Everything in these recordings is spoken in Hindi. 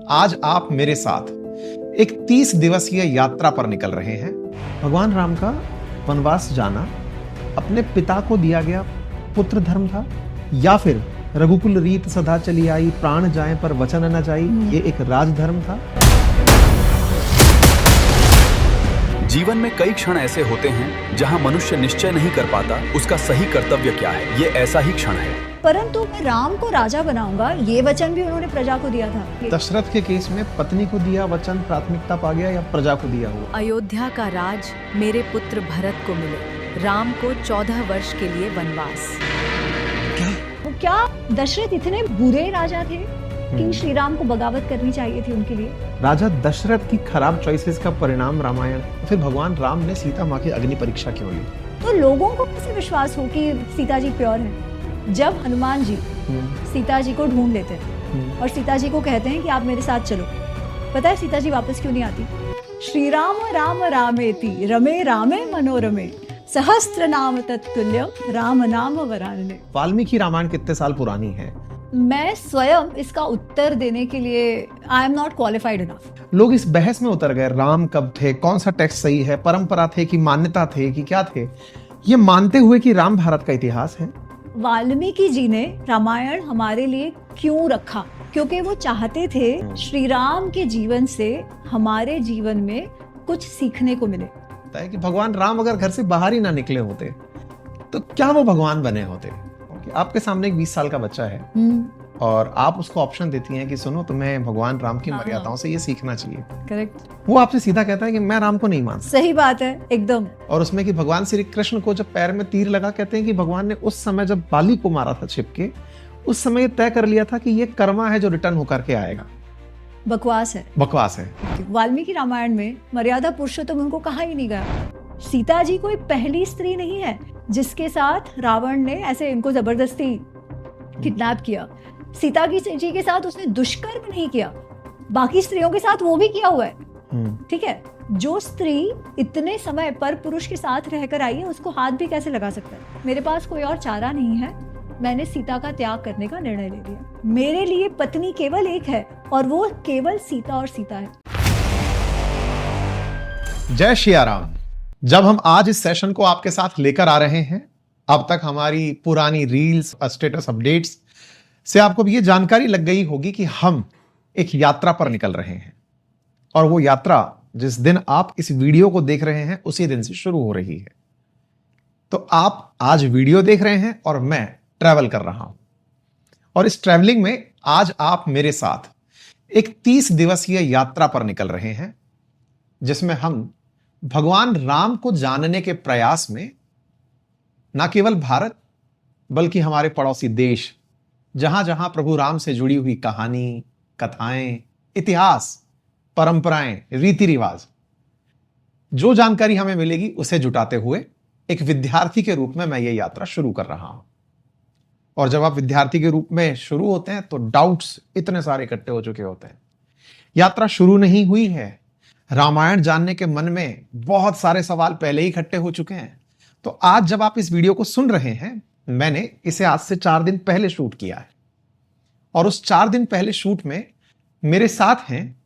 आज आप मेरे साथ एक 30 दिवसीय यात्रा पर निकल रहे हैं। भगवान राम का वनवास जाना अपने पिता को दिया गया पुत्र धर्म था, या फिर रघुकुल रीत सदा चली आई, प्राण जाए पर वचन न जाई, ये एक राजधर्म था। जीवन में कई क्षण ऐसे होते हैं जहां मनुष्य निश्चय नहीं कर पाता उसका सही कर्तव्य क्या है। ये ऐसा ही क्षण है। परंतु मैं राम को राजा बनाऊंगा, ये वचन भी उन्होंने प्रजा को दिया था। दशरथ के केस में पत्नी को दिया वचन प्राथमिकता पा गया या प्रजा को दिया हुआ? अयोध्या का राज मेरे पुत्र भरत को मिले, राम को 14 वर्ष के लिए वनवास। क्या दशरथ इतने बुरे राजा थे कि श्री राम को बगावत करनी चाहिए थी उनके लिए? राजा दशरथ की खराब चॉइसेस का परिणाम रामायण। फिर भगवान राम ने सीता माँ की अग्नि परीक्षा क्यों ली? तो लोगों को कैसे विश्वास हो कि सीता जी प्योर है? जब हनुमान जी सीता जी को ढूंढ लेते हैं और सीता जी को कहते हैं कि आप मेरे साथ चलो, पता है सीता जी वापस क्यों नहीं आती? श्री राम राम रामेति रमे रामे मनोरमे सहस्त्र नाम तत्तुल्यम राम नाम वरानने। वाल्मीकि रामायण कितने साल पुरानी है? मैं स्वयं इसका उत्तर देने के लिए I am not qualified enough. लोग इस बहस में उतर गए, राम कब थे, कौन सा टेक्स्ट सही है, परंपरा थे कि मान्यता थे कि क्या थे, ये मानते हुए कि राम भारत का इतिहास है। वाल्मीकि जी ने रामायण हमारे लिए क्यों रखा? क्योंकि वो चाहते थे श्री राम के जीवन से हमारे जीवन में कुछ सीखने को मिले। है कि भगवान राम अगर घर से बाहर ही ना निकले होते तो क्या वो भगवान बने होते? आपके सामने एक 20 साल का बच्चा है और आप उसको ऑप्शन देती हैं कि सुनो, तुम्हें भगवान राम की मर्यादाओं से ये सीखना चाहिए। करेक्ट। वो आपसे सीधा कहता है कि मैं राम को नहीं मानता। सही बात है, एकदम। और उसमें कि भगवान श्री कृष्ण को जब पैर में तीर लगा, कहते हैं कि भगवान ने उस समय जब बाली को मारा था छिप के, उस समय तय कर लिया था कि ये कर्मा है जो रिटर्न होकर के आएगा। बकवास है, बकवास है। वाल्मीकि रामायण में मर्यादा पुरुषोत्तम उनको कहा ही नहीं गया। सीता जी कोई पहली स्त्री नहीं है जिसके साथ रावण ने ऐसे इनको जबरदस्ती किडनैप किया। सीता जी के साथ उसने दुष्कर्म नहीं किया, बाकी स्त्रियों के साथ वो भी किया हुआ है। ठीक है, जो स्त्री इतने समय पर पुरुष के साथ रहकर आई है उसको हाथ भी कैसे लगा सकता है? मेरे पास कोई और चारा नहीं है, मैंने सीता का त्याग करने का निर्णय ले लिया। मेरे लिए पत्नी केवल एक है और वो केवल सीता और सीता है। जय श्री राम। जब हम आज इस सेशन को आपके साथ लेकर आ रहे हैं, अब तक हमारी पुरानी रील्स, स्टेटस अपडेट्स से आपको भी ये जानकारी लग गई होगी कि हम एक यात्रा पर निकल रहे हैं। और वो यात्रा जिस दिन आप इस वीडियो को देख रहे हैं उसी दिन से शुरू हो रही है। तो आप आज वीडियो देख रहे हैं और मैं ट्रैवल कर रहा हूं। और इस ट्रैवलिंग में आज आप मेरे साथ एक 30 दिवसीय यात्रा पर निकल रहे हैं, जिसमें हम भगवान राम को जानने के प्रयास में न केवल भारत बल्कि हमारे पड़ोसी देश, जहां जहां प्रभु राम से जुड़ी हुई कहानी, कथाएं, इतिहास, परंपराएं, रीति रिवाज, जो जानकारी हमें मिलेगी उसे जुटाते हुए एक विद्यार्थी के रूप में मैं ये यात्रा शुरू कर रहा हूं। और जब आप विद्यार्थी के रूप में शुरू होते हैं तो डाउट्स इतने सारे इकट्ठे हो चुके होते हैं। यात्रा शुरू नहीं हुई है, रामायण जानने के मन में बहुत सारे सवाल पहले ही इकट्ठे हो चुके हैं। तो आज जब आप इस वीडियो को सुन रहे हैं, मैंने इसे आज से 4 दिन पहले शूट किया है। और उस 4 दिन पहले शूट में मेरे साथ हैं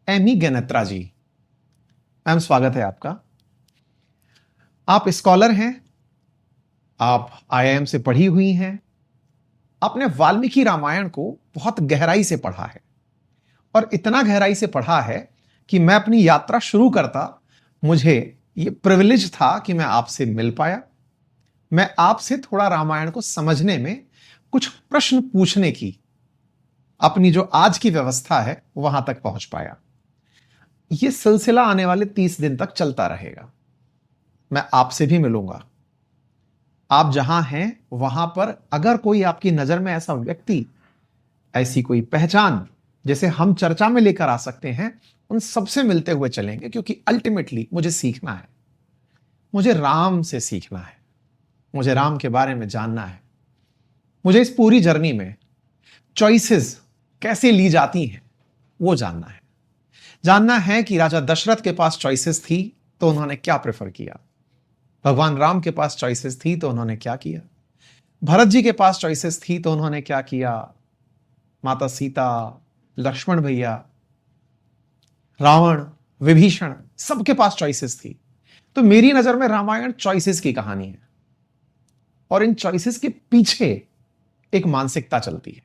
एमी गनेत्रा जी। मैम, स्वागत है आपका। आप स्कॉलर हैं, आप IIM से पढ़ी हुई हैं, आपने वाल्मीकि रामायण को बहुत गहराई से पढ़ा है। और इतना गहराई से पढ़ा है कि मैं अपनी यात्रा शुरू करता, मुझे ये प्रिविलेज था कि मैं आपसे मिल पाया। मैं आपसे थोड़ा रामायण को समझने में, कुछ प्रश्न पूछने की अपनी जो आज की व्यवस्था है वहां तक पहुंच पाया। ये सिलसिला आने वाले 30 दिन तक चलता रहेगा। मैं आपसे भी मिलूंगा। आप जहां हैं वहां पर अगर कोई आपकी नजर में ऐसा व्यक्ति, ऐसी कोई पहचान जिसे हम चर्चा में लेकर आ सकते हैं, उन सबसे मिलते हुए चलेंगे। क्योंकि अल्टीमेटली मुझे सीखना है, मुझे राम से सीखना है, मुझे राम के बारे में जानना है। मुझे इस पूरी जर्नी में चॉइसेस कैसे ली जाती हैं वो जानना है। जानना है कि राजा दशरथ के पास चॉइसेस थी तो उन्होंने क्या प्रेफर किया, भगवान राम के पास चॉइसेस थी तो उन्होंने क्या किया, भरत जी के पास चॉइसेस थी तो उन्होंने क्या किया, माता सीता, लक्ष्मण भैया, रावण, विभीषण, सबके पास चॉइसेस थी। तो मेरी नजर में रामायण चॉइसेस की कहानी है, और इन चॉइसेस के पीछे एक मानसिकता चलती है।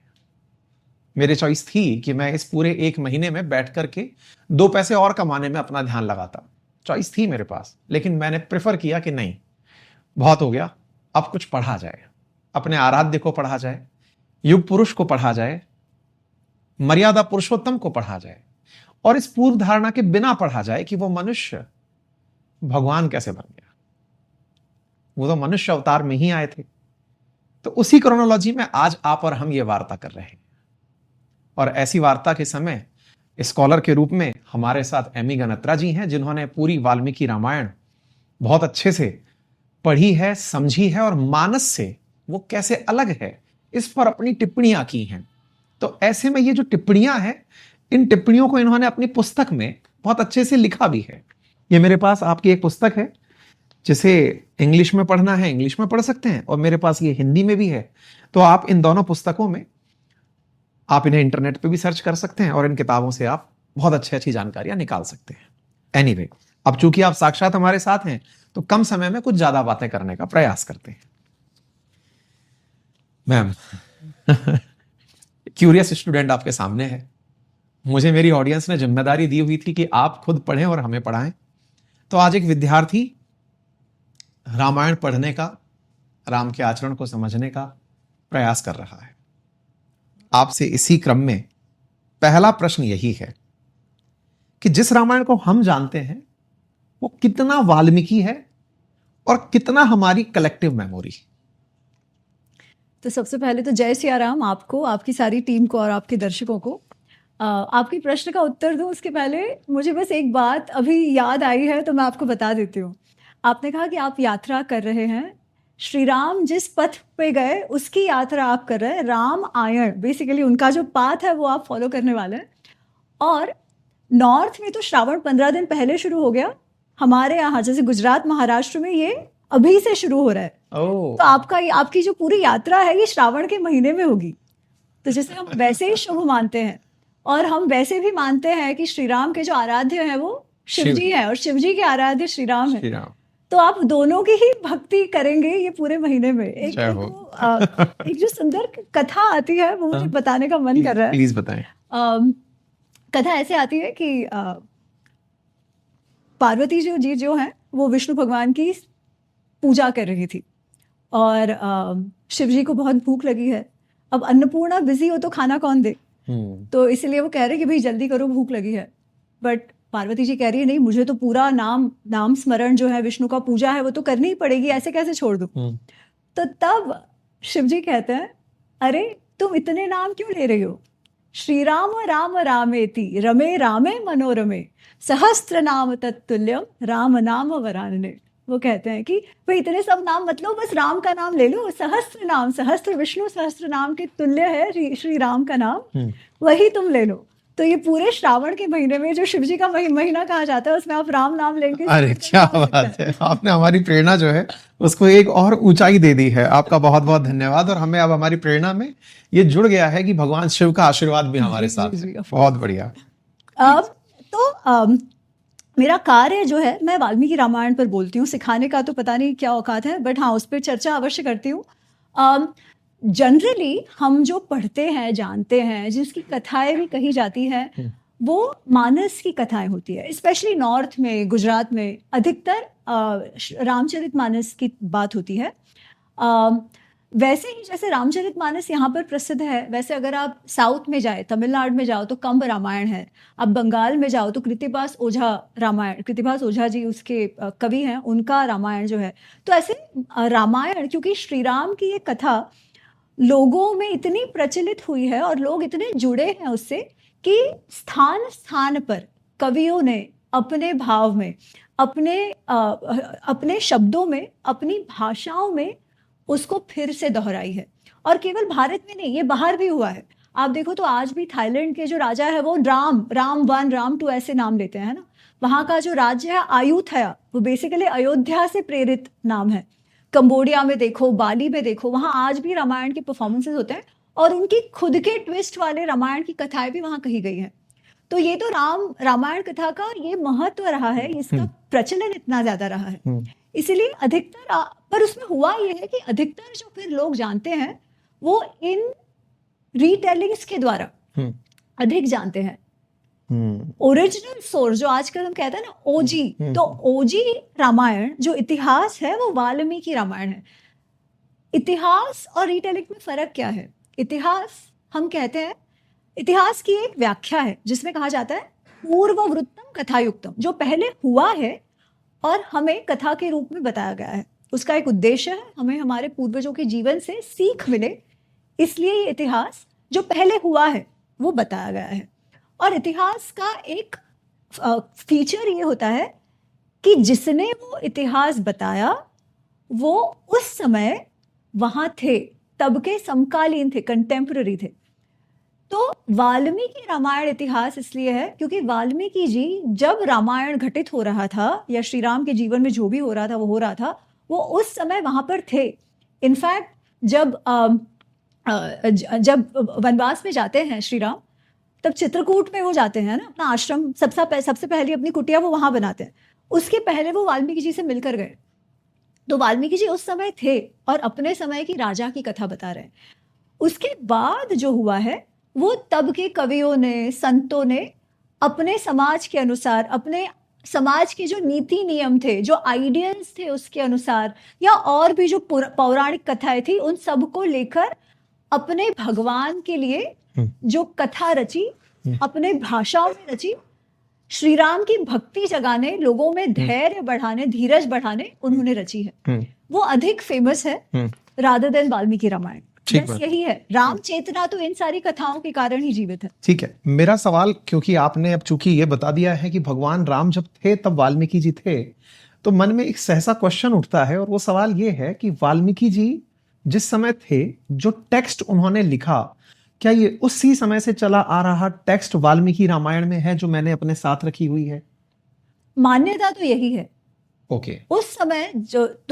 मेरी चॉइस थी कि मैं इस पूरे 1 महीने में बैठ करके 2 पैसे और कमाने में अपना ध्यान लगाता। चॉइस थी मेरे पास, लेकिन मैंने प्रेफर किया कि नहीं, बहुत हो गया, अब कुछ पढ़ा जाए, अपने आराध्य को पढ़ा जाए, युग पुरुष को पढ़ा जाए, मर्यादा पुरुषोत्तम को पढ़ा जाए, और इस पूर्व धारणा के बिना पढ़ा जाए कि वो मनुष्य भगवान कैसे बन गया। वो तो मनुष्य अवतार में ही आए थे। तो उसी क्रोनोलॉजी में आज आप और हम ये वार्ता कर रहे हैं, और ऐसी वार्ता के समय स्कॉलर के रूप में हमारे साथ एमी गनत्रा जी हैं, जिन्होंने पूरी वाल्मीकि रामायण बहुत अच्छे से पढ़ी है, समझी है, और मानस से वो कैसे अलग है इस पर अपनी टिप्पणियां की हैं। तो ऐसे में ये जो टिप्पणियां हैं, इन टिप्पणियों को इन्होंने अपनी पुस्तक में बहुत अच्छे से लिखा भी है। ये मेरे पास आपकी एक पुस्तक है, जिसे इंग्लिश में पढ़ना है इंग्लिश में पढ़ सकते हैं, और मेरे पास ये हिंदी में भी है। तो आप इन दोनों पुस्तकों में, आप इन्हें इंटरनेट पे भी सर्च कर सकते हैं, और इन किताबों से आप बहुत अच्छी जानकारियां निकाल सकते हैं। एनीवे, अब चूंकि आप साक्षात हमारे साथ हैं, तो कम समय में कुछ ज्यादा बातें करने का प्रयास करते हैं। मैम, क्यूरियस स्टूडेंट आपके सामने है। मुझे मेरी ऑडियंस ने जिम्मेदारी दी हुई थी कि आप खुद पढ़ें और हमें पढ़ाएं। तो आज एक विद्यार्थी रामायण पढ़ने का, राम के आचरण को समझने का प्रयास कर रहा है। आपसे इसी क्रम में पहला प्रश्न यही है कि जिस रामायण को हम जानते हैं वो कितना वाल्मीकि है और कितना हमारी कलेक्टिव मेमोरी। तो सबसे पहले तो जय सिया राम आपको, आपकी सारी टीम को और आपके दर्शकों को। आपकी प्रश्न का उत्तर दूं उसके पहले मुझे बस एक बात अभी याद आई है, तो मैं आपको बता देती हूँ। आपने कहा कि आप यात्रा कर रहे हैं, श्री राम जिस पथ पे गए उसकी यात्रा आप कर रहे हैं। राम आयण, बेसिकली उनका जो पाथ है वो आप फॉलो करने वाले हैं। और नॉर्थ में तो श्रावण 15 दिन पहले शुरू हो गया, हमारे यहाँ जैसे गुजरात महाराष्ट्र में ये अभी से शुरू हो रहा है। तो आपकी जो पूरी यात्रा है ये श्रावण के महीने में होगी। तो जैसे हम वैसे ही शुभ मानते हैं, और हम वैसे भी मानते हैं कि श्री राम के जो आराध्य हैं वो शिव जी हैं, और शिव जी के आराध्य श्री राम है। तो आप दोनों की ही भक्ति करेंगे ये पूरे महीने में। एक जो सुंदर कथा आती है वो मुझे बताने का मन कर रहा है। प्लीज बताएं। कथा ऐसे आती है कि पार्वती जी जो हैं वो विष्णु भगवान की पूजा कर रही थी, और शिव जी को बहुत भूख लगी है। अब अन्नपूर्णा बिजी हो तो खाना कौन दे, तो इसलिए वो कह रहे कि भाई जल्दी करो, भूख लगी है। बट पार्वती जी कह रही है नहीं, मुझे तो पूरा नाम स्मरण जो है, विष्णु का पूजा है वो तो करनी ही पड़ेगी, ऐसे कैसे छोड़ दूं। तो तब शिव जी कहते हैं, अरे तुम इतने नाम क्यों ले रही हो? श्री राम राम रामेति रमे रामे मनोरमे सहस्त्र नाम तत्तुल्यम राम नाम वरानने। वो कहते हैं कि भाई इतने सब नाम मत लो, बस राम का नाम ले लो। सहस्त्र नाम, सहस्त्र विष्णु सहस्त्र नाम के तुल्य है श्री राम का नाम, वही तुम ले लो। तो ये पूरे श्रावण के महीने में जो शिव जी का महीना कहा जाता है, उसमें आप राम नाम लेंगे। अरे क्या बात है, आपने हमारी प्रेरणा जो है उसको एक और ऊंचाई दे दी है। आपका बहुत बहुत धन्यवाद। और हमें अब हमारी प्रेरणा में ये जुड़ गया है कि भगवान शिव का आशीर्वाद भी हमारे साथ है। बहुत बढ़िया। तो मेरा कार्य जो है, मैं वाल्मीकि रामायण पर बोलती हूँ। सिखाने का तो पता नहीं क्या औकात है, बट हाँ उस पर चर्चा अवश्य करती हूँ। जनरली हम जो पढ़ते हैं, जानते हैं, जिसकी कथाएं भी कही जाती हैं, वो मानस की कथाएं होती है। स्पेशली नॉर्थ में, गुजरात में अधिकतर रामचरितमानस की बात होती है। वैसे ही जैसे रामचरितमानस यहाँ पर प्रसिद्ध है, वैसे अगर आप साउथ में जाए, तमिलनाडु में जाओ तो कंब रामायण है। आप बंगाल में जाओ तो कृतिबास ओझा रामायण, कृतिबास ओझा जी उसके कवि हैं, उनका रामायण जो है। तो ऐसे रामायण, क्योंकि श्री राम की ये कथा लोगों में इतनी प्रचलित हुई है और लोग इतने जुड़े हैं उससे कि स्थान स्थान पर कवियों ने अपने भाव में, अपने शब्दों में, अपनी भाषाओं में उसको फिर से दोहराई है। और केवल भारत में नहीं, ये बाहर भी हुआ है। आप देखो तो आज भी थाईलैंड के जो राजा है वो राम 1, राम 2 ऐसे नाम लेते हैं ना। वहाँ का जो राज्य है आयुथया, वो बेसिकली अयोध्या से प्रेरित नाम है। कंबोडिया में देखो, बाली में देखो, वहाँ आज भी रामायण के परफॉर्मेंसेस होते हैं और उनकी खुद के ट्विस्ट वाले रामायण की कथाएं भी वहाँ कही गई हैं। तो ये तो रामायण कथा का ये महत्व रहा है, इसका प्रचलन इतना ज्यादा रहा है, इसीलिए अधिकतर पर उसमें हुआ ये है कि अधिकतर जो फिर लोग जानते हैं वो इन रीटेलिंग्स के द्वारा अधिक जानते हैं। ओरिजिनल सोर्स जो आजकल हम कहते हैं ना ओजी, तो ओजी रामायण जो इतिहास है वो वाल्मीकि रामायण है। इतिहास और रीटेलिंग में फर्क क्या है? इतिहास हम कहते हैं, इतिहास की एक व्याख्या है जिसमें कहा जाता है पूर्ववृत्तम कथायुक्तम, जो पहले हुआ है और हमें कथा के रूप में बताया गया है। उसका एक उद्देश्य है हमें हमारे पूर्वजों के जीवन से सीख मिले, इसलिए ये इतिहास जो पहले हुआ है वो बताया गया है। और इतिहास का एक फीचर ये होता है कि जिसने वो इतिहास बताया वो उस समय वहां थे, तब के समकालीन थे, कंटेम्पररी थे। तो वाल्मीकि रामायण इतिहास इसलिए है क्योंकि वाल्मीकि जी जब रामायण घटित हो रहा था या श्री राम के जीवन में जो भी हो रहा था वो हो रहा था, वो उस समय वहां पर थे। इनफैक्ट जब वनवास में जाते हैं श्री राम, तब चित्रकूट में वो जाते हैं ना, अपना आश्रम सबसे पहले अपनी कुटिया वो वहां बनाते हैं। उसके पहले वो वाल्मीकि जी से मिलकर गए, तो वाल्मीकि जी उस समय थे और अपने समय की राजा की कथा बता रहे हैं। उसके बाद जो हुआ है वो तब के कवियों ने, संतों ने अपने समाज के अनुसार, अपने समाज के जो नीति नियम थे, जो आइडियल्स थे उसके अनुसार, या और भी जो पौराणिक कथाएं थी, उन सब को लेकर अपने भगवान के लिए जो कथा रची, अपने भाषाओं में रची, श्री राम की भक्ति जगाने, लोगों में धैर्य बढ़ाने, धीरज बढ़ाने उन्होंने रची है। वो अधिक फेमस है रादर देन वाल्मीकि रामायण। बस यही है, राम चेतना तो इन सारी कथाओं के कारण ही जीवित है। ठीक है, मेरा सवाल, क्योंकि आपने अब चूंकि ये बता दिया है कि भगवान राम जब थे तब वाल्मीकि जी थे, तो मन में एक सहसा क्वेश्चन उठता है, और वो सवाल ये है कि वाल्मीकि जी जिस समय थे, जो टेक्स्ट उन्होंने लिखा, क्या ये उसी समय से चला आ रहा टेक्स्ट वाल्मीकि रामायण में है जो मैंने अपने साथ रखी हुई है? मान्यता तो यही है। ओके। उस समय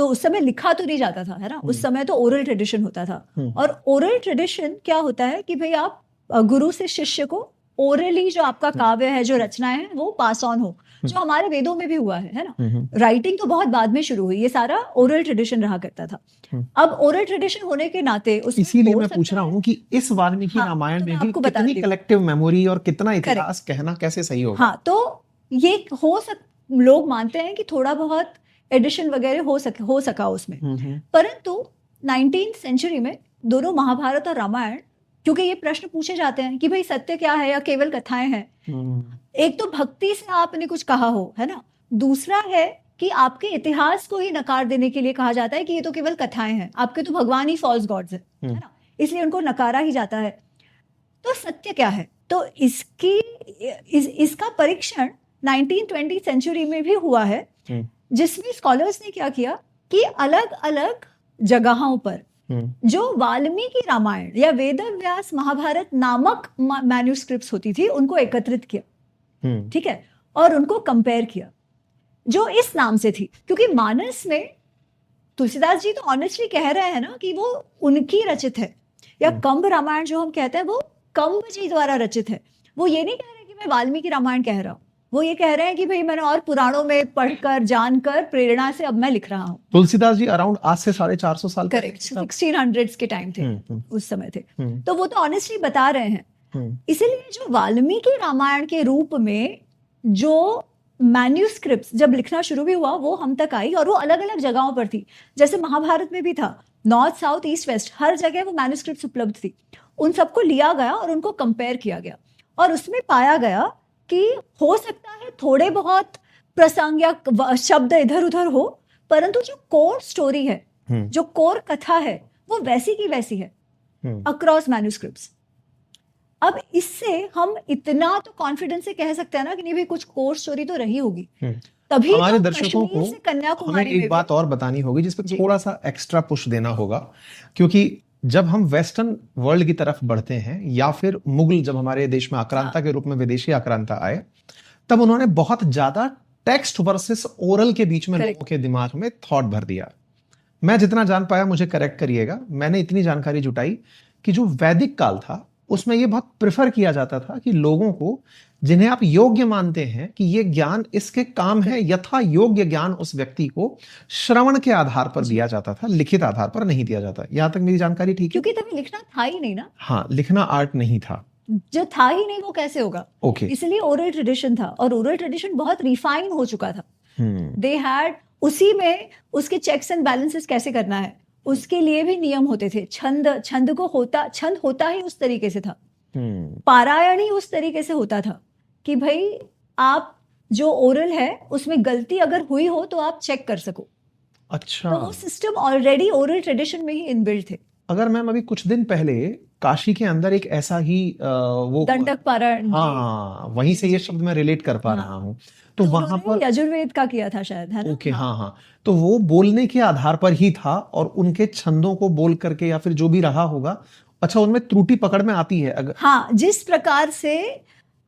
उस समय लिखा तो नहीं जाता था, है ना, उस समय तो ओरल ट्रेडिशन होता था। और ओरल ट्रेडिशन क्या होता है कि भाई आप गुरु से शिष्य को ओरली जो आपका काव्य है, जो रचनाएं हैं, वो पास ऑन हो, जो हमारे वेदों में भी हुआ है ना। राइटिंग तो बहुत बाद में शुरू हुई, ये सारा ओरल ट्रेडिशन रहा करता था। अब ओरल ट्रेडिशन होने के नाते इसीलिए मैं पूछ रहा हूँ कि इस वाल्मीकि रामायण में भी कितनी कलेक्टिव मेमोरी और कितना इतिहास कहना कैसे सही होगा? हाँ, तो ये लोग मानते हैं कि थोड़ा बहुत एडिशन वगैरह हो सका उसमें, परंतु 19th सेंचुरी में दोनों महाभारत और रामायण, क्योंकि ये प्रश्न पूछे जाते हैं कि भाई सत्य क्या है या केवल कथाएं हैं। एक तो भक्ति से आपने कुछ कहा हो, है ना, दूसरा है कि आपके इतिहास को ही नकार देने के लिए कहा जाता है कि ये तो केवल कथाएं हैं, आपके तो भगवान ही फॉल्स गॉड्स है ना, इसलिए उनको नकारा ही जाता है। तो सत्य क्या है? तो इसका परीक्षण 19th-20th सेंचुरी में भी हुआ है, जिसमें स्कॉलर्स ने क्या किया कि अलग अलग जगहों पर जो वाल्मीकि रामायण या वेदव्यास महाभारत नामक मैन्युस्क्रिप्ट्स होती थी, उनको एकत्रित किया, ठीक है, और उनको कंपेयर किया, जो इस नाम से थी। क्योंकि मानस में तुलसीदास जी तो ऑनेस्टली कह रहे हैं ना कि वो उनकी रचित है, या कंब रामायण जो हम कहते हैं वो कंब जी द्वारा रचित है। वो ये नहीं कह रहे कि मैं वाल्मीकि रामायण कह रहा हूँ, वो ये कह रहे हैं कि भाई मैंने और पुराणों में पढ़कर, जानकर, प्रेरणा से अब मैं लिख रहा हूँ। तुलसीदास जी अराउंड आज से 450 साल, करेक्ट, 1600s के टाइम थे, उस समय थे। तो वो तो ऑनेस्टली बता रहे हैं। इसीलिए जो वाल्मीकि रामायण के रूप में जो मैन्युस्क्रिप्ट्स जब लिखना शुरू भी हुआ, वो हम तक आई, और वो अलग अलग जगहों पर थी। जैसे महाभारत में भी था, नॉर्थ, साउथ, ईस्ट, वेस्ट, हर जगह वो मैन्युस्क्रिप्ट्स उपलब्ध थी। उन सबको लिया गया और उनको कंपेयर किया गया, और उसमें पाया गया कि हो सकता है थोड़े बहुत प्रसंग या शब्द इधर उधर हो, परंतु जो कोर स्टोरी है, जो कोर कथा है, वो वैसी की वैसी है अक्रॉस मैन्युस्क्रिप्ट्स। अब इससे हम इतना तो कॉन्फिडेंस से कह सकते हैं ना कि नहीं भाई कुछ कोर स्टोरी तो रही होगी। तभी हमारे तो दर्शकों को कन्याकुमारी हमें एक बात और बतानी होगी जिस पर थोड़ा सा एक्स्ट्रा पुश देना होगा, क्योंकि जब हम वेस्टर्न वर्ल्ड की तरफ बढ़ते हैं, या फिर मुगल जब हमारे देश में आक्रांता के रूप में विदेशी आक्रांता आए, तब उन्होंने बहुत ज्यादा टेक्स्ट वर्सेस ओरल के बीच में लोगों के दिमाग में थॉट भर दिया। मैं जितना जान पाया, मुझे करेक्ट करिएगा, मैंने इतनी जानकारी जुटाई कि जो वैदिक काल था उसमें ये बहुत प्रेफर किया जाता था कि लोगों को जिन्हें आप योग्य मानते हैं कि ये ज्ञान इसके काम है, यथा योग्य ज्ञान उस व्यक्ति को श्रवण के आधार पर दिया जाता था, लिखित आधार पर नहीं दिया जाता। यहां तक मेरी जानकारी ठीक है? क्योंकि तभी लिखना था ही नहीं ना। हाँ, लिखना आर्ट नहीं था। जो था ही नहीं वो कैसे होगा? ओके। इसलिए ओरल ट्रेडिशन था, और ओरल ट्रेडिशन बहुत रिफाइन हो चुका था। हम्म। दे हैड, उसी में उसके चेक्स एंड बैलेंसेस कैसे करना है उसके लिए भी नियम होते थे। छंद होता ही उस तरीके से था, पारायण ही उस तरीके से होता था कि भाई आप जो ओरल है उसमें गलती अगर हुई हो तो आप चेक कर सको। अच्छा। तो वो सिस्टम ऑलरेडी ओरल ट्रेडिशन में ही इनबिल्ट थे। अगर मैम अभी कुछ दिन पहले काशी के अंदर एक ऐसा ही वो दंडक पारायण, हाँ, वहीं से ये शब्द मैं रिलेट कर पा रहा हूँ। तो वहां पर यजुर्वेद का किया था शायद, है ना? ओके, हाँ हाँ। तो वो बोलने के आधार पर ही था, और उनके छंदों को बोल करके या फिर जो भी रहा होगा, अच्छा उनमें त्रुटि पकड़ में आती है अगर। हाँ, जिस प्रकार से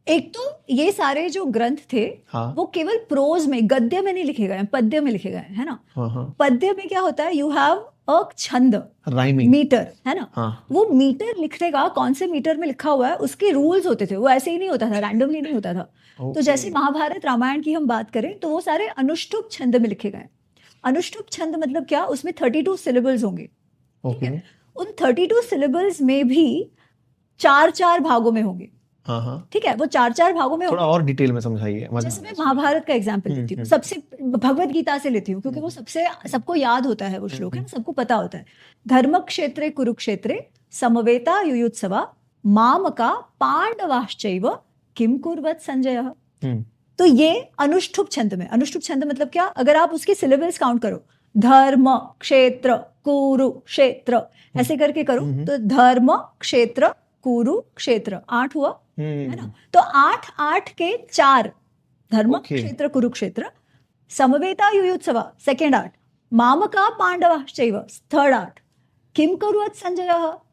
एक तो ये सारे जो ग्रंथ थे, हाँ, वो केवल प्रोज में, गद्य में नहीं लिखे गए, पद्य में लिखे गए, है ना? हाँ हाँ, पद्य में क्या होता है, यू हैव अ छंद, राइमिंग, मीटर, है ना? हाँ, वो मीटर लिखने का, कौन से मीटर में लिखा हुआ है उसके रूल्स होते थे। वो ऐसे ही नहीं होता था, रैंडमली नहीं होता था। तो जैसे महाभारत रामायण की हम बात करें तो वो सारे अनुष्टुप छंद में लिखे गए। अनुष्टुप छंद मतलब क्या? उसमें 32 सिलेबल्स होंगे। ओके, उन 32 सिलेबल्स में भी 4-4 भागों में होंगे। हाँ हाँ। ठीक है, वो 4-4 भागों में थोड़ा होंगे। और डिटेल में समझाइए। जैसे मैं महाभारत का एग्जाम्पल लेती हूँ, सबसे भगवत गीता से लेती हूँ, क्योंकि वो सबसे सबको याद होता है, वो श्लोक है ना, सबको पता होता है। धर्म क्षेत्रे कुरुक्षेत्रे समवेता युयुत्सवा मामका पांडवाश्चैव किम कुर्वत संजय। तो ये अनुष्ठुप छंद में, अनुष्ठुप छंद मतलब क्या? अगर आप उसके सिलेबल्स काउंट करो, धर्म क्षेत्र कुरुक्षेत्र ऐसे करके करो, तो धर्म क्षेत्र कुरुक्षेत्र 8 हुआ, है ना? तो 8 के 4, धर्म क्षेत्र कुरुक्षेत्र, समवेता युयुत्सवा सेकेंड 8, मामका पांडवाश्चैव थर्ड 8, किम कुर्वत संजय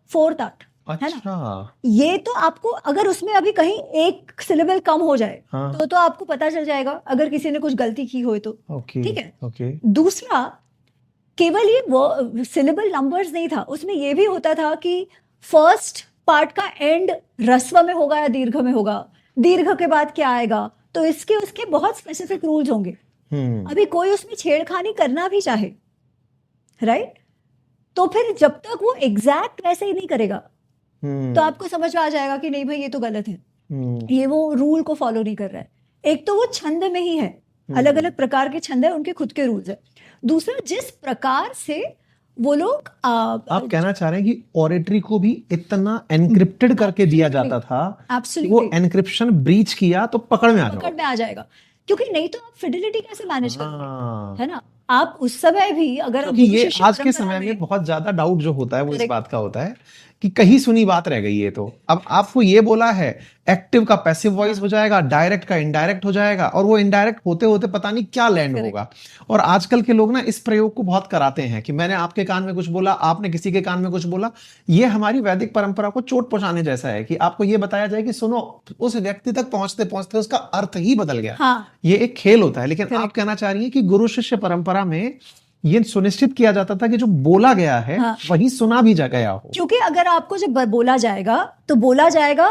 फोर्थ 8, है ना? ये तो आपको, अगर उसमें अभी कहीं एक सिलेबल कम हो जाए, हाँ, तो आपको पता चल जाएगा अगर किसी ने कुछ गलती की हो तो। ठीक है। दूसरा, केवल ये वो सिलेबल नंबर्स नहीं था, उसमें ये भी होता था कि फर्स्ट पार्ट का एंड ह्रस्व में होगा या दीर्घ में होगा, दीर्घ के बाद क्या आएगा, तो इसके उसके बहुत स्पेसिफिक रूल्स होंगे। अभी कोई उसमें छेड़खानी करना भी चाहे, राइट, तो फिर जब तक वो एग्जैक्ट वैसे ही नहीं करेगा, तो आपको समझ में आ जाएगा कि नहीं भाई ये तो गलत है, ये वो रूल को फॉलो नहीं कर रहा है। एक तो वो छंद में ही है, अलग अलग प्रकार के छंद है, उनके खुद के रूल्स है। दूसरा, जिस प्रकार से वो लोग आप कहना चाह रहे हैं कि ऑरेटरी को भी इतना एनक्रिप्टेड करके दिया जाता था, वो एनक्रिप्शन ब्रीच किया तो पकड़ में आ जाएगा, क्योंकि नहीं तो आप फिडिलिटी कैसे मैनेज करोगे, है ना? आप उस समय भी अगर, क्योंकि ये आज के समय में बहुत ज्यादा डाउट जो होता है वो इस बात का होता है कि कहीं सुनी बात रह गई है। तो अब आपको ये बोला है एक्टिव का पैसिव वॉइस हो जाएगा, डायरेक्ट का इनडायरेक्ट हो जाएगा, और वो इनडायरेक्ट होते होते पता नहीं क्या लैंड होगा। और आजकल के लोग ना इस प्रयोग को बहुत कराते हैं कि मैंने आपके कान में कुछ बोला, आपने किसी के कान में कुछ बोला। ये हमारी वैदिक परंपरा को चोट पहुंचाने जैसा है कि आपको ये बताया जाए कि सुनो, उस व्यक्ति तक पहुंचते पहुंचते उसका अर्थ ही बदल गया। हाँ। ये एक खेल होता है। लेकिन आप कहना चाह रही है कि गुरु शिष्य परंपरा में ये सुनिश्चित किया जाता था कि जो बोला गया है, हाँ, वही सुना भी गया हो। क्योंकि अगर आपको जब बोला जाएगा तो बोला जाएगा,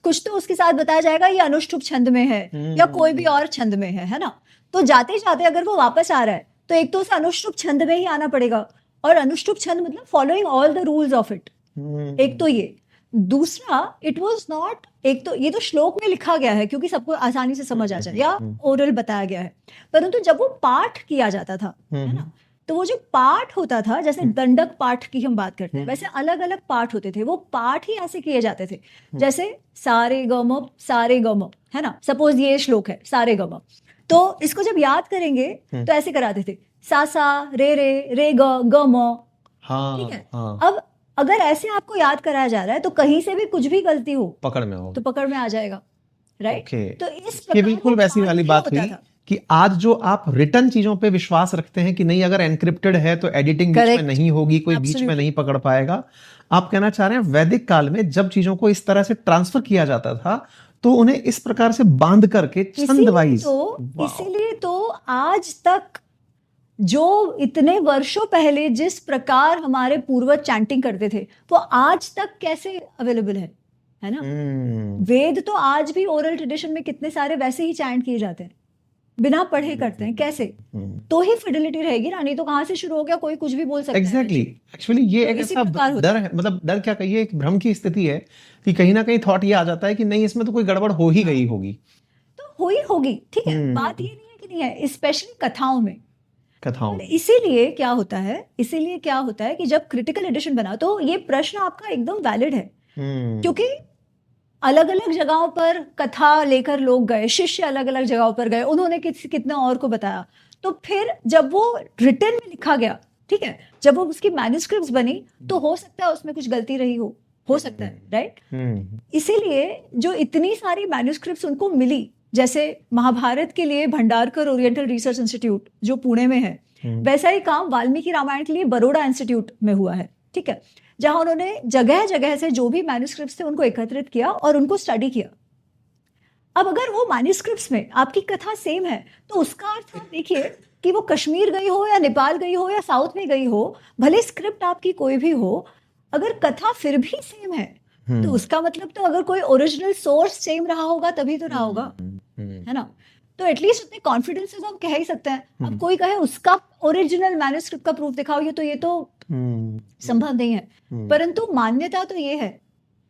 कुछ तो उसके साथ बताया जाएगा ये अनुष्ठुप छंद में है या कोई भी और छंद में है ना? तो जाते जाते अगर वो वापस आ रहा है तो एक तो उसे अनुष्ठुप छंद में ही आना पड़ेगा, और अनुष्ठुप छंद मतलब following all the rules of it. एक तो ये। दूसरा, इट वाज नॉट, एक तो ये तो श्लोक में लिखा गया है क्योंकि सबको आसानी से समझ आ जाए, या ओरल बताया गया है, परंतु जब वो पाठ किया जाता था, है ना, तो वो जो पाठ होता था, जैसे दंडक पाठ की हम बात करते हैं, वैसे अलग अलग पाठ होते थे। वो पाठ ही ऐसे किए जाते थे जैसे सारे गम, है ना? सपोज ये श्लोक है सारे गम, तो इसको जब याद करेंगे तो ऐसे कराते थे, सा सा रे ग म। ठीक है। अब अगर ऐसे आपको याद कराया जा रहा है तो कहीं से भी कुछ भी गलती हो, पकड़ में आ जाएगा, राइट? तो इस ये बिल्कुल वैसी वाली बात हुई कि आज जो आप रिटर्न चीजों पे विश्वास रखते हैं कि नहीं, अगर एनक्रिप्टेड है तो एडिटिंग बीच में नहीं होगी, कोई बीच में नहीं पकड़ पाएगा। आप कहना चाह रहे हैं वैदिक काल में जब चीजों को इस तरह से ट्रांसफर किया जाता था तो उन्हें इस प्रकार से बांध करके छंद वाइज, इसीलिए तो आज तक जो इतने वर्षों पहले जिस प्रकार हमारे पूर्वज चैंटिंग करते थे वो आज तक कैसे अवेलेबल है है ना। वेद तो आज भी ओरल ट्रेडिशन में कितने सारे वैसे ही चैंट किए जाते हैं, बिना पढ़े करते हैं। कैसे? तो ही फिडिलिटी रहेगी ना, नहीं तो कहाँ से शुरू हो गया, कोई कुछ भी बोल सकता है। एग्जैक्टली एक्चुअली ये तो एक इसी ऐसा प्रकार होता डर है, मतलब डर क्या कहिए, एक भ्रम की स्थिति है कि कहीं ना कहीं थॉट ये आ जाता है कि नहीं इसमें तो कोई गड़बड़ हो ही गई होगी। तो हो ही होगी, ठीक है, बात ये नहीं है कि नहीं है, स्पेशली कथाओं में। कथाओं में इसीलिए क्या होता है कि जब क्रिटिकल एडिशन बना, तो ये प्रश्न आपका एकदम वैलिड है, क्योंकि अलग अलग जगहों पर कथा लेकर लोग गए, शिष्य अलग अलग जगहों पर गए, उन्होंने कितने और को बताया। तो फिर जब वो रिटन में लिखा गया, ठीक है, जब वो उसकी मैन्युस्क्रिप्ट्स बनी, तो हो सकता है उसमें कुछ गलती रही हो सकता है, राइट। इसीलिए जो इतनी सारी मैन्युस्क्रिप्ट्स उनको मिली, जैसे महाभारत के लिए भंडारकर ओरिएंटल रिसर्च इंस्टीट्यूट जो पुणे में है, वैसा ही काम वाल्मीकि रामायण के लिए बड़ौदा इंस्टीट्यूट में हुआ है, ठीक है, जहां उन्होंने जगह जगह से जो भी मैन्युस्क्रिप्ट्स थे उनको एकत्रित किया और उनको स्टडी किया। अब अगर वो मैन्युस्क्रिप्ट्स में आपकी कथा सेम है, तो उसका अर्थ आप देखिए कि वो कश्मीर गई हो या नेपाल गई हो या साउथ में गई हो, भले स्क्रिप्ट आपकी कोई भी हो, अगर कथा फिर भी सेम है, तो उसका मतलब तो अगर कोई ओरिजिनल सोर्स सेम रहा होगा तभी तो रहा होगा, है ना। तो एटलीस्ट उतने कॉन्फिडेंस से तो हम कह ही सकते हैं। अब कोई कहे उसका ओरिजिनल मैन्युस्क्रिप्ट का प्रूफ दिखाओ, ये तो संभव नहीं है, परंतु मान्यता तो ये है,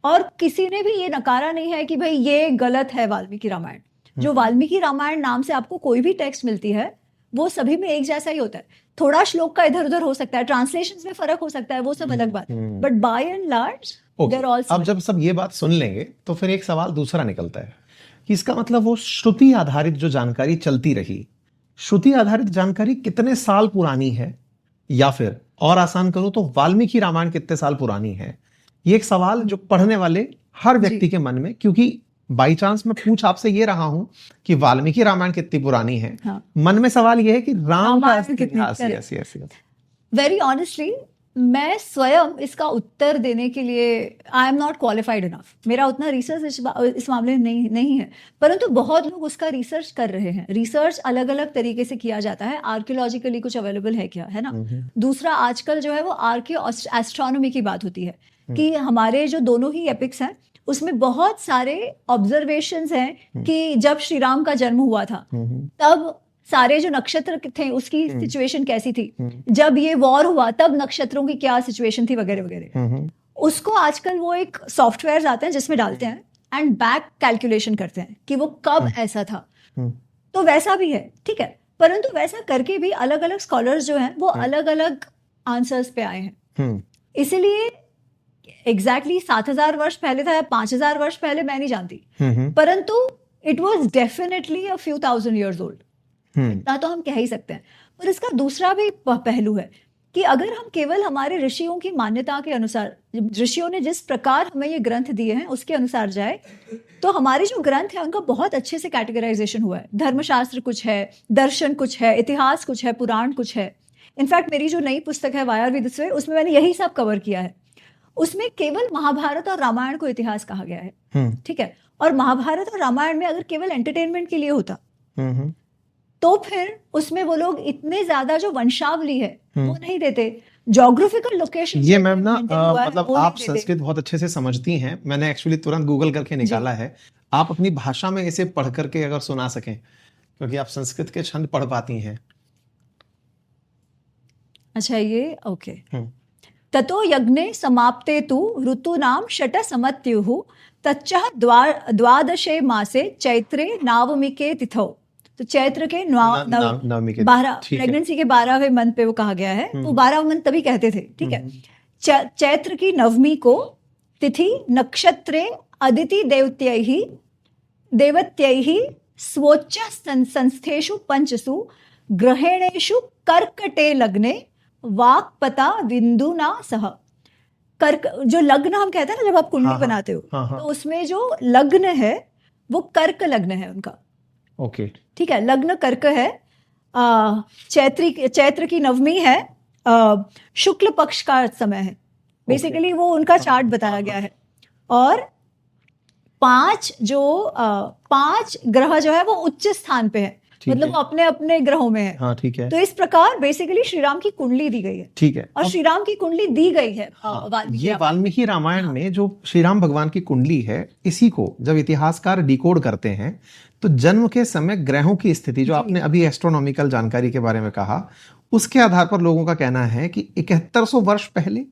और किसी ने भी ये नकारा नहीं है कि भाई ये गलत है वाल्मीकि रामायण। जो वाल्मीकि रामायण नाम से आपको कोई भी टेक्स्ट मिलती है, वो सभी में एक जैसा ही होता है। थोड़ा श्लोक का इधर उधर हो सकता है, ट्रांसलेशन में फर्क हो सकता है, वो सब अलग बात, but by and large there all. अब जब सब ये बात सुन लेंगे तो फिर एक सवाल दूसरा निकलता है कि इसका मतलब वो श्रुति आधारित जो जानकारी चलती रही, श्रुति आधारित जानकारी कितने साल पुरानी है, या फिर और आसान करूं तो वाल्मीकि रामायण कितने साल पुरानी है। ये एक सवाल जो पढ़ने वाले हर व्यक्ति के मन में, क्योंकि बाई चांस मैं पूछ आपसे ये रहा हूं कि वाल्मीकि रामायण कितनी पुरानी है, मन में सवाल ये है कि राम का इतिहास। वेरी ऑनेस्टली मैं स्वयं इसका उत्तर देने के लिए I am not qualified enough, मेरा उतना रिसर्च इस मामले में नहीं है, परंतु बहुत लोग उसका रिसर्च कर रहे हैं। रिसर्च अलग अलग तरीके से किया जाता है, आर्कियोलॉजिकली कुछ अवेलेबल है क्या, है ना। दूसरा आजकल जो है वो आर्कियो एस्ट्रोनॉमी की बात होती है कि हमारे जो दोनों ही एपिक्स हैं उसमें बहुत सारे ऑब्जर्वेशंस हैं कि जब श्री राम का जन्म हुआ था तब सारे जो नक्षत्र थे उसकी सिचुएशन कैसी थी, जब ये वॉर हुआ तब नक्षत्रों की क्या सिचुएशन थी, वगैरह वगैरह। उसको आजकल वो एक सॉफ्टवेयर आते हैं जिसमें डालते हैं एंड बैक कैलकुलेशन करते हैं कि वो कब ऐसा था। तो वैसा भी है, ठीक है, परंतु वैसा करके भी अलग अलग स्कॉलर्स जो हैं वो अलग अलग आंसर्स पे आए हैं। इसीलिए एग्जैक्टली 7000 वर्ष पहले था या 5000 वर्ष पहले मैं नहीं जानती, परंतु it was definitely a few thousand years old, इतना तो हम कह ही सकते हैं। और इसका दूसरा भी पहलू है कि अगर हम केवल हमारे ऋषियों की मान्यता के अनुसार, ऋषियों ने जिस प्रकार हमें ये ग्रंथ दिए हैं उसके अनुसार जाए, तो हमारे जो ग्रंथ है उनका बहुत अच्छे से कैटेगराइजेशन हुआ है। धर्मशास्त्र कुछ है, दर्शन कुछ है, इतिहास कुछ है, पुराण कुछ है। इनफैक्ट मेरी जो नई पुस्तक है वायर विदस्वे, उसमें मैंने यही सब कवर किया है। उसमें केवल महाभारत और रामायण को इतिहास कहा गया है, ठीक है। और महाभारत और रामायण में अगर केवल एंटरटेनमेंट के लिए होता तो फिर उसमें वो लोग इतने ज्यादा जो वंशावली है वो नहीं देते, ज्योग्राफिकल लोकेशन। ये मैम ना मतलब आप संस्कृत बहुत अच्छे से समझती हैं, मैंने एक्चुअली तुरंत गूगल करके निकाला है। आप अपनी भाषा में इसे पढ़ करके अगर सुना सकें, क्योंकि आप संस्कृत के छंद पढ़ पाती हैं। अच्छा, ये ओके। ततो यज्ञे समाप्ते तु ऋतूनाम षट समत्युः तच्चः द्वादशे मासे चैत्रे नावमिके तिथौ। तो चैत्र के नवमी के 12 प्रेगनेंसी के 12वें मंथ पे वो कहा गया है। वो 12 मंथ तभी कहते थे, ठीक है। चैत्र की नवमी को तिथि नक्षत्रे अदिति देवत्यैहि स्वोच्च संस्थेषु पंचसु ग्रहेणेषु कर्कटे लग्ने वाक्पता बिंदुना सह। कर्क जो लग्न हम कहते हैं ना, जब आप कुंडली बनाते हो, तो उसमें जो लग्न है वो कर्क लग्न है उनका, ओके, ठीक है। लग्न कर्क है, चैत्र की नवमी है, शुक्ल पक्ष का समय है, बेसिकली वो उनका चार्ट बताया गया है। और 5 ग्रह जो है वो उच्च स्थान पे है, ठीक मतलब है। वो अपने अपने ग्रहों में है। हाँ ठीक है, तो इस प्रकार बेसिकली श्री राम की कुंडली दी गई है, ठीक है। और श्री राम की कुंडली दी गई है हाँ, वाल्मीकि ये रामायण। वाल्मीकि रामायण में जो श्री राम भगवान की कुंडली है, इसी को जब इतिहासकार डिकोड करते हैं तो जन्म के समय ग्रहों की स्थिति, जो जी। आपने अभी एस्ट्रोनॉमिकल जानकारी के बारे में कहा, उसके आधार पर लोगों का कहना है कि 7100 वर्ष पहले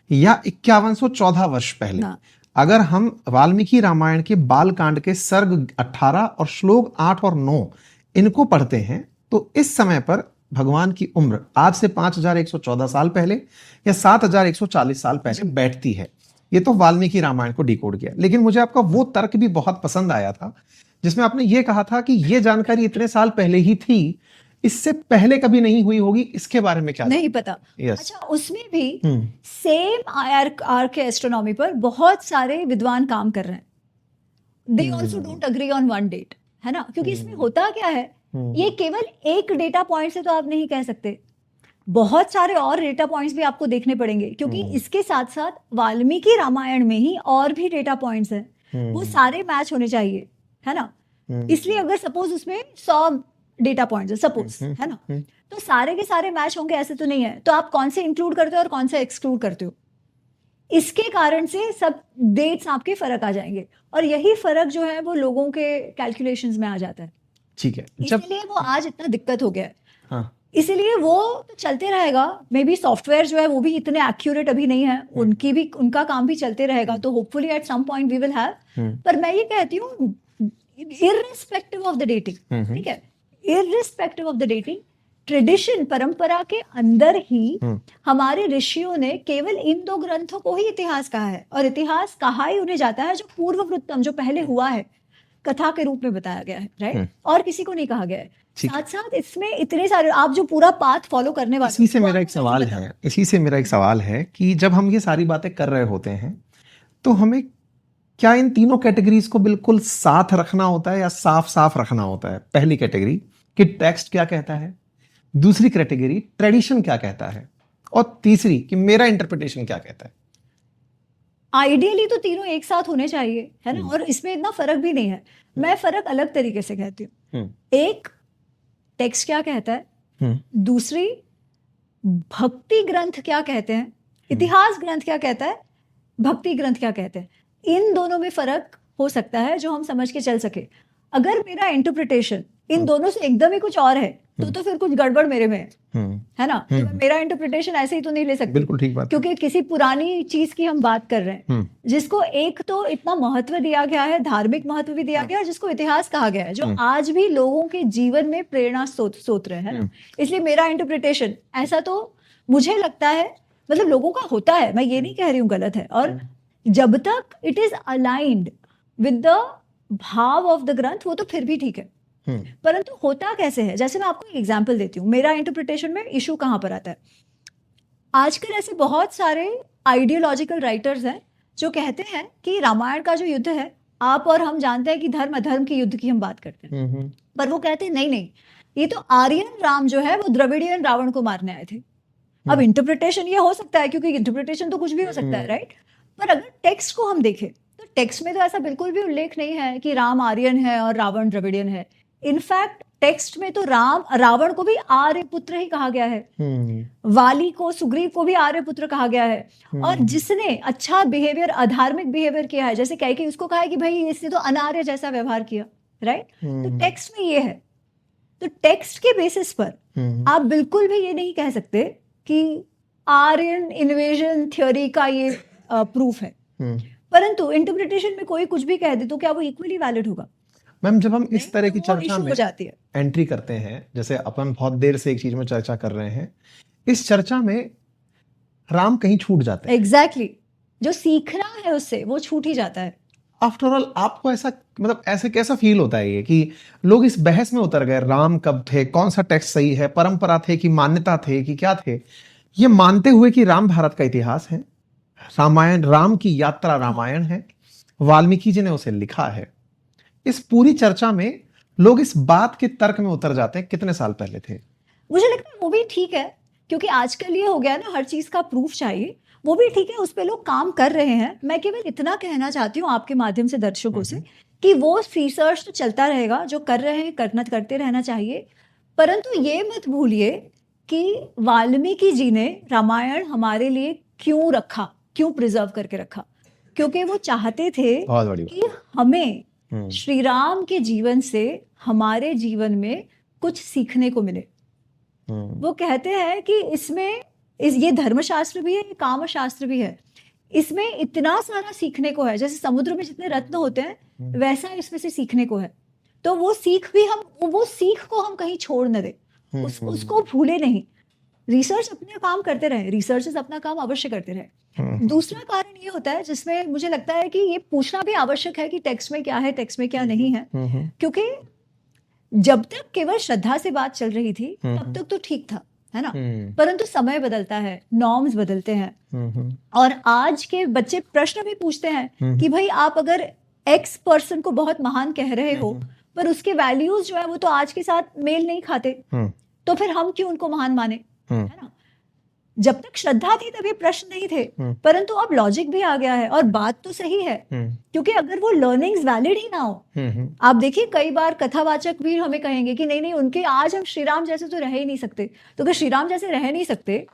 या 5114 वर्ष पहले, हाँ। अगर हम वाल्मीकि रामायण के बालकांड के सर्ग 18 और श्लोक 8 और 9 इनको पढ़ते हैं तो इस समय पर भगवान की उम्र आज से 5114 साल पहले या 7140 साल पहले बैठती है। ये तो वाल्मीकि रामायण को डिकोड किया। लेकिन मुझे आपका वो तर्क भी बहुत पसंद आया था जिसमें आपने ये कहा था कि ये जानकारी इतने साल पहले ही थी, इससे पहले कभी नहीं हुई होगी। इसके बारे में क्या? नहीं पता। Yes. अच्छा, उसमें भी सेम आर्क के एस्ट्रोनॉमी पर बहुत सारे विद्वान काम कर रहे हैं। They also don't agree on one date, है ना? क्योंकि इसमें होता क्या है, ये केवल एक डेटा पॉइंट से तो आप नहीं कह सकते, बहुत सारे और डेटा पॉइंट्स भी आपको देखने पड़ेंगे, क्योंकि इसके साथ साथ वाल्मीकि रामायण में ही और भी डेटा पॉइंट्स हैं, वो सारे मैच होने चाहिए, है ना? इसलिए अगर सपोज उसमें 100 डेटा पॉइंट्स है सपोज, है ना, तो सारे के सारे मैच होंगे ऐसे तो नहीं है। तो आप कौन से इंक्लूड करते हो और कौन से एक्सक्लूड करते हो, इसके कारण से सब डेट्स आपके फर्क आ जाएंगे, और यही फर्क जो है वो लोगों के कैलकुलेशंस में आ जाता है। ठीक है। जब इसलिए वो आज इतना दिक्कत हो गया है। हाँ, इसीलिए वो तो चलते रहेगा। मे बी सॉफ्टवेयर जो है वो भी इतने एक्यूरेट अभी नहीं है, उनका काम भी चलते रहेगा। तो hopefully at some point we will have. पर मैं ये कहती हूँ इररिस्पेक्टिव ऑफ द डेटिंग, ठीक है, irrespective of the dating, tradition परंपरा के अंदर ही हमारे ऋषियों ने केवल इन दो ग्रंथों को ही इतिहास कहा है, और इतिहास कहा ही उन्हें जाता है जो पूर्व वृत्तम, जो पहले हुआ है, कथा के रूप में बताया गया है, राइट? और किसी को नहीं कहा गया है। साथ साथ इसमें इतने सारे, आप जो पूरा पाथ फॉलो करने वाले, इसी से मेरा एक सवाल है कि जब हम ये सारी बातें कर रहे होते हैं तो हमें क्या इन तीनों कैटेगरीज को बिल्कुल साथ रखना होता है या साफ साफ रखना होता है? पहली कैटेगरी कि टेक्स्ट क्या कहता है, दूसरी कैटेगरी ट्रेडिशन क्या कहता है, और तीसरी कि मेरा इंटरप्रिटेशन क्या कहता है। आइडियली तो तीनों एक साथ होने चाहिए, है ना? और इसमें इतना फर्क भी नहीं है। मैं फर्क अलग तरीके से कहती हूँ। एक, टेक्स्ट क्या कहता है, दूसरी भक्ति ग्रंथ क्या कहते हैं, इतिहास ग्रंथ क्या कहता है, भक्ति ग्रंथ क्या कहते हैं। इन दोनों में फर्क हो सकता है जो हम समझ के चल सके। अगर मेरा इंटरप्रिटेशन इन दोनों से एकदम ही कुछ और है तो फिर कुछ गड़बड़ मेरे में है ना? तो मेरा इंटरप्रिटेशन ऐसे ही तो नहीं ले सकती। बिल्कुल ठीक बात। क्योंकि किसी पुरानी चीज की हम बात कर रहे हैं जिसको एक तो इतना महत्व दिया गया है, धार्मिक महत्व भी दिया गया है, जिसको इतिहास कहा गया है, जो आज भी लोगों के जीवन में प्रेरणा स्रोत रहे, है ना? इसलिए मेरा इंटरप्रिटेशन ऐसा तो मुझे लगता है, मतलब लोगों का होता है, मैं ये नहीं कह रही हूँ गलत है। और जब तक it is aligned with the भाव ऑफ द ग्रंथ, वो तो फिर भी ठीक है। परंतु होता कैसे है, जैसे मैं आपको एक एग्जांपल देती हूँ। मेरा इंटरप्रिटेशन में इशू कहाँ पर आता है, आजकल ऐसे बहुत सारे आइडियोलॉजिकल राइटर्स हैं जो कहते हैं कि रामायण का जो युद्ध है, आप और हम जानते हैं कि धर्म अधर्म के युद्ध की हम बात करते हैं, पर वो कहते हैं नहीं, ये तो आर्यन राम जो है वो द्रविडियन रावण को मारने आए थे। अब इंटरप्रिटेशन ये हो सकता है, क्योंकि इंटरप्रिटेशन तो कुछ भी हो सकता है, राइट? पर अगर टेक्स्ट को हम देखें तो टेक्स्ट में तो ऐसा बिल्कुल भी उल्लेख नहीं है कि राम आर्यन है और रावण द्रविडियन है। इनफैक्ट टेक्स्ट में तो रावण को भी आर्य पुत्र ही कहा गया है, वाली को, सुग्रीव को भी आर्य पुत्र कहा गया है। और जिसने अच्छा बिहेवियर, अधार्मिक बिहेवियर किया है, जैसे कैकेयी, उसको कहा है कि भाई इसने तो अनार्य जैसा व्यवहार किया, राइट? तो टेक्स्ट में ये है। तो टेक्स्ट के बेसिस पर आप बिल्कुल भी ये नहीं कह सकते कि आर्यन इन्वेजन थ्योरी का ये प्रूफ है। परंतु इंटरप्रिटेशन में कोई कुछ भी कह दे तो क्या वो इक्वली वैलिड होगा? मैम, जब हम इस तरह की तो वो चर्चा issue में हो जाती है। एंट्री करते हैं, जैसे अपन बहुत देर से एक चीज में चर्चा कर रहे हैं, इस चर्चा में राम कहीं छूट जाते हैं। एग्जैक्टली जो सीखना है उससे वो छूट ही जाता है। आफ्टर ऑल आपको ऐसा, मतलब ऐसे कैसा फील होता है ये कि लोग इस बहस में उतर गए, राम कब थे, कौन सा टेक्स्ट सही है, परंपरा थे कि मान्यता थे कि क्या थे, ये मानते हुए कि राम भारत का इतिहास है, रामायण राम की यात्रा रामायण है, वाल्मीकि जी ने उसे लिखा है। इस पूरी चर्चा में लोग इस बात के तर्क में उतर जाते हैं कितने साल पहले थे। मुझे लगता है वो भी ठीक है, क्योंकि आजकल ये हो गया ना, हर चीज का प्रूफ चाहिए, वो भी ठीक है, उस पे लोग काम कर रहे हैं। मैं केवल इतना कहना चाहती हूँ आपके माध्यम से दर्शकों से कि वो रिसर्च तो चलता रहेगा, जो कर रहे हैं करते रहना चाहिए, परंतु ये मत भूलिए कि वाल्मीकि जी ने रामायण हमारे लिए क्यों रखा, क्यों प्रिजर्व करके रखा, क्योंकि वो चाहते थे बहुत बड़ी कि हमें श्री राम के जीवन से हमारे जीवन में कुछ सीखने को मिले। वो कहते हैं कि इसमें ये धर्मशास्त्र भी है, ये कामशास्त्र भी है, इसमें इतना सारा सीखने को है। जैसे समुद्र में जितने रत्न होते हैं वैसा इसमें से सीखने को है। तो वो सीख को हम कहीं छोड़ न दे, उसको भूले नहीं। रिसर्च अपना काम करते रहे, रिसर्चर्स अपना काम अवश्य करते रहे। दूसरा कारण ये होता है जिसमें मुझे लगता है कि ये पूछना भी आवश्यक है कि टेक्स्ट में क्या है, टेक्स्ट में क्या नहीं है, क्योंकि जब तक केवल श्रद्धा से बात चल रही थी तब तक तो ठीक था, है ना, परंतु समय बदलता है, नॉर्म्स बदलते हैं, और आज के बच्चे प्रश्न भी पूछते हैं कि भाई आप अगर एक्स पर्सन को बहुत महान कह रहे हो पर उसके वैल्यूज जो है वो तो आज के साथ मेल नहीं खाते, तो फिर हम क्यों उनको महान माने, है ना। जब तक श्रद्धा थी तब ये प्रश्न नहीं थे, परंतु अब लॉजिक भी आ गया है और बात तो सही है, क्योंकि अगर वो लर्निंग्स वैलिड ही ना हो, आप देखिए कई बार कथावाचक भी हमें कहेंगे कि नहीं उनके आज हम श्री राम जैसे तो रह ही नहीं सकते। तो अगर श्री राम जैसे रह नहीं सकते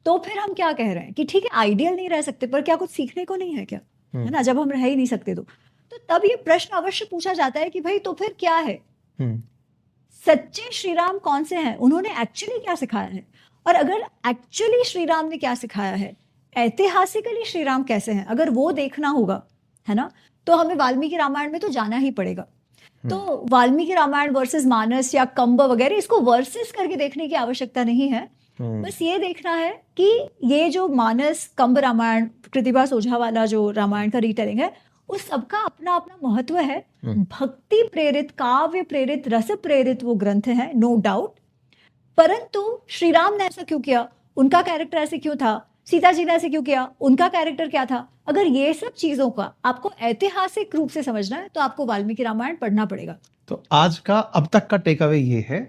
तो फिर हम क्या कह रहे हैं कि ठीक है आइडियल नहीं रह सकते, पर क्या कुछ सीखने को नहीं है क्या, है ना, जब हम रह ही नहीं सकते तो तब ये प्रश्न अवश्य पूछा जाता है कि भाई तो फिर क्या है, सच्चे श्री राम कौन से हैं, उन्होंने एक्चुअली क्या सिखाया है, और अगर एक्चुअली श्री राम ने क्या सिखाया है, ऐतिहासिकली श्री राम कैसे हैं, अगर वो देखना होगा, है ना, तो हमें वाल्मीकि रामायण में तो जाना ही पड़ेगा। तो वाल्मीकि रामायण वर्सेस मानस या कंब वगैरह, इसको वर्सेस करके देखने की आवश्यकता नहीं है, बस ये देखना है कि ये जो मानस कंब रामायण, कृतिवास ओझा वाला जो रामायण का रीटेलिंग है, उस सबका अपना अपना महत्व है। भक्ति प्रेरित, काव्य प्रेरित, रस प्रेरित वो ग्रंथ है, नो डाउट, परंतु श्री राम ने ऐसा क्यों किया, उनका कैरेक्टर ऐसे क्यों था, सीता जी ने ऐसे क्यों किया, उनका कैरेक्टर क्या था, अगर ये सब चीजों का आपको ऐतिहासिक रूप से समझना है तो आपको वाल्मीकि रामायण पढ़ना पड़ेगा। तो आज का अब तक का टेक अवे ये है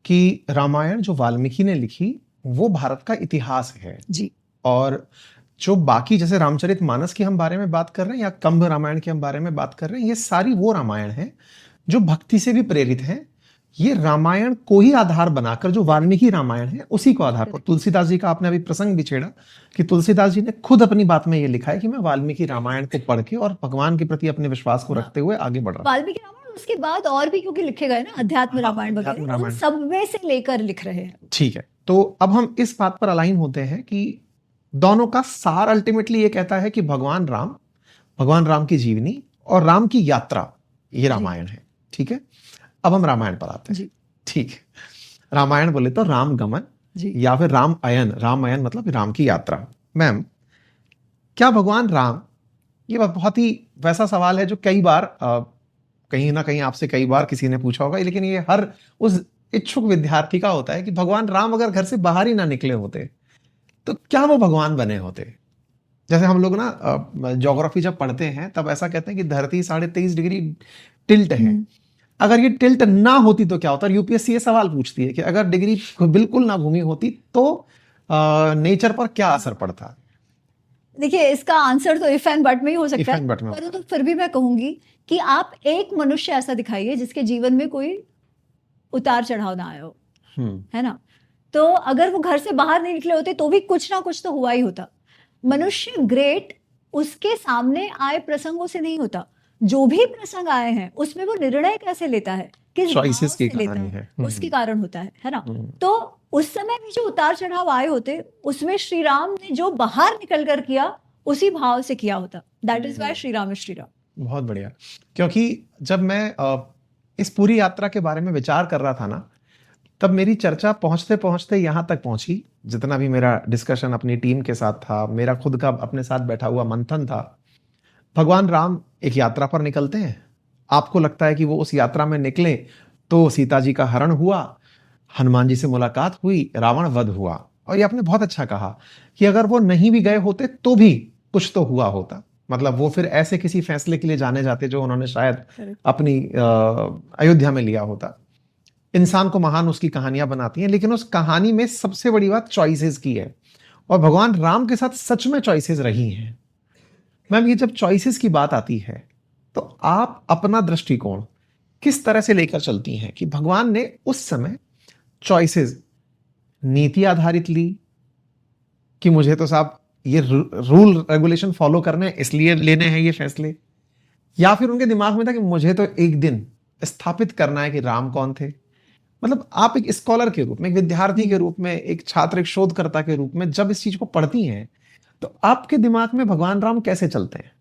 कि रामायण जो वाल्मीकि ने लिखी वो भारत का इतिहास है जी, और जो बाकी जैसे रामचरितमानस की हम बारे में बात कर रहे हैं या कंब रामायण के हम बारे में बात कर रहे हैं, ये सारी वो रामायण है जो भक्ति से भी प्रेरित हैं। ये रामायण को ही आधार बनाकर जो वाल्मीकि रामायण है उसी को आधार पर, तुलसीदास जी का आपने अभी प्रसंग भी छेड़ा कि तुलसीदास जी ने खुद अपनी बात में ये लिखा है कि मैं वाल्मीकि रामायण को पढ़ के और भगवान के प्रति अपने विश्वास को रखते हुए आगे बढ़ रहा हूं। वाल्मीकि रामायण उसके बाद और भी क्योंकि लिखे गए ना, अध्यात्म रामायण वगैरह, उन सब में से लेकर लिख रहे हैं। ठीक है, तो अब हम इस बात पर अलाइन होते हैं कि दोनों का सार अल्टीमेटली ये कहता है कि भगवान राम की जीवनी और राम की यात्रा ये रामायण है। ठीक है, अब हम रामायण पर आते हैं। ठीक है, रामायण बोले तो राम गमन या फिर राम अयन मतलब राम की यात्रा। मैम, क्या भगवान राम, ये बहुत ही वैसा सवाल है जो कई बार कहीं ना कहीं आपसे कई बार किसी ने पूछा होगा, लेकिन ये हर उस इच्छुक विद्यार्थी का होता है कि भगवान राम अगर घर से बाहर ही ना निकले होते तो क्या वो भगवान बने होते। जैसे हम लोग ना ज्योग्राफी जब पढ़ते हैं तब ऐसा कहते हैं कि धरती 23.5 डिग्री टिल्ट है, अगर ये टिल्ट ना होती तो क्या होता। यूपीएससी ये सवाल पूछती है कि अगर डिग्री बिल्कुल ना घूमी होती तो नेचर पर क्या असर पड़ता। देखिए, इसका आंसर तो इफ एंड बट में ही हो सकता है, पर तो फिर भी मैं कहूंगी कि आप एक मनुष्य ऐसा दिखाइए जिसके जीवन में कोई उतार चढ़ाव ना आया हो, है ना। तो अगर वो घर से बाहर नहीं निकले होते तो भी कुछ ना कुछ तो हुआ ही होता। मनुष्य ग्रेट उसके सामने आए प्रसंगों से नहीं होता, जो भी प्रसंग आए हैं उसमें वो निर्णय कैसे लेता है, किस चॉइसेस की लेता कहानी है, उसके कारण होता है ना। तो उस समय भी जो उतार चढ़ाव आए होते उसमें श्री राम ने जो बाहर निकल कर किया उसी भाव से किया होता। That is why Shri Ram is Shri Ram. बहुत बढ़िया, क्योंकि जब मैं इस पूरी यात्रा के बारे में विचार कर रहा था ना, तब मेरी चर्चा पहुंचते पहुंचते यहां तक पहुंची, जितना भी मेरा डिस्कशन अपनी टीम के साथ था, मेरा खुद का अपने साथ बैठा हुआ मंथन था। भगवान राम एक यात्रा पर निकलते हैं, आपको लगता है कि वो उस यात्रा में निकले तो सीता जी का हरण हुआ, हनुमान जी से मुलाकात हुई, रावण वध हुआ। और ये आपने बहुत अच्छा कहा कि अगर वो नहीं भी गए होते तो भी कुछ तो हुआ होता, मतलब वो फिर ऐसे किसी फैसले के लिए जाने जाते जो उन्होंने शायद अपनी अयोध्या में लिया होता। इंसान को महान उसकी कहानियां बनाती हैं, लेकिन उस कहानी में सबसे बड़ी बात चॉइसेस की है, और भगवान राम के साथ सच में चॉइसेस रही हैं। मैम, ये जब चॉइसेस की बात आती है तो आप अपना दृष्टिकोण किस तरह से लेकर चलती हैं कि भगवान ने उस समय चॉइसेस नीति आधारित ली कि मुझे तो साहब ये रूल रेगुलेशन फॉलो करने हैं इसलिए लेने हैं ये फैसले, या फिर उनके दिमाग में था कि मुझे तो एक दिन स्थापित करना है कि राम कौन थे? मतलब आप एक स्कॉलर के रूप में, एक विद्यार्थी के रूप में, एक छात्र, एक शोधकर्ता के रूप में जब इस चीज को पढ़ती हैं तो आपके दिमाग में भगवान राम कैसे चलते हैं?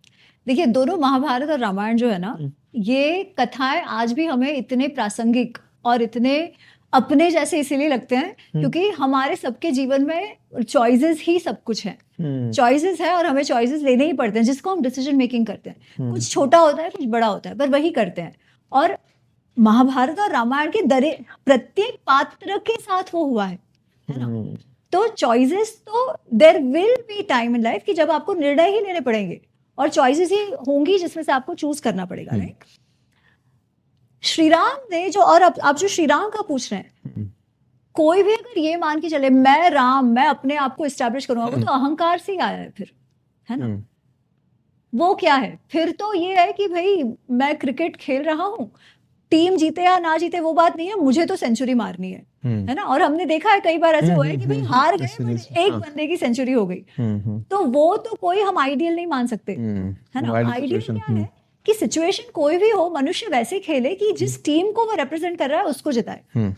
देखिए, दोनों महाभारत और रामायण जो है ना, ये कथाएं आज भी हमें इतने प्रासंगिक और इतने अपने जैसे इसीलिए लगते हैं क्योंकि हमारे सबके जीवन में चॉइसेस ही सब कुछ है। चॉइसेस है और हमें चॉइसेस लेने ही पड़ते हैं, जिसको हम डिसीजन मेकिंग करते हैं। कुछ छोटा होता है, कुछ बड़ा होता है, पर वही करते हैं। और महाभारत और रामायण के प्रत्येक पात्र के साथ वो हुआ है ना। तो चॉइसेस तो there will be time in life कि जब आपको निर्णय ही लेने पड़ेंगे और चॉइसेस ही होंगी जिसमें से आपको चूज करना पड़ेगा। राइट। श्री राम ने जो, और आप जो श्री राम का पूछ रहे हैं, कोई भी अगर ये मान के चले मैं राम, मैं अपने आप को एस्टैब्लिश करूंगा, वो तो अहंकार से ही आया है फिर, है ना। वो क्या है फिर? तो ये है कि भाई मैं क्रिकेट खेल रहा हूं, टीम जीते या ना जीते वो बात नहीं है, मुझे तो सेंचुरी मारनी है ना। और हमने देखा है कई बार ऐसे हुआ है कि भाई हार गए पर एक बंदे की सेंचुरी हो गई। तो वो तो कोई हम आइडियल नहीं मान सकते, है ना। आइडियल क्या है कि सिचुएशन कोई भी हो, मनुष्य वैसे खेले कि जिस टीम को वो रिप्रेजेंट कर रहा है उसको जिताए।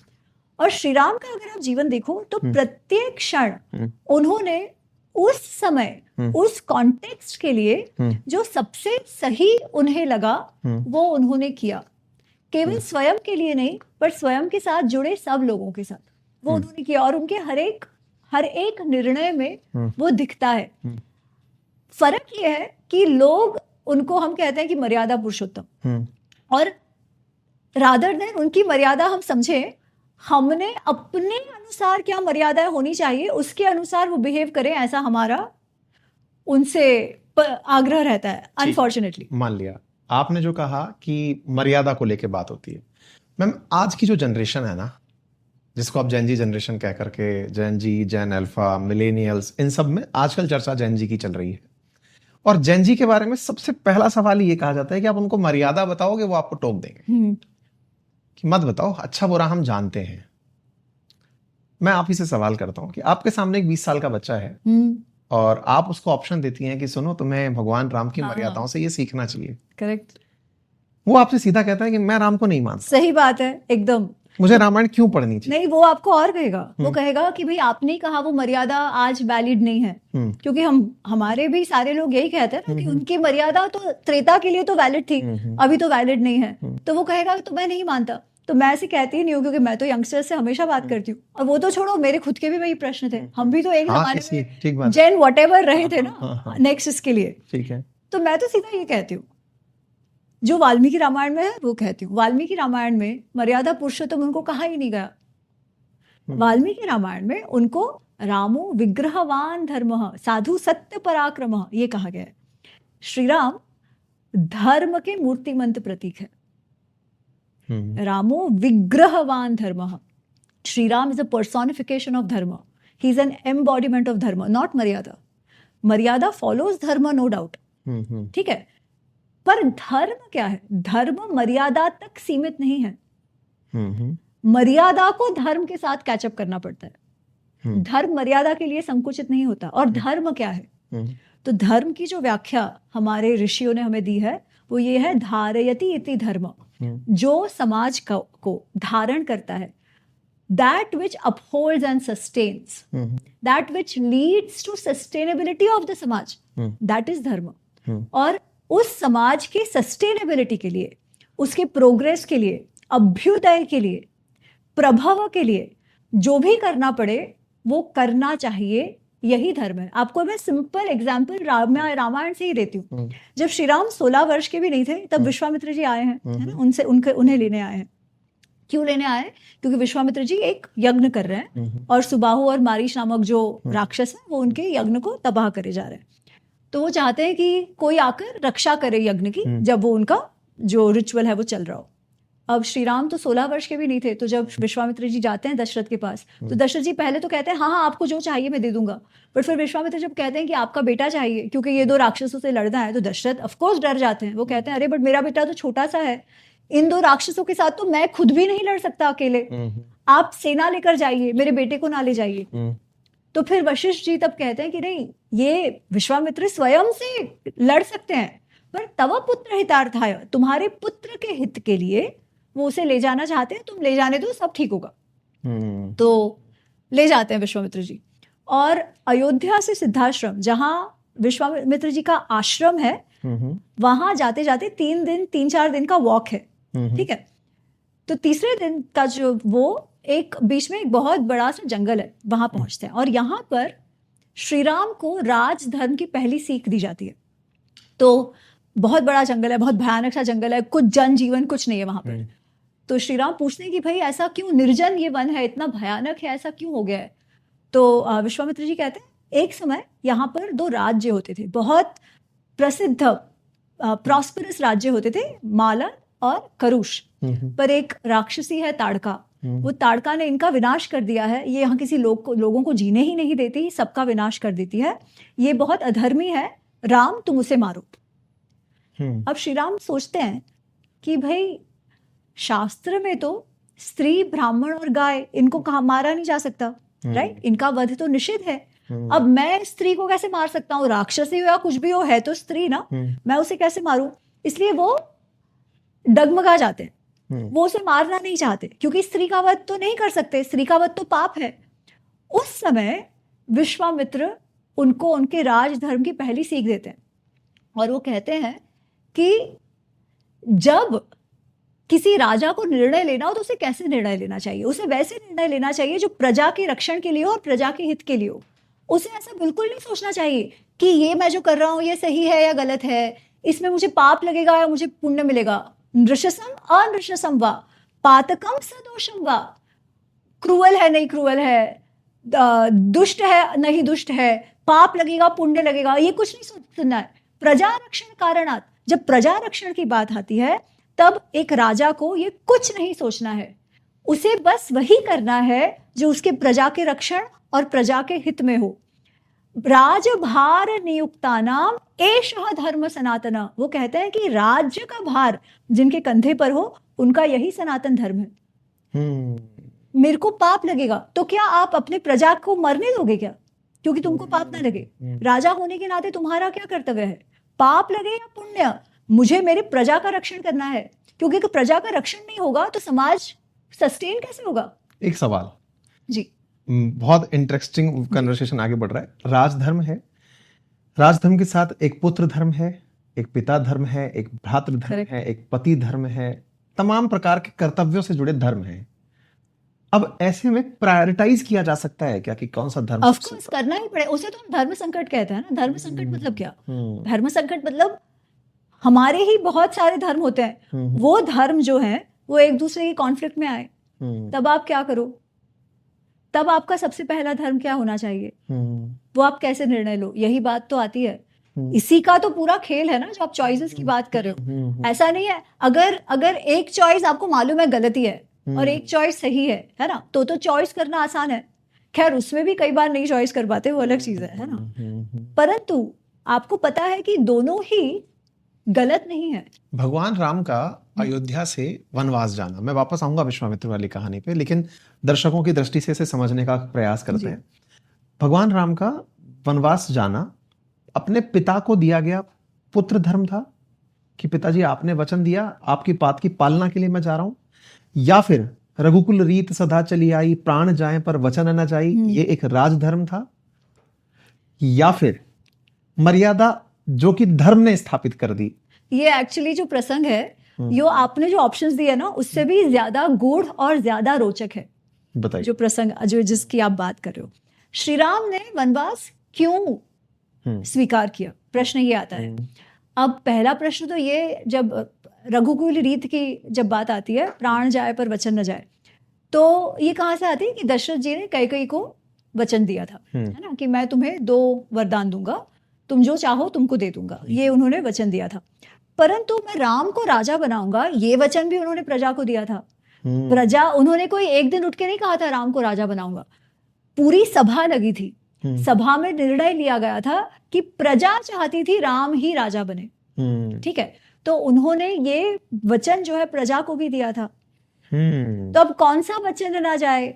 और श्री राम का अगर आप जीवन देखो तो प्रत्येक क्षण उन्होंने उस समय, उस कॉन्टेक्स्ट के लिए जो सबसे सही उन्हें लगा वो उन्होंने किया। केवल स्वयं के लिए नहीं, पर स्वयं के साथ जुड़े सब लोगों के साथ वो उन्होंने किया। और उनके हर एक निर्णय में वो दिखता है। फर्क ये है कि लोग उनको, हम कहते हैं कि मर्यादा पुरुषोत्तम, और रादर देन उनकी मर्यादा हम समझे, हमने अपने अनुसार क्या मर्यादाएं होनी चाहिए उसके अनुसार वो बिहेव करें, ऐसा हमारा उनसे आग्रह रहता है। अनफॉर्चुनेटली मान लिया आपने जो कहा कि मर्यादा को लेके बात होती है। मैम, आज की जो जनरेशन है ना, जिसको आप जेन जी जनरेशन कह करके, जेन जी, जेन अल्फा, मिलेनियल्स, इन सब में आजकल चर्चा जेन जी की चल रही है। और जेन जी के बारे में सबसे पहला सवाल ये कहा जाता है कि आप उनको मर्यादा बताओगे वो आपको टोक देंगे कि मत बताओ, अच्छा बुरा हम जानते हैं। मैं आप ही से सवाल करता हूं कि आपके सामने एक 20 साल का बच्चा है और आप उसको ऑप्शन देती हैं कि सुनो, तुम्हें भगवान राम की मर्यादाओं से ये सीखना चाहिए। करेक्ट। वो आपसे सीधा कहता है कि मैं राम को नहीं मानता। सही बात है, एकदम। मुझे रामायण क्यों पढ़नी चाहिए? नहीं, वो आपको और कहेगा, वो कहेगा कि भाई आपने कहा वो मर्यादा आज वैलिड नहीं है। क्योंकि हमारे भी सारे लोग यही कहते हैं ना कि उनकी मर्यादा तो त्रेता के लिए तो वैलिड थी, अभी तो वैलिड नहीं है। तो वो कहेगा तो मैं नहीं मानता। तो मैं ऐसे कहती ही नहीं हूँ, क्योंकि मैं तो यंगस्टर्स से हमेशा बात करती हूँ। और वो तो छोड़ो, मेरे खुद के भी वही प्रश्न थे। हम भी तो एक जमाने में जैन व्हाटएवर रहे थे ना, नेक्स्ट इसके लिए। ठीक है। तो मैं तो सीधा ये कहती हूँ, जो वाल्मीकि रामायण में है वो कहती हूँ। वाल्मीकि रामायण में मर्यादा पुरुषोत्तम उनको कहा ही नहीं गया। वाल्मीकि रामायण में उनको रामो विग्रहवान धर्मः साधु सत्य पराक्रमः ये कहा गया है। श्री राम धर्म के मूर्तिमंत प्रतीक है। रामो विग्रहवान धर्मः। Shri Ram is a personification of dharma. He is an embodiment of dharma, not maryada. Maryada follows धर्म, नो डाउट। ठीक है, पर धर्म क्या है? धर्म मर्यादा तक सीमित नहीं है। मर्यादा को धर्म के साथ कैचअप करना पड़ता है। धर्म मर्यादा के लिए संकुचित नहीं होता। और धर्म क्या है? तो धर्म की जो व्याख्या हमारे ऋषियों ने हमें दी है वो ये है, धारयति इति धर्म, जो समाज को धारण करता है। That which upholds and sustains, that which leads to sustainability of the समाज, that is धर्म। और उस समाज की सस्टेनेबिलिटी के लिए, उसके प्रोग्रेस के लिए, अभ्युदय के लिए, प्रभाव के लिए जो भी करना पड़े वो करना चाहिए, यही धर्म है। आपको मैं सिंपल एग्जांपल रामायण से ही देती हूँ। जब श्री राम 16 वर्ष के भी नहीं थे तब विश्वामित्र जी आए हैं, है ना, उन्हें लेने आए हैं। क्यों लेने आए? क्योंकि विश्वामित्र जी एक यज्ञ कर रहे हैं और सुबाहु और मारीच नामक जो राक्षस है वो उनके यज्ञ को तबाह करे जा रहे हैं। तो वो चाहते हैं कि कोई आकर रक्षा करे यज्ञ की, जब वो उनका जो रिचुअल है वो चल रहा हो। अब श्री राम तो 16 वर्ष के भी नहीं थे, तो जब विश्वामित्र जी जाते हैं दशरथ के पास, तो दशरथ जी पहले तो कहते हैं हाँ हाँ आपको जो चाहिए मैं दे दूंगा, पर फिर विश्वामित्र जब कहते हैं कि आपका बेटा चाहिए क्योंकि ये 2 राक्षसों से लड़ना है, तो दशरथ ऑफकोर्स डर जाते हैं। वो कहते हैं अरे बट मेरा बेटा तो छोटा सा है, इन 2 राक्षसों के साथ तो मैं खुद भी नहीं लड़ सकता अकेले, आप सेना लेकर जाइए, मेरे बेटे को ना ले जाइए। तो फिर वशिष्ठ जी तब कहते हैं कि नहीं, ये विश्वामित्र स्वयं से लड़ सकते हैं, पर तव पुत्र हितार्थाय, तुम्हारे पुत्र के हित के लिए वो उसे ले जाना चाहते हैं, तुम ले जाने दो, सब ठीक होगा। तो ले जाते हैं विश्वामित्र जी, और अयोध्या से सिद्धाश्रम जहां विश्वामित्र जी का आश्रम है, वहां जाते जाते 3-4 दिन का वॉक है, ठीक है। तो तीसरे दिन का जो वो एक बीच में एक बहुत बड़ा सा जंगल है, वहां पहुंचते हैं, और यहाँ पर श्री राम को राजधर्म की पहली सीख दी जाती है। तो बहुत बड़ा जंगल है, बहुत भयानक सा जंगल है, कुछ जनजीवन कुछ नहीं है वहां पर। तो श्री राम पूछते हैं कि भाई ऐसा क्यों, निर्जन ये वन है, इतना भयानक है, ऐसा क्यों हो गया है? तो विश्वामित्र जी कहते हैं एक समय यहाँ पर 2 राज्य होते थे, बहुत प्रसिद्ध प्रॉस्परस राज्य होते थे, माला और करुष। पर एक राक्षसी है ताड़का, वो ताड़का ने इनका विनाश कर दिया है, ये यहाँ किसी लोगों को जीने ही नहीं देती, सबका विनाश कर देती है, ये बहुत अधर्मी है, राम तुम उसे मारो। अब श्री राम सोचते हैं कि भाई शास्त्र में तो स्त्री, ब्राह्मण और गाय, इनको कहाँ मारा नहीं जा सकता, राइट, इनका वध तो निषिद्ध है। अब मैं स्त्री को कैसे मार सकता हूँ, राक्षसी हो या कुछ भी हो, है तो स्त्री ना, मैं उसे कैसे मारूं? इसलिए वो डगमगा जाते हैं, वो उसे मारना नहीं चाहते, क्योंकि स्त्री का वध तो नहीं कर सकते, स्त्री का वध तो पाप है। उस समय विश्वामित्र उनको उनके राजधर्म की पहली सीख देते हैं, और वो कहते हैं कि जब किसी राजा को निर्णय लेना हो तो उसे कैसे निर्णय लेना चाहिए, उसे वैसे निर्णय लेना चाहिए जो प्रजा के रक्षण के लिए हो और प्रजा के हित के लिए हो। उसे ऐसा बिल्कुल नहीं सोचना चाहिए कि ये मैं जो कर रहा हूँ ये सही है या गलत है, इसमें मुझे पाप लगेगा या मुझे पुण्य मिलेगा। नृशसम अनृशसम वा पातकम सदोषम वा, क्रूअल है नहीं क्रूअल है, दुष्ट है नहीं दुष्ट है, पाप लगेगा पुण्य लगेगा, ये कुछ नहीं सुनना है। प्रजा रक्षण कारणात, जब प्रजा रक्षण की बात आती है तब एक राजा को ये कुछ नहीं सोचना है, उसे बस वही करना है जो उसके प्रजा के रक्षण और प्रजा के हित में हो। राजभार नियुक्तानाम एषः धर्म सनातना, वो कहते हैं कि राज्य का भार जिनके कंधे पर हो उनका यही सनातन धर्म है। मेरे को पाप लगेगा तो क्या आप अपने प्रजा को मरने दोगे क्या, क्योंकि तुमको पाप ना लगे? राजा होने के नाते तुम्हारा क्या कर्तव्य है, पाप लगे या पुण्य, मुझे मेरे प्रजा का रक्षण करना है, क्योंकि अगर प्रजा का रक्षण नहीं होगा तो समाज सस्टेन कैसे होगा? एक सवाल जी, बहुत इंटरेस्टिंग कन्वर्सेशन आगे बढ़ रहा है। राजधर्म है, राजधर्म के साथ एक पुत्र धर्म है, एक पिता धर्म है, एक भ्रातृ धर्म है, एक पति धर्म है, तमाम प्रकार के कर्तव्यों से जुड़े धर्म हैं। अब ऐसे में प्रायोरिटाइज किया जा सकता है क्या कि कौन सा धर्म? ऑफ कोर्स करना ही पड़े, उसे तो हम धर्म संकट कहते हैं ना। धर्म संकट मतलब क्या? धर्म संकट मतलब हमारे ही बहुत सारे धर्म होते हैं, वो धर्म जो है वो एक दूसरे के कॉन्फ्लिक्ट में आए, तब आप क्या करो? तब आपका सबसे पहला धर्म क्या होना चाहिए, वो आप कैसे निर्णय लो, यही बात तो आती है। इसी का तो पूरा खेल है ना, जो आप चॉइसेस की बात कर रहे हो। ऐसा नहीं है अगर एक चॉइस आपको मालूम है गलती है और एक चॉइस सही है ना, तो चॉइस करना आसान है। खैर उसमें भी कई बार नहीं चॉइस कर पाते, वो अलग चीज है ना। परंतु आपको पता है कि दोनों ही गलत नहीं है। भगवान राम का अयोध्या से वनवास जाना, मैं वापस आऊंगा विश्वामित्र वाली कहानी पे, लेकिन दर्शकों की दृष्टि से इसे समझने का प्रयास करते हैं। भगवान राम का वनवास जाना अपने पिता को दिया गया पुत्र धर्म था कि पिताजी आपने वचन दिया, आपकी बात की पालना के लिए मैं जा रहा हूं, या फिर रघुकुल रीत सदा चली आई, प्राण जाए पर वचन न जाई, ये एक राजधर्म था, या फिर मर्यादा जो कि धर्म ने स्थापित कर दी? ये एक्चुअली जो प्रसंग है, यो आपने जो ऑप्शंस दिए ना उससे भी ज्यादा गूढ़ और ज्यादा रोचक है। बताइए जो प्रसंग जो जिसकी आप बात कर रहे हो। श्री राम ने वनवास क्यों स्वीकार किया, प्रश्न ये आता है। अब पहला प्रश्न तो ये, जब रघुकुल रीत की जब बात आती है, प्राण जाए पर वचन न जाए, तो ये कहाँ से आती है कि दशरथ जी ने कैकेयी को वचन दिया था, है ना, कि मैं तुम्हें 2 वरदान दूंगा, तुम जो चाहो तुमको दे दूंगा, ये उन्होंने वचन दिया था। परंतु मैं राम को राजा बनाऊंगा, ये वचन भी उन्होंने प्रजा को दिया था। हम्म, प्रजा, उन्होंने कोई एक दिन उठ के नहीं कहा था राम को राजा बनाऊंगा, पूरी सभा लगी थी, सभा में निर्णय लिया गया था कि प्रजा चाहती थी राम ही राजा बने, ठीक है। तो उन्होंने ये वचन जो है प्रजा को भी दिया था। तो अब कौन सा वचन ना जाए,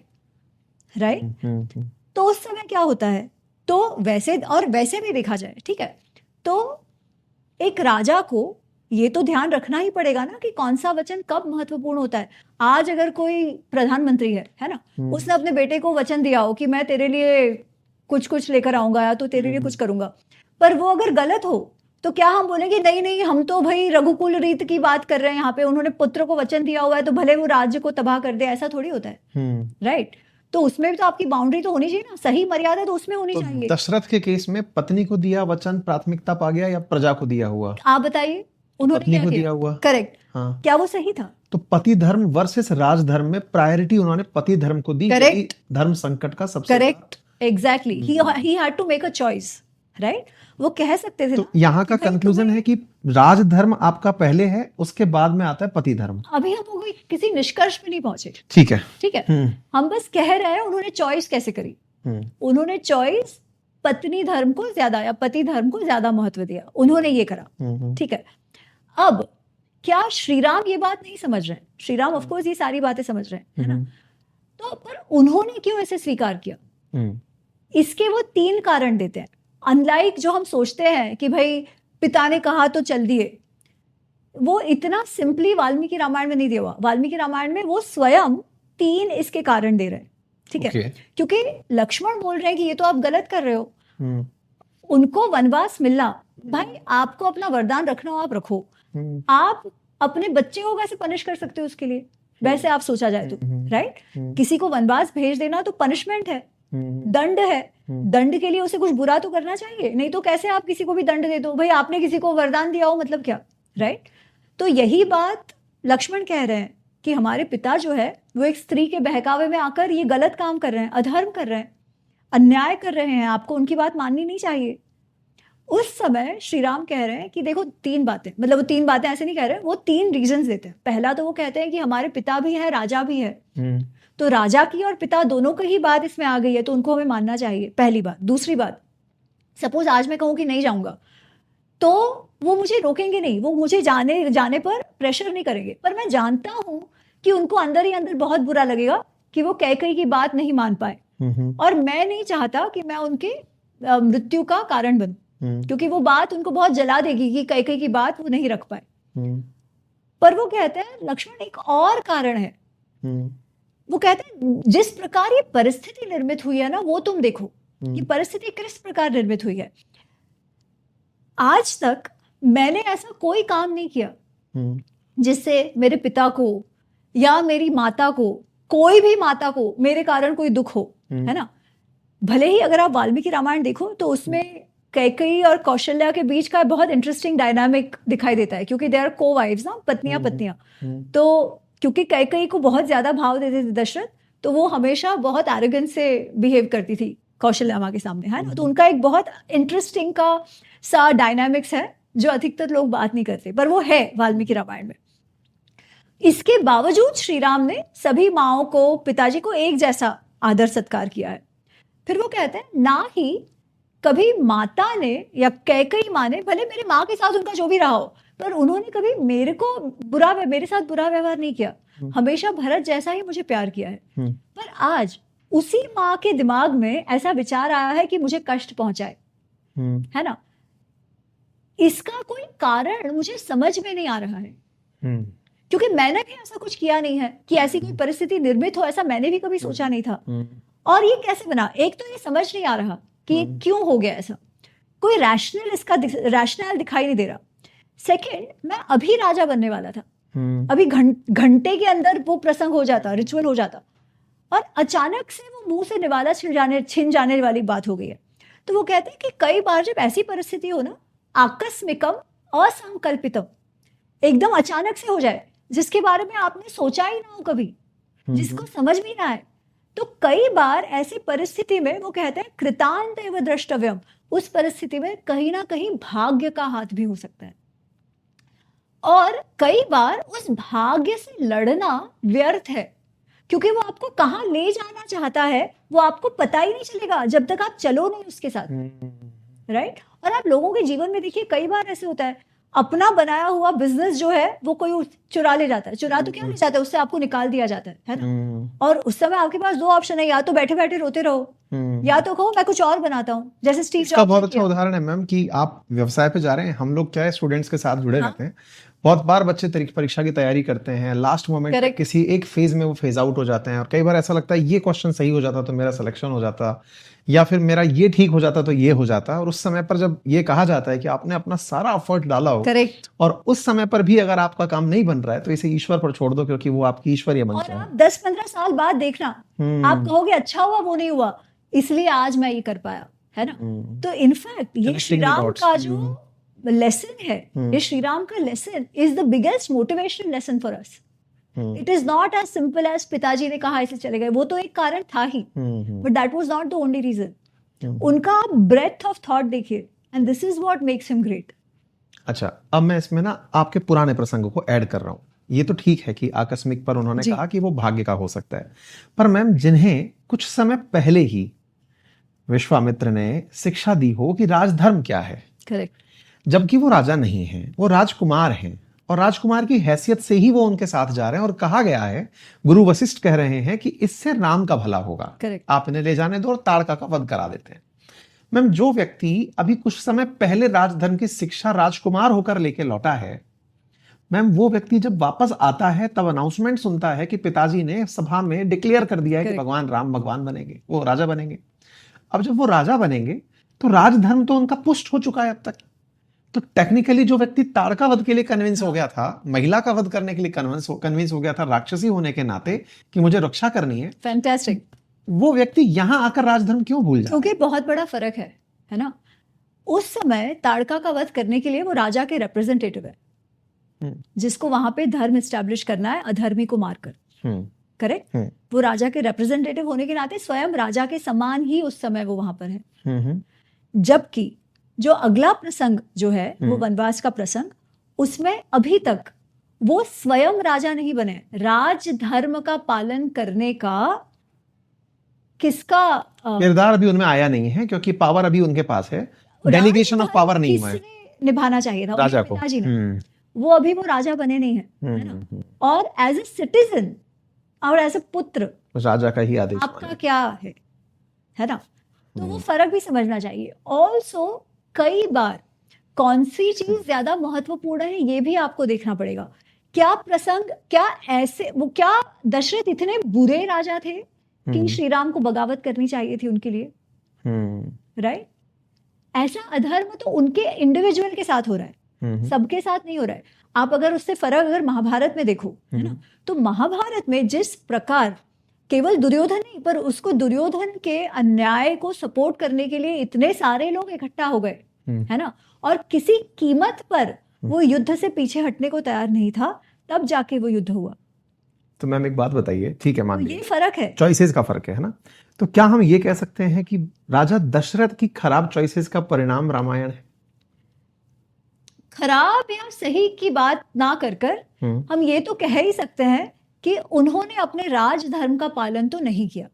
राइट। तो उस समय क्या होता है, तो वैसे और वैसे भी देखा जाए, ठीक है, तो एक राजा को ये तो ध्यान रखना ही पड़ेगा ना कि कौन सा वचन कब महत्वपूर्ण होता है। आज अगर कोई प्रधानमंत्री है ना, उसने अपने बेटे को वचन दिया हो कि मैं तेरे लिए कुछ कुछ लेकर आऊंगा या तो तेरे लिए कुछ करूंगा, पर वो अगर गलत हो तो क्या हम बोलेंगे नहीं नहीं हम तो भाई रघुकुल रीत की बात कर रहे हैं यहाँ पे, उन्होंने पुत्र को वचन दिया हुआ है तो भले वो राज्य को तबाह कर दे, ऐसा थोड़ी होता है, राइट। तो उसमें भी तो आपकी बाउंड्री तो होनी चाहिए ना, सही मर्यादा तो उसमें होनी चाहिए। दशरथ के केस में पत्नी को दिया वचन प्राथमिकता पा गया या प्रजा को दिया हुआ? आप बताइए, उन्होंने पत्नी क्या को किया? दिया हुआ, करेक्ट। हाँ। क्या वो सही था? तो पति धर्म वर्सेस राज धर्म में प्रायोरिटी उन्होंने पति धर्म को दी। Correct. धर्म संकट का सबसे correct, exactly, he had to make a choice, right. वो कह सकते थे तो ना, यहाँ का कंक्लूजन है कि राज धर्म आपका पहले है, उसके बाद में आता है पति धर्म। अभी हम कोई किसी निष्कर्ष पे नहीं पहुंचे, ठीक है, ठीक है। हम बस कह रहे हैं उन्होंने चॉइस कैसे करी। उन्होंने चॉइस पत्नी धर्म को ज्यादा या पति धर्म को ज्यादा महत्व दिया, उन्होंने ये करा, ठीक है। अब क्या श्री राम ये बात नहीं समझ रहे हैं? श्री राम ऑफ कोर्स ये सारी बातें समझ रहे हैं, है ना। तो पर उन्होंने क्यों ऐसे स्वीकार किया? इसके वो 3 कारण देते हैं। अनलाइक जो हम सोचते हैं कि भाई पिता ने कहा तो चल दिए, वो इतना सिंपली वाल्मीकि रामायण में नहीं दिया हुआ। वाल्मीकि रामायण में वो स्वयं 3 इसके कारण दे रहे हैं, ठीक है। क्योंकि लक्ष्मण बोल रहे हैं कि ये तो आप गलत कर रहे हो, उनको वनवास मिलना, भाई आपको अपना वरदान रखना हो आप रखो, आप अपने बच्चे को कैसे पनिश कर सकते हो उसके लिए, वैसे आप सोचा जाए तो, राइट। किसी को वनवास भेज देना तो पनिशमेंट है, दंड है, दंड के लिए उसे कुछ बुरा तो करना चाहिए, नहीं तो कैसे आप किसी को भी दंड दे दो, भाई आपने किसी को वरदान दिया हो मतलब क्या, राइट। तो यही बात लक्ष्मण कह रहे हैं कि हमारे पिता जो है वो एक स्त्री के बहकावे में आकर ये गलत काम कर रहे हैं, अधर्म कर रहे हैं, अन्याय कर रहे हैं, आपको उनकी बात माननी नहीं चाहिए। उस समय श्री राम कह रहे हैं कि देखो 3 बातें, मतलब वो 3 बातें ऐसे नहीं कह रहे, वो 3 रीजंस देते हैं। पहला तो वो कहते हैं कि हमारे पिता भी है, राजा भी है, तो राजा की और पिता दोनों की ही बात इसमें आ गई है, तो उनको हमें मानना चाहिए, पहली बात। दूसरी बात, सपोज आज मैं कहूँ कि नहीं जाऊंगा तो वो मुझे रोकेंगे नहीं, वो मुझे जाने पर प्रेशर नहीं करेंगे, पर मैं जानता हूं कि उनको अंदर ही अंदर बहुत बुरा लगेगा कि वो कैकेयी की बात नहीं मान पाए, और मैं नहीं चाहता कि मैं उनके मृत्यु का कारण बनूं, क्योंकि वो बात उनको बहुत जला देगी कि कैकेयी की बात वो नहीं रख पाए। पर वो कहते हैं लक्ष्मण एक और कारण है, वो कहते हैं जिस प्रकार ये परिस्थिति निर्मित हुई है ना, वो तुम देखो कि परिस्थिति किस प्रकार निर्मित हुई है। आज तक मैंने ऐसा कोई काम नहीं किया जिससे मेरे पिता को या मेरी माता को, कोई भी माता को मेरे कारण कोई दुख हो, है ना। भले ही अगर आप वाल्मीकि रामायण देखो तो उसमें कैकेयी और कौशल्या के बीच का बहुत इंटरेस्टिंग डायनामिक दिखाई देता है, क्योंकि दे आर को वाइफ्स ना, पत्नियां। तो क्योंकि कैकेयी को बहुत ज्यादा भाव देते थे दशरथ, तो वो हमेशा बहुत एरोगेंस से बिहेव करती थी कौशल्या माँ के सामने, है ना। तो उनका एक बहुत इंटरेस्टिंग का सा डायनामिक्स है जो अधिकतर लोग बात नहीं करते, पर वो है वाल्मीकि रामायण में। इसके बावजूद श्री राम ने सभी माओं को, पिताजी को एक जैसा आदर सत्कार किया है। फिर वो कहते हैं ना ही कभी माता ने या कैकेयी माँ ने, भले मेरे माँ के साथ उनका जो भी रहा हो, पर उन्होंने कभी मेरे साथ बुरा व्यवहार नहीं किया, हमेशा भरत जैसा ही मुझे प्यार किया है। पर आज उसी माँ के दिमाग में ऐसा विचार आया है कि मुझे कष्ट पहुंचाए, है ना। इसका कोई कारण मुझे समझ में नहीं आ रहा है, क्योंकि मैंने भी ऐसा कुछ किया नहीं है कि ऐसी कोई परिस्थिति निर्मित हो, ऐसा मैंने भी कभी सोचा नहीं था। और ये कैसे बना, एक तो ये समझ नहीं आ रहा कि क्यों हो गया ऐसा, कोई रैशनल दिखाई नहीं दे रहा। सेकंड, मैं अभी राजा बनने वाला था, अभी घंटे के अंदर वो प्रसंग हो जाता, रिचुअल हो जाता, और अचानक से वो मुंह से निवाला छिन जाने वाली बात हो गई है। तो वो कहते हैं कि कई बार जब ऐसी परिस्थिति हो ना, आकस्मिकम असंकल्पितम, एकदम अचानक से हो जाए, जिसके बारे में आपने सोचा ही ना हो कभी, जिसको समझ भी ना आए, तो कई बार ऐसी परिस्थिति में वो कहते हैं कृतांत एव द्रष्टव्यम, उस परिस्थिति में कहीं ना कहीं भाग्य का हाथ भी हो सकता है। और कई बार उस भाग्य से लड़ना व्यर्थ है, क्योंकि वो आपको कहाँ ले जाना चाहता है वो आपको पता ही नहीं चलेगा जब तक आप चलो नहीं उसके साथ, राइट। और आप लोगों के जीवन में देखिए कई बार ऐसे होता है, अपना बनाया हुआ बिजनेस जो है वो कोई चुरा ले जाता है, चुरा तो क्या ले जाता है, उससे आपको निकाल दिया जाता है ना। और उस समय आपके पास दो ऑप्शन है, या तो बैठे बैठे रोते रहो, या तो कहो मैं कुछ और बनाता हूँ, जैसे स्टीव इसका जॉब्स बहुत ने अच्छा किया। उदाहरण है मैम कि आप व्यवसाय पे जा रहे हैं, हम लोग क्या है स्टूडेंट्स के साथ जुड़े रहते हैं, बहुत बार बच्चे परीक्षा की तैयारी करते हैं, लास्ट मोमेंट Correct. किसी एक फेज में वो फेज आउट हो जाते हैं, और कई बार ऐसा लगता है ये क्वेश्चन सही हो जाता तो मेरा सिलेक्शन हो जाता, या फिर मेरा ये ठीक हो जाता तो ये हो जाता। और उस समय पर जब ये कहा जाता है कि आपने अपना सारा एफर्ट डाला हो, करेक्ट, और उस समय पर भी अगर आपका काम नहीं बन रहा है तो इसे ईश्वर पर छोड़ दो, क्योंकि वो आपकी ईश्वरीय और मंशा है। आप 10-15 साल बाद देखना, आप कहोगे अच्छा हुआ वो नहीं हुआ, इसलिए आज मैं ये कर पाया, है ना। तो इनफैक्ट ये Connecting Shri the Ram dots. का जो लेसन है, ये श्री राम का lesson is the biggest motivational lesson for us. It is not as simple as पिताजी ने कहा ऐसे चले गए, वो तो एक कारण था ही, but that was not the only reason. उनका ब्रेथ ऑफ थॉट देखिए, and this is what makes him great. अच्छा, अब मैं इसमें ना आपके पुराने प्रसंगों को ऐड कर रहा हूं। ये तो ठीक है कि आकस्मिक पर उन्होंने जी। कहा कि वो भाग्य का हो सकता है, पर मैम जिन्हें कुछ समय पहले ही विश्वामित्र ने शिक्षा दी हो कि राजधर्म क्या है, करेक्ट, जबकि वो राजा नहीं हैं, वो राजकुमार हैं, और राजकुमार की हैसियत से ही वो उनके साथ जा रहे हैं, और कहा गया है, गुरु वशिष्ठ कह रहे हैं कि इससे राम का भला होगा, करेक्ट, आप इन्हें ले जाने दो और ताड़का का वध करा देते हैं। मैम जो व्यक्ति अभी कुछ समय पहले राजधर्म की शिक्षा राजकुमार होकर लेके लौटा है, मैम वो व्यक्ति जब वापस आता है तब अनाउंसमेंट सुनता है कि पिताजी ने सभा में डिक्लेयर कर दिया है कि Correct. भगवान राम भगवान बनेंगे, वो राजा बनेंगे। अब जब वो राजा बनेंगे तो राजधर्म तो उनका पुष्ट हो चुका है अब तक, तो टेक्निकली जो व्यक्ति ताड़का वध के लिए कन्विंस हो गया था, महिला का वध करने के लिए कन्विंस हो गया था राक्षसी होने के नाते कि मुझे रक्षा करनी है, फैंटास्टिक। वो व्यक्ति यहां आकर राजधर्म क्यों भूल जाए? क्योंकि बहुत बड़ा फर्क है ना। उस समय ताड़का का वध करने के लिए वो राजा के रिप्रेजेंटेटिव है, जिसको वहां पे धर्म एस्टैब्लिश करना है अधर्मी को मारकर, करेक्ट। वो राजा के रिप्रेजेंटेटिव होने के नाते स्वयं राजा के समान ही उस समय वो वहां पर है। जबकि जो अगला प्रसंग जो है वो वनवास का प्रसंग, उसमें अभी तक वो स्वयं राजा नहीं बने, राजधर्म का पालन करने का किसका किरदार अभी उनमें आया नहीं है, क्योंकि पावर अभी उनके पास है, डेलीगेशन ऑफ पावर नहीं हुआ है किसने निभाना चाहिए था, राजा उनके को। पिताजी ने। वो अभी वो राजा बने नहीं है ना। और एज ए सिटीजन और एज ए पुत्र राजा का ही आदेश आपका माने। क्या है ना। तो वो फर्क भी समझना चाहिए। ऑल्सो कई बार कौन सी चीज ज्यादा महत्वपूर्ण है ये भी आपको देखना पड़ेगा। क्या प्रसंग, क्या ऐसे वो, क्या दशरथ इतने बुरे राजा थे कि श्री राम को बगावत करनी चाहिए थी उनके लिए, राइट। ऐसा अधर्म तो उनके इंडिविजुअल के साथ हो रहा है, सबके साथ नहीं हो रहा है। आप अगर उससे फर्क अगर महाभारत में देखो, है ना, तो महाभारत में जिस प्रकार केवल दुर्योधन नहीं, पर उसको दुर्योधन के अन्याय को सपोर्ट करने के लिए इतने सारे लोग इकट्ठा हो गए, है ना, और किसी कीमत पर वो युद्ध से पीछे हटने को तैयार नहीं था, तब जाके वो युद्ध हुआ। तो मैम एक बात बताइए, ठीक है मान तो लीजिए ये फर्क है, चॉइसेस का फर्क है ना, तो क्या हम ये कह सकते हैं कि राजा दशरथ की खराब चॉइसेस का परिणाम रामायण है? खराब या सही की बात ना कर हम ये तो कह ही सकते हैं कि उन्होंने अपने राजधर्म का पालन तो नहीं किया।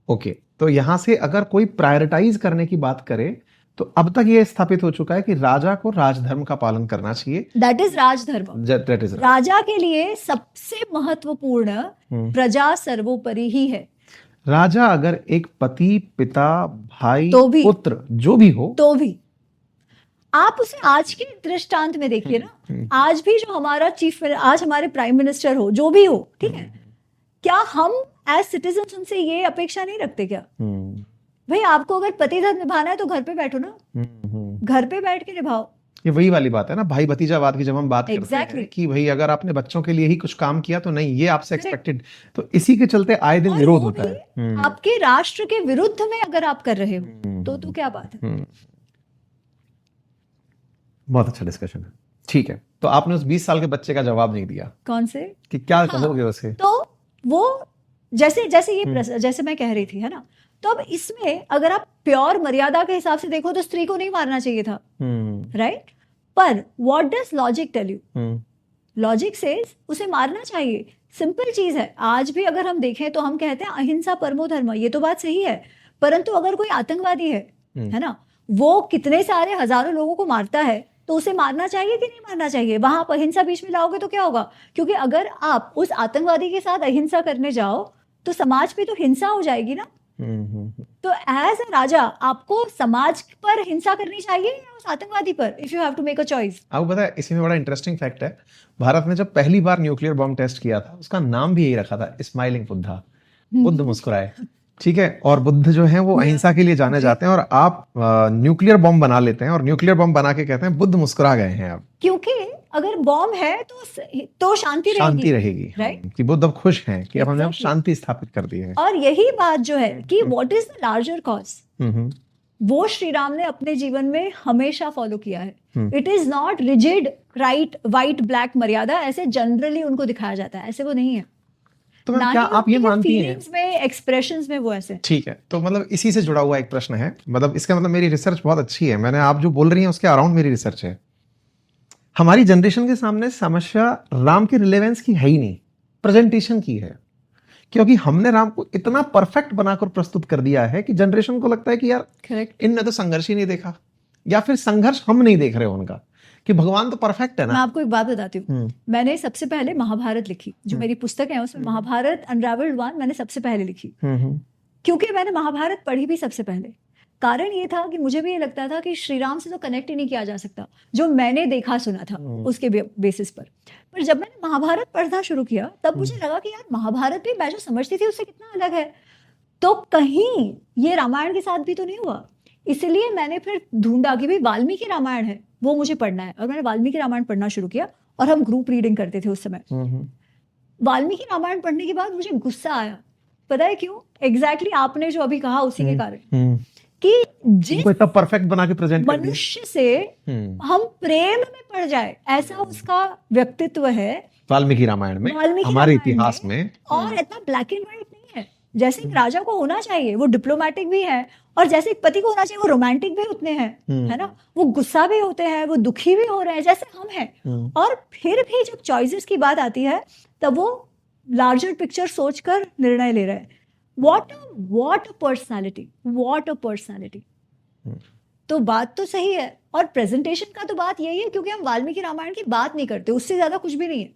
ओके, तो यहां से अगर कोई प्रायोरिटाइज करने की बात करे तो अब तक ये स्थापित हो चुका है कि राजा को राजधर्म का पालन करना चाहिए। That is rajdharma. That is राजा के लिए सबसे महत्वपूर्ण प्रजा सर्वोपरि ही है। राजा अगर एक पति, पिता, भाई, तो भी, पुत्र जो भी हो, तो भी आप उसे आज के दृष्टांत में देखिए ना, आज भी जो हमारा आज हमारे प्राइम मिनिस्टर हो, जो भी हो, ठीक है, क्या हम एज सिटीजन उनसे ये अपेक्षा नहीं रखते क्या? भाई आपको अगर पति धर्म निभाना है तो घर पे बैठो ना, घर पे बैठ के निभाओ। ये वही वाली बात है ना, भाई भतीजावाद की जब हम बात करते Exactly. हैं कि भाई अगर आपने बच्चों के लिए ही कुछ काम किया तो नहीं, ये आपसे एक्सपेक्टेड, तो इसी के चलते आए दिन और विरोध वो होता भी है। आपके राष्ट्र के विरुद्ध में अगर आप कर रहे हो तो क्या बात है। बहुत अच्छा डिस्कशन है, ठीक है। तो आपने उस 20 साल के बच्चे का जवाब नहीं दिया कौन से? कि क्या कहोगे उसे? तो वो जैसे ये जैसे मैं कह रही थी, है ना, तो अब इसमें अगर आप प्योर मर्यादा के हिसाब से देखो तो स्त्री को नहीं मारना चाहिए था, राइट। पर what does logic tell you? Logic says उसे मारना चाहिए, सिंपल चीज है। आज भी अगर हम देखें तो हम कहते हैं अहिंसा परमो धर्म, ये तो बात सही है, परंतु अगर कोई आतंकवादी है ना, वो कितने सारे हजारों लोगों को मारता है, तो उसे मारना चाहिए कि नहीं मारना चाहिए? वहां आप अहिंसा बीच में लाओगे तो क्या होगा? क्योंकि अगर आप उस आतंकवादी के साथ अहिंसा करने जाओ तो समाज पे तो हिंसा हो जाएगी ना। तो एज अ राजा आपको समाज पर हिंसा करनी चाहिए या उस आतंकवादी पर, if you have to make a choice? आपको पता है इसी में बड़ा इंटरेस्टिंग फैक्ट है, भारत ने जब पहली बार न्यूक्लियर बॉम्ब टेस्ट किया था उसका नाम भी यही रखा था, स्माइलिंग बुद्धा, बुद्ध मुस्कुराए। ठीक है, और बुद्ध जो है वो अहिंसा के लिए जाने जाते हैं, और आप न्यूक्लियर बॉम्ब बना लेते हैं और न्यूक्लियर बॉम्ब बना के कहते हैं बुद्ध मुस्कुरा गए हैं अब। क्योंकि अगर बॉम्ब है तो शांति रहेगी, राइट? कि बुद्ध अब खुश हैं कि अब हमने अब शांति स्थापित कर दी है। और यही बात जो है कि what is the larger cause, वो श्री राम ने अपने जीवन में हमेशा फॉलो किया है। It is not rigid right white black मर्यादा, ऐसे जनरली उनको दिखाया जाता है, ऐसे वो नहीं है। तो क्या आप ये मानती हैं में, एक्सप्रेशंस में वो ऐसे? ठीक है, तो मतलब इसी से जुड़ा हुआ एक प्रश्न है, मतलब इसका मतलब मेरी रिसर्च बहुत अच्छी है, मैंने आप जो बोल रही हैं उसके अराउंड मेरी रिसर्च है। हमारी जनरेशन के सामने समस्या राम की रिलेवेंस की है ही नहीं, प्रेजेंटेशन की है, क्योंकि हमने राम को इतना परफेक्ट बनाकर प्रस्तुत कर दिया है कि जनरेशन को लगता है कि यार इनने तो संघर्ष ही नहीं देखा, या फिर संघर्ष हम नहीं देख रहे उनका, कि भगवान तो परफेक्ट है ना। मैं आपको एक बात बताती हूँ, मैंने सबसे पहले महाभारत लिखी, जो मेरी पुस्तक है उसमें महाभारत अनरावेल्ड 1 मैंने सबसे पहले लिखी, क्योंकि मैंने महाभारत पढ़ी भी सबसे पहले। कारण ये था कि मुझे भी ये लगता था कि श्री राम से तो कनेक्ट ही नहीं किया जा सकता, जो मैंने देखा सुना था उसके बेसिस पर जब मैंने महाभारत पढ़ना शुरू किया तब मुझे लगा कि यार महाभारत भी मैं जो समझती थी उससे कितना अलग है, तो कहीं ये रामायण के साथ भी तो नहीं हुआ। इसलिए मैंने फिर ढूंढा कि भाई वाल्मीकि रामायण है, वो मुझे पढ़ना है, और मैंने वाल्मीकि रामायण पढ़ना शुरू किया, और हम ग्रुप रीडिंग करते थे उस समय। वाल्मीकि रामायण पढ़ने के बाद मुझे गुस्सा आया, पता है क्यों? एग्जैक्टली आपने जो अभी कहा उसी के कारण, कि जिस परफेक्ट बना के प्रेजेंट मनुष्य से हम प्रेम में पड़ जाए, ऐसा उसका व्यक्तित्व है वाल्मीकि रामायण में, हमारे इतिहास में, और इतना ब्लैक एंड व्हाइट नहीं है। जैसे एक राजा को होना चाहिए वो डिप्लोमेटिक भी है, और जैसे एक पति को होना चाहिए वो रोमांटिक भी उतने हैं, है ना, वो गुस्सा भी होते हैं, वो दुखी भी हो रहे हैं जैसे हम हैं। और फिर भी जब चॉइसेस की बात आती है तब वो लार्जर पिक्चर सोचकर निर्णय ले रहे हैं। What a personality, what a personality। तो बात तो सही है, और प्रेजेंटेशन का तो बात यही है, क्योंकि हम वाल्मीकि रामायण की बात नहीं करते, उससे ज्यादा कुछ भी नहीं है,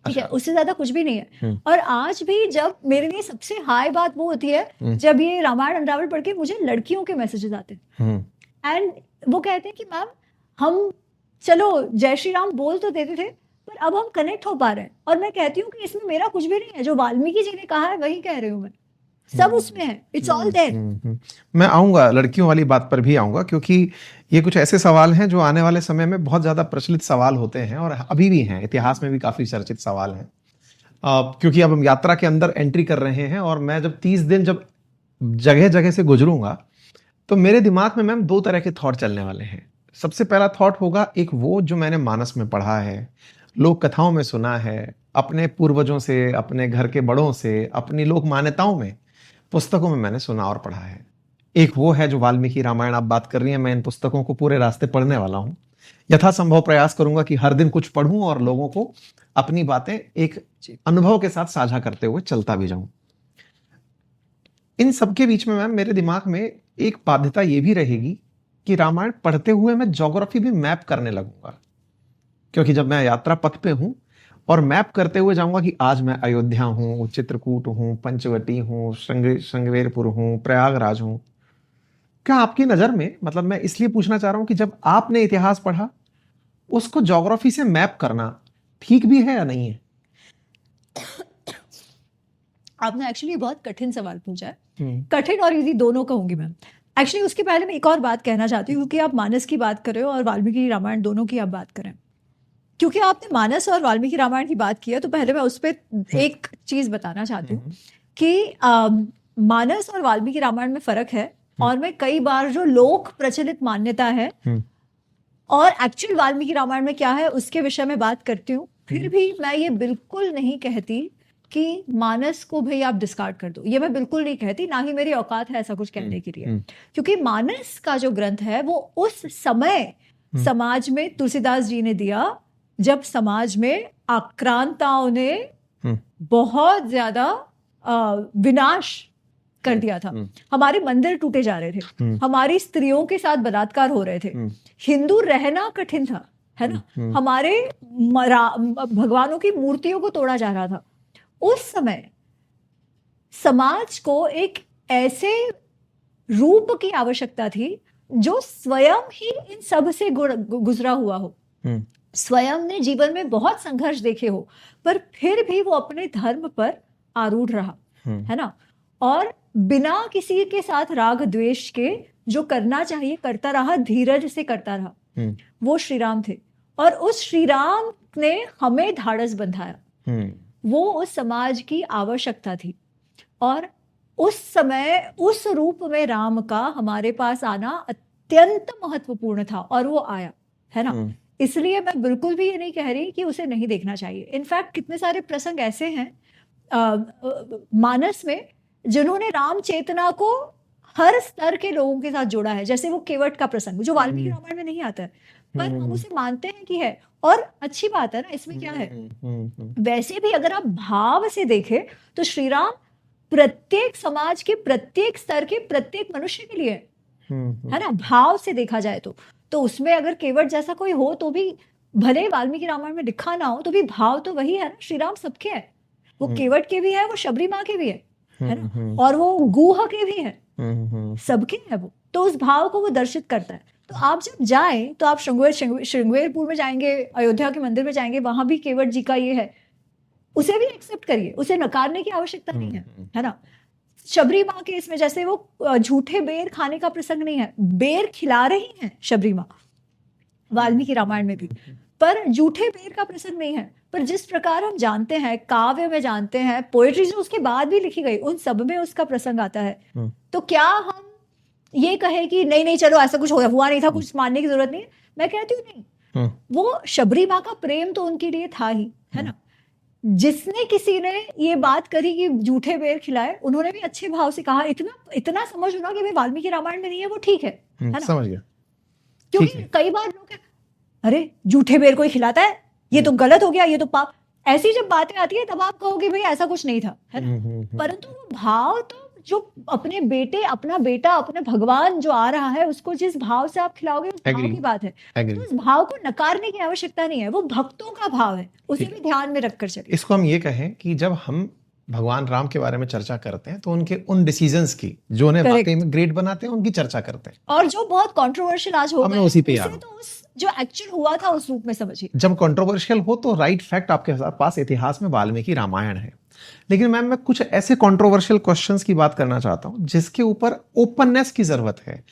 ठीक है, उससे ज्यादा कुछ भी नहीं है। और आज भी जब मेरे लिए सबसे हाई बात वो होती है जब ये रामायण अनरावल पढ़ के मुझे लड़कियों के मैसेजेस आते हैं, एंड वो कहते हैं कि मैम हम चलो जय श्री राम बोल तो देते थे, पर अब हम कनेक्ट हो पा रहे हैं। और मैं कहती हूँ कि इसमें मेरा कुछ भी नहीं है, जो वाल्मीकि जी ने कहा है वही कह रही हूँ मैं, सब उसमें है, इट्स ऑल देयर। मैं आऊंगा, लड़कियों वाली बात पर भी आऊंगा, क्योंकि ये कुछ ऐसे सवाल हैं जो आने वाले समय में बहुत ज्यादा प्रचलित सवाल होते हैं, और अभी भी हैं, इतिहास में भी काफी चर्चित सवाल हैं। क्योंकि अब हम यात्रा के अंदर एंट्री कर रहे हैं, और मैं जब 30 दिन जब जगह जगह से गुजरूंगा तो मेरे दिमाग में मैम 2 तरह के थॉट चलने वाले हैं। सबसे पहला थॉट होगा एक वो जो मैंने मानस में पढ़ा है, लोक कथाओं में सुना है, अपने पूर्वजों से, अपने घर के बड़ों से, अपनी लोक मान्यताओं में, पुस्तकों में मैंने सुना और पढ़ा है। एक वो है जो वाल्मीकि रामायण आप बात कर रही हैं, मैं इन पुस्तकों को पूरे रास्ते पढ़ने वाला हूं, यथासंभव प्रयास करूंगा कि हर दिन कुछ पढ़ूं और लोगों को अपनी बातें एक अनुभव के साथ साझा करते हुए चलता भी जाऊं। इन सबके बीच में मैम मेरे दिमाग में एक बाध्यता ये भी रहेगी कि रामायण पढ़ते हुए मैं ज्योग्राफी भी मैप करने लगूंगा, क्योंकि जब मैं यात्रा पथ पे हूं और मैप करते हुए जाऊंगा कि आज मैं अयोध्या हूं, चित्रकूट हूं, पंचवटी हूं, श्रृंगेरपुर हूं, प्रयागराज हूं। क्या आपकी नजर में, मतलब मैं इसलिए पूछना चाह रहा हूं कि जब आपने इतिहास पढ़ा उसको ज्योग्राफी से मैप करना ठीक भी है या नहीं है? आपने एक्चुअली बहुत कठिन सवाल पूछा है, कठिन और इजी दोनों कहूंगी मैं। एक्चुअली उसके पहले मैं एक और बात कहना चाहती हूँ, क्योंकि आप मानस की बात कर रहे हो और वाल्मीकि रामायण दोनों की आप बात करें, क्योंकि आपने मानस और वाल्मीकि रामायण की बात की है, तो पहले मैं उस पर एक चीज बताना चाहती हूँ कि मानस और वाल्मीकि रामायण में फर्क है, और मैं कई बार जो लोक प्रचलित मान्यता है और एक्चुअल वाल्मीकि रामायण में क्या है उसके विषय में बात करती हूँ। फिर भी मैं ये बिल्कुल नहीं कहती कि मानस को भाई आप डिस्कार्ड कर दो, ये मैं बिल्कुल नहीं कहती, ना ही मेरी औकात है ऐसा कुछ कहने के लिए, क्योंकि मानस का जो ग्रंथ है वो उस समय समाज में तुलसीदास जी ने दिया, जब समाज में आक्रांताओं ने बहुत ज्यादा विनाश कर दिया था। हमारे मंदिर टूटे जा रहे थे, हमारी स्त्रियों के साथ बलात्कार हो रहे थे, हिंदू रहना कठिन था, है ना, हमारे भगवानों की मूर्तियों को तोड़ा जा रहा था। उस समय समाज को एक ऐसे रूप की आवश्यकता थी जो स्वयं ही इन सब से गुजरा हुआ हो, स्वयं ने जीवन में बहुत संघर्ष देखे हो, पर फिर भी वो अपने धर्म पर आरूढ़ रहा, है ना, और बिना किसी के साथ राग द्वेष के जो करना चाहिए करता रहा, धीरज से करता रहा। वो श्री राम थे, और उस श्री राम ने हमें धाड़स बंधाया। वो उस समाज की आवश्यकता थी, और उस समय उस रूप में राम का हमारे पास आना अत्यंत महत्वपूर्ण था, और वो आया, है ना। इसलिए मैं बिल्कुल भी ये नहीं कह रही कि उसे नहीं देखना चाहिए। इनफैक्ट कितने सारे प्रसंग ऐसे हैं मानस में जिन्होंने राम चेतना को हर स्तर के लोगों के साथ जोड़ा है। जैसे वो केवट का प्रसंग जो वाल्मीकि रामायण में नहीं आता है, पर हम उसे मानते हैं कि है, और अच्छी बात है ना, इसमें क्या है। वैसे भी अगर आप भाव से देखें तो श्री राम प्रत्येक समाज के प्रत्येक स्तर के प्रत्येक मनुष्य के लिए है ना, भाव से देखा जाए तो उसमें अगर केवट जैसा कोई हो तो भी, भले वाल्मीकि रामायण में लिखा ना हो तो भी भाव तो वही है ना। श्री राम सबके है, वो केवट के भी है, वो शबरी माँ के भी है ना, और वो गुह के भी है, सबके है वो। तो उस भाव को वो दर्शित करता है। तो आप जब जाएं तो आप श्रृंगेरपुर में जाएंगे, अयोध्या के मंदिर में जाएंगे, वहां भी केवट जी का ये है, उसे भी एक्सेप्ट करिए, उसे नकारने की आवश्यकता नहीं है ना। शबरी माँ के इसमें जैसे वो झूठे बेर खाने का प्रसंग नहीं है, बेर खिला रही हैं शबरी माँ वाल्मीकि रामायण में भी, पर झूठे बेर का प्रसंग नहीं है। पर जिस प्रकार हम जानते हैं, काव्य में जानते हैं, पोएट्री जो उसके बाद भी लिखी गई, उन सब में उसका प्रसंग आता है। तो क्या हम ये कहे कि नहीं नहीं चलो ऐसा कुछ हुआ नहीं था, कुछ मानने की जरूरत नहीं है? मैं कहती हूँ नहीं, वो शबरी माँ का प्रेम तो उनके लिए था ही, है ना। जिसने किसी ने ये बात करी कि झूठे बेर खिलाए, उन्होंने भी अच्छे भाव से कहा, इतना समझ ना कि भाई वाल्मीकि रामायण में नहीं है, वो ठीक है ना, समझ गया। क्योंकि कई बार लोग अरे झूठे बेर कोई खिलाता है, ये तो गलत हो गया, ये तो पाप, ऐसी जब बातें आती है तब आप कहोगे भाई ऐसा कुछ नहीं था, है ना। परंतु वो भाव तो जो अपने बेटे, अपना बेटा, अपने भगवान जो आ रहा है, उसको जिस भाव से आप खिलाओगे, उस भाव की बात है। तो उस भाव को नकारने की आवश्यकता नहीं है, वो भक्तों का भाव है, उसे भी ध्यान में रखकर चलिए। इसको हम ये कहें कि जब हम भगवान राम के बारे में चर्चा करते हैं तो उनके उन डिसीजंस की जो उन्हें वाकई में ग्रेट बनाते हैं, उनकी चर्चा करते हैं। और जो बहुत कंट्रोवर्शियल आज हो गए, उसी पे तो उस जो एक्चुअल हुआ था उस रूप में समझिए। जब कंट्रोवर्शियल हो तो राइट फैक्ट आपके पास इतिहास में वाल्मीकि रामायण है। लेकिन मैम, मैं कुछ ऐसे कंट्रोवर्शियल क्वेश्चंस की बात करना चाहता हूं जिसके ऊपर ओपननेस की जरूरत है।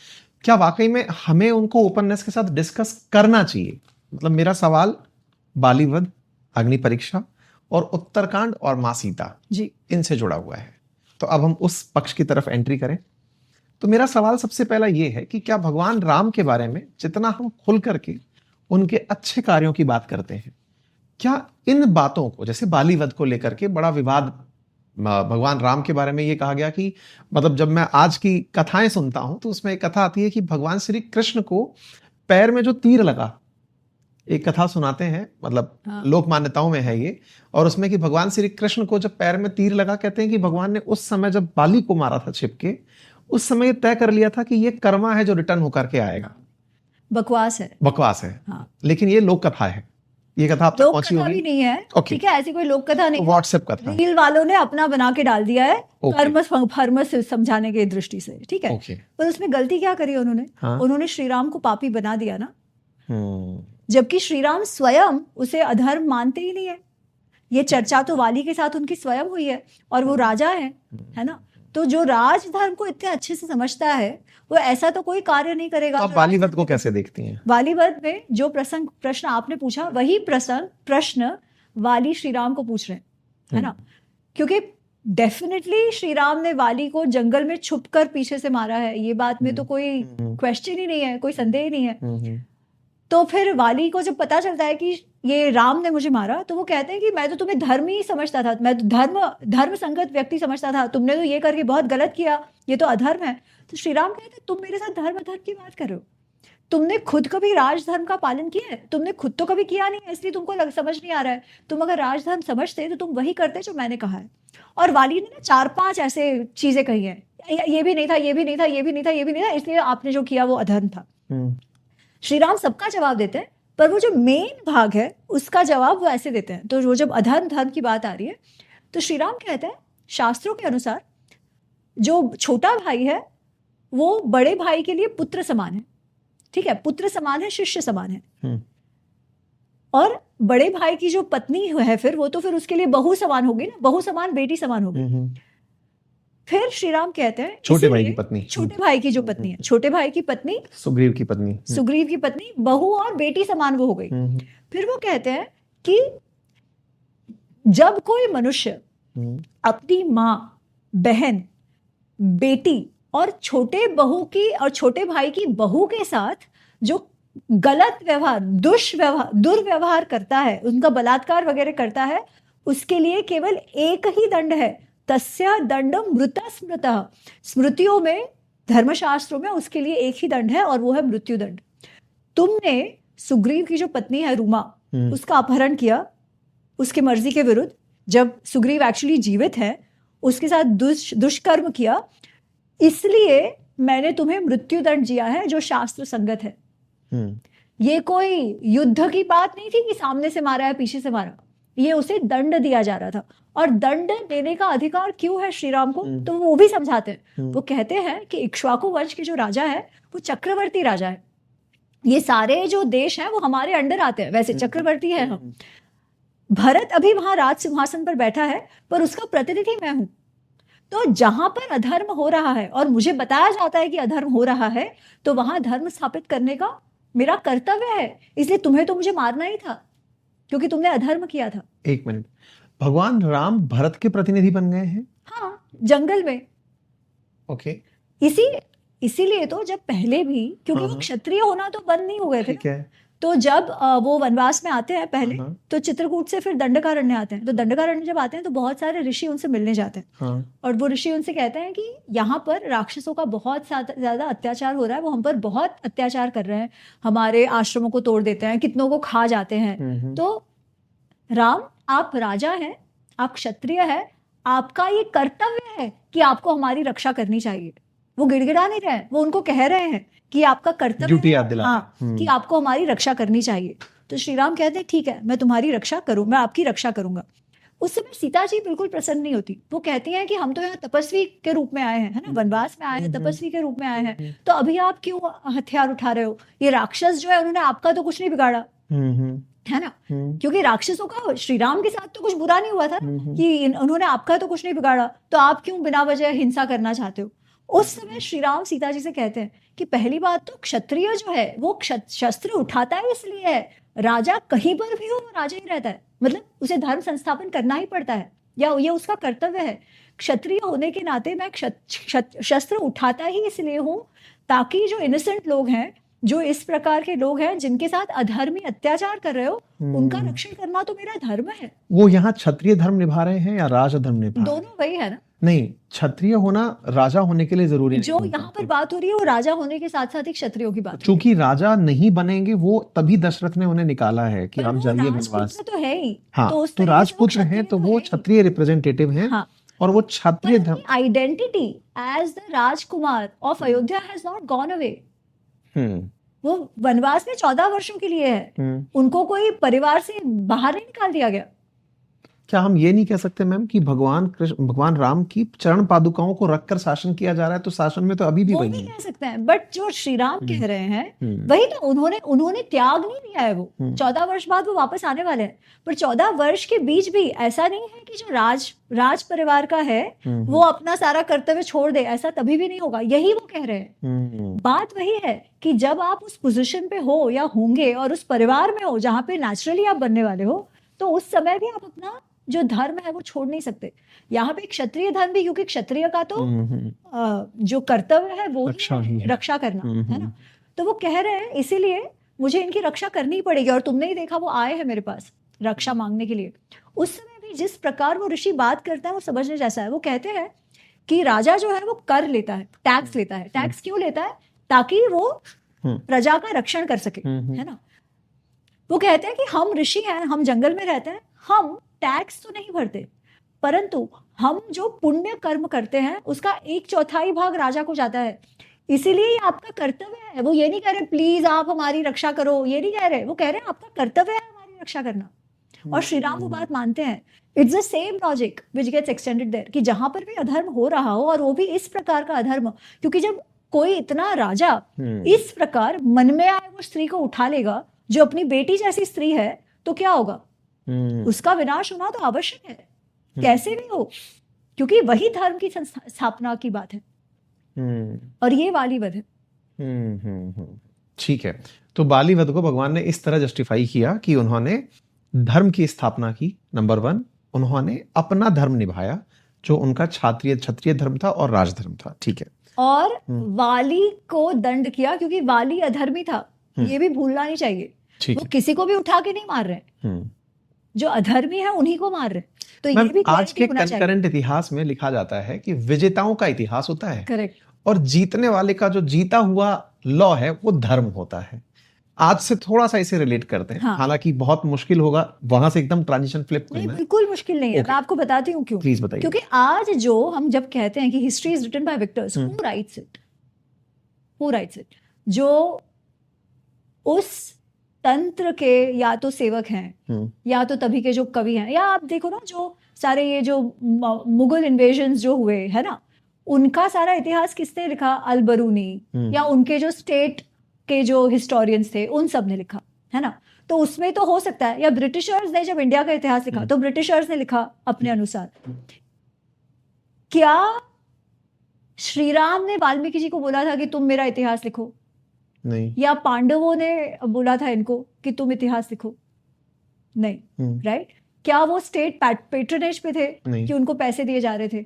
क्या वाकई में हमें उनको ओपननेस के साथ डिस्कस करना चाहिए? मतलब मेरा सवाल बालीवध, अग्नि परीक्षा और उत्तरकांड और मां सीता जी, इनसे जुड़ा हुआ है। तो अब हम उस पक्ष की तरफ एंट्री करें। तो मेरा सवाल सबसे पहला ये है कि क्या भगवान राम के बारे में जितना हम खुल करके उनके अच्छे कार्यों की बात करते हैं, क्या इन बातों को, जैसे बालीवध को लेकर के बड़ा विवाद भगवान राम के बारे में ये कहा गया कि, मतलब जब मैं आज की कथाएं सुनता हूं तो उसमें एक कथा आती है कि भगवान श्री कृष्ण को पैर में जो तीर लगा, एक कथा सुनाते हैं, मतलब लोक मान्यताओं में है ये, और उसमें कि भगवान श्री कृष्ण को जब पैर में तीर लगा, कहते हैं कि भगवान ने उस समय जब बाली को मारा था छिप के, उस समय तय कर लिया था कि ये कर्मा है जो रिटर्न होकर के आएगा। बकवास है। हाँ। लेकिन ये लोक कथा है, ये कथा आप तक पहुंची होगी? भी नहीं है, ठीक है, ऐसी कोई लोक कथा नहीं, व्हाट्सएप कथा, रील वालों ने अपना बना के डाल दिया है कर्म समझाने की दृष्टि से, ठीक है। पर उसमें गलती क्या करी उन्होंने? उन्होंने श्री राम को पापी बना दिया ना, जबकि श्री राम स्वयं उसे अधर्म मानते ही नहीं है। ये चर्चा तो वाली के साथ उनकी स्वयं हुई है, और वो राजा है ना। तो जो राजधर्म को इतने अच्छे से समझता है, वो ऐसा तो कोई कार्य नहीं करेगा। तो आप बालीवध को कैसे देखती हैं? बालीवध में जो प्रश्न आपने पूछा, वही प्रश्न वाली श्री राम को पूछ रहे हैं, है ना। क्योंकि डेफिनेटली श्री राम ने वाली को जंगल में छुपकर पीछे से मारा है, ये बात में तो कोई क्वेश्चन ही नहीं है, कोई संदेह ही नहीं है। तो फिर वाली को जब पता चलता है कि ये राम ने मुझे मारा, तो वो कहते हैं कि मैं तो तुम्हें धर्मी समझता था, मैं तो धर्म संगत व्यक्ति समझता था, तुमने तो ये करके बहुत गलत किया, ये तो अधर्म है। तो श्री राम कहते हैं तुम मेरे साथ धर्म अधर्म की बात कर रहे हो, तुमने खुद कभी राजधर्म का पालन किया है? तुमने खुद तो कभी किया नहीं है, इसलिए तुमको समझ नहीं आ रहा है। तुम अगर राजधर्म समझते तो तुम वही करते जो मैंने कहा है। और वाली ने ना 4-5 ऐसे चीजें कही हैं, ये भी नहीं था, ये भी नहीं था, ये भी नहीं था, ये भी नहीं था, इसलिए आपने जो किया वो अधर्म था। श्री राम सबका जवाब देते हैं, पर वो जो मेन भाग है उसका जवाब वो ऐसे देते हैं। तो वो जब अधर्म धर्म की बात आ रही है तो श्री राम कहते हैं शास्त्रों के अनुसार जो छोटा भाई है वो बड़े भाई के लिए पुत्र समान है, ठीक है, पुत्र समान है, शिष्य समान है। और बड़े भाई की जो पत्नी है फिर वो तो फिर उसके लिए बहू समान होगी ना, बहू समान बेटी समान होगी। फिर श्री राम कहते हैं छोटे भाई की पत्नी, छोटे भाई की जो पत्नी है, छोटे भाई की पत्नी सुग्रीव की पत्नी, सुग्रीव की पत्नी बहू और बेटी समान वो हो गई। फिर वो कहते हैं कि जब कोई मनुष्य अपनी माँ, बहन, बेटी और छोटे बहू की और छोटे भाई की बहू के साथ जो गलत व्यवहार, दुर्व्यवहार करता है, उनका बलात्कार वगैरह करता है, उसके लिए केवल एक ही दंड है, तस्य दंडम मृता स्मृतः। स्मृतियों में, धर्मशास्त्रों में उसके लिए एक ही दंड है और वो है मृत्यु दंड। तुमने सुग्रीव की जो पत्नी है रूमा, उसका अपहरण किया उसकी मर्जी के विरुद्ध, जब सुग्रीव एक्चुअली जीवित है, उसके साथ दुष्कर्म किया, इसलिए मैंने तुम्हें मृत्यु दंड दिया है जो शास्त्र संगत है। ये कोई युद्ध की बात नहीं थी कि सामने से मारा है पीछे से मारा, ये उसे दंड दिया जा रहा था। और दंड देने का अधिकार क्यों है श्री राम को, तो वो भी समझाते हैं। वो कहते हैं कि इक्ष्वाकु वंश के जो राजा है वो चक्रवर्ती राजा है, ये सारे जो देश हैं वो हमारे अंडर आते हैं, वैसे चक्रवर्ती है हम। भरत अभी वहां राज सिंहासन पर बैठा है पर उसका प्रतिनिधि मैं हूं। तो जहां पर अधर्म हो रहा है और मुझे बताया जाता है कि अधर्म हो रहा है, तो वहां धर्म स्थापित करने का मेरा कर्तव्य है। इसलिए तुम्हें तो मुझे मारना ही था क्योंकि तुमने अधर्म किया था। एक मिनट, भगवान राम भरत के प्रतिनिधि बन गए हैं? हाँ, जंगल में। ओके, इसीलिए तो जब पहले भी, क्योंकि वो क्षत्रिय होना तो बंद नहीं हो गए थे, ठीक है, तो जब वो वनवास में आते हैं पहले, तो चित्रकूट से फिर दंडकारण्य आते हैं। तो दंडकारण्य जब आते हैं तो बहुत सारे ऋषि उनसे मिलने जाते हैं। और वो ऋषि उनसे कहते हैं कि यहाँ पर राक्षसों का बहुत ज्यादा अत्याचार हो रहा है, वो हम पर बहुत अत्याचार कर रहे हैं, हमारे आश्रमों को तोड़ देते हैं, कितनों को खा जाते हैं। तो राम, आप राजा हैं, आप क्षत्रिय है, आपका ये कर्तव्य है कि आपको हमारी रक्षा करनी चाहिए। वो गिड़गिड़ा नहीं रहे हैं, वो उनको कह रहे हैं कि आपका कर्तव्य है, हाँ, कि आपको हमारी रक्षा करनी चाहिए। तो श्री राम कहते हैं ठीक है, मैं तुम्हारी रक्षा करूं, मैं आपकी रक्षा करूंगा। उस समय सीता जी बिल्कुल प्रसन्न नहीं होती। वो कहती हैं कि हम तो यहाँ तपस्वी के रूप में आए हैं, है ना, वनवास में आए हैं, तपस्वी के रूप में आए हैं, तो अभी आप क्यों हथियार उठा रहे हो? ये राक्षस जो है उन्होंने आपका तो कुछ नहीं बिगाड़ा, है ना, क्योंकि राक्षसों का श्री राम के साथ तो कुछ बुरा नहीं हुआ था कि उन्होंने आपका तो कुछ नहीं बिगाड़ा, तो आप क्यों बिना वजह हिंसा करना चाहते हो? उस समय श्री राम सीता जी से कहते हैं कि पहली बात तो क्षत्रिय जो है वो शस्त्र उठाता है इसलिए है, राजा कहीं पर भी हो वो राजा ही रहता है, मतलब उसे धर्म संस्थापन करना ही पड़ता है, या ये उसका कर्तव्य है। क्षत्रिय होने के नाते मैं शस्त्र उठाता ही इसलिए हूँ ताकि जो इनोसेंट लोग हैं, जो इस प्रकार के लोग हैं जिनके साथ अधर्मी अत्याचार कर रहे हो, उनका रक्षण करना तो मेरा धर्म है। वो यहाँ क्षत्रिय धर्म निभा रहे हैं या राज धर्म निभा? दोनों वही है ना। नहीं, क्षत्रिय होना राजा होने के लिए जरूरी नहीं। जो यहाँ पर बात हो रही है वो राजा होने के साथ साथ एक क्षत्रियों की बात। चूंकि राजा नहीं बनेंगे वो, तभी दशरथ ने उन्हें निकाला है कि आप जाइए वनवास। तो है ही, हाँ, तो राजपुत्र हैं तो वो क्षत्रिय रिप्रेजेंटेटिव हैं। हाँ, और वो क्षत्रिय धर्म, आइडेंटिटी एज द राजकुमार of Ayodhya has not gone away. वो वनवास में 14 वर्षों के लिए है, उनको कोई परिवार से बाहर नहीं निकाल दिया गया। क्या हम ये नहीं कह सकते मैम कि भगवान राम की चरण पादुकाओं को रखकर शासन किया जा रहा है, तो शासन में तो अभी भी वही है। कह सकते हैं, बट जो श्री राम कह रहे हैं वही तो, उन्होंने त्याग नहीं दिया है। वो 14 वर्ष बाद वो वापस आने वाले हैं, पर 14 वर्ष के बीच भी ऐसा नहीं है कि जो राज परिवार का है वो अपना सारा कर्तव्य छोड़ दे, ऐसा तभी भी नहीं होगा। यही वो कह रहे हैं। बात वही है कि जब आप उस पोजीशन पे हो या होंगे और उस परिवार में हो जहाँ पे नेचुरली आप बनने वाले हो, तो उस समय भी आप अपना जो धर्म है वो छोड़ नहीं सकते। यहाँ पे क्षत्रिय धर्म भी, क्योंकि क्षत्रिय का तो जो कर्तव्य है वो रक्षा करना है ना। तो वो कह रहे हैं इसीलिए मुझे इनकी रक्षा करनी पड़ेगी। और तुमने ही देखा वो आए हैं मेरे पास रक्षा मांगने के लिए। उस समय भी जिस प्रकार वो ऋषि बात करता है वो समझने जैसा है। वो कहते हैं कि राजा जो है वो कर लेता है, टैक्स लेता है। टैक्स क्यों लेता है? ताकि वो प्रजा का रक्षण कर सके, है ना। वो कहते हैं कि हम ऋषि हैं, हम जंगल में रहते हैं, हम टैक्स तो नहीं भरते, परंतु हम जो पुण्य कर्म करते हैं उसका 1/4 भाग राजा को जाता है, इसीलिए ये आपका कर्तव्य है। वो ये नहीं कह रहे प्लीज आप हमारी रक्षा करो, ये नहीं कह रहे, वो कह रहे हैं आपका कर्तव्य है हमारी रक्षा करना। और श्री राम वो बात मानते हैं। It's the same logic which gets extended there, कि जहां पर भी अधर्म हो रहा हो, और वो भी इस प्रकार का अधर्म, क्योंकि जब कोई इतना राजा इस प्रकार मन में आए वो स्त्री को उठा लेगा जो अपनी बेटी जैसी स्त्री है, तो क्या होगा? उसका विनाश होना तो आवश्यक है, कैसे भी हो, क्योंकि वही धर्म की स्थापना की बात है। और ये बाली वध है। ठीक है, तो बाली वध को भगवान ने इस तरह जस्टिफाई किया कि उन्होंने धर्म की स्थापना की, नंबर 1, उन्होंने अपना धर्म निभाया जो उनका क्षत्रिय धर्म था और राजधर्म था। ठीक है, और वाली को दंड किया क्योंकि वाली अधर्मी था, ये भी भूलना नहीं चाहिए। वो किसी को भी उठा के नहीं मार रहे, जो अधर्मी है उन्हीं को मार रहे। तो ये भी आज के कंकरेंट इतिहास में लिखा जाता है कि विजेताओं का इतिहास होता है, करेक्ट, और जीतने वाले का जो जीता हुआ लॉ है वो धर्म होता है। आज से थोड़ा सा इसे रिलेट करते हैं, हाँ। हालांकि बहुत मुश्किल होगा वहां से एकदम ट्रांजिशन फ्लिप करना। नहीं, बिल्कुल मुश्किल नहीं है। मैं आपको बताती हूँ क्यों। प्लीज बताइए। क्योंकि आज जो हम जब कहते हैं कि history is written by victors, who writes it? Who writes it? जो उस तंत्र के या तो सेवक हैं या तो तभी के जो कवि हैं, या आप देखो ना जो सारे ये जो मुगल इन्वेजन्स जो हुए है ना, उनका सारा इतिहास किसने लिखा? अल-बरूनी या उनके जो स्टेट के जो हिस्टोरियंस थे उन सब ने लिखा, है ना। तो उसमें तो हो सकता है, या ब्रिटिशर्स ने जब इंडिया का इतिहास लिखा तो ब्रिटिशर्स ने लिखा अपने अनुसार। क्या श्री राम ने वाल्मीकि जी को बोला था कि तुम मेरा इतिहास लिखो? नहीं। या पांडवों ने बोला था इनको कि तुम इतिहास लिखो? नहीं, राइट। क्या वो स्टेट पैट्रोनेज पे थे कि उनको पैसे दिए जा रहे थे?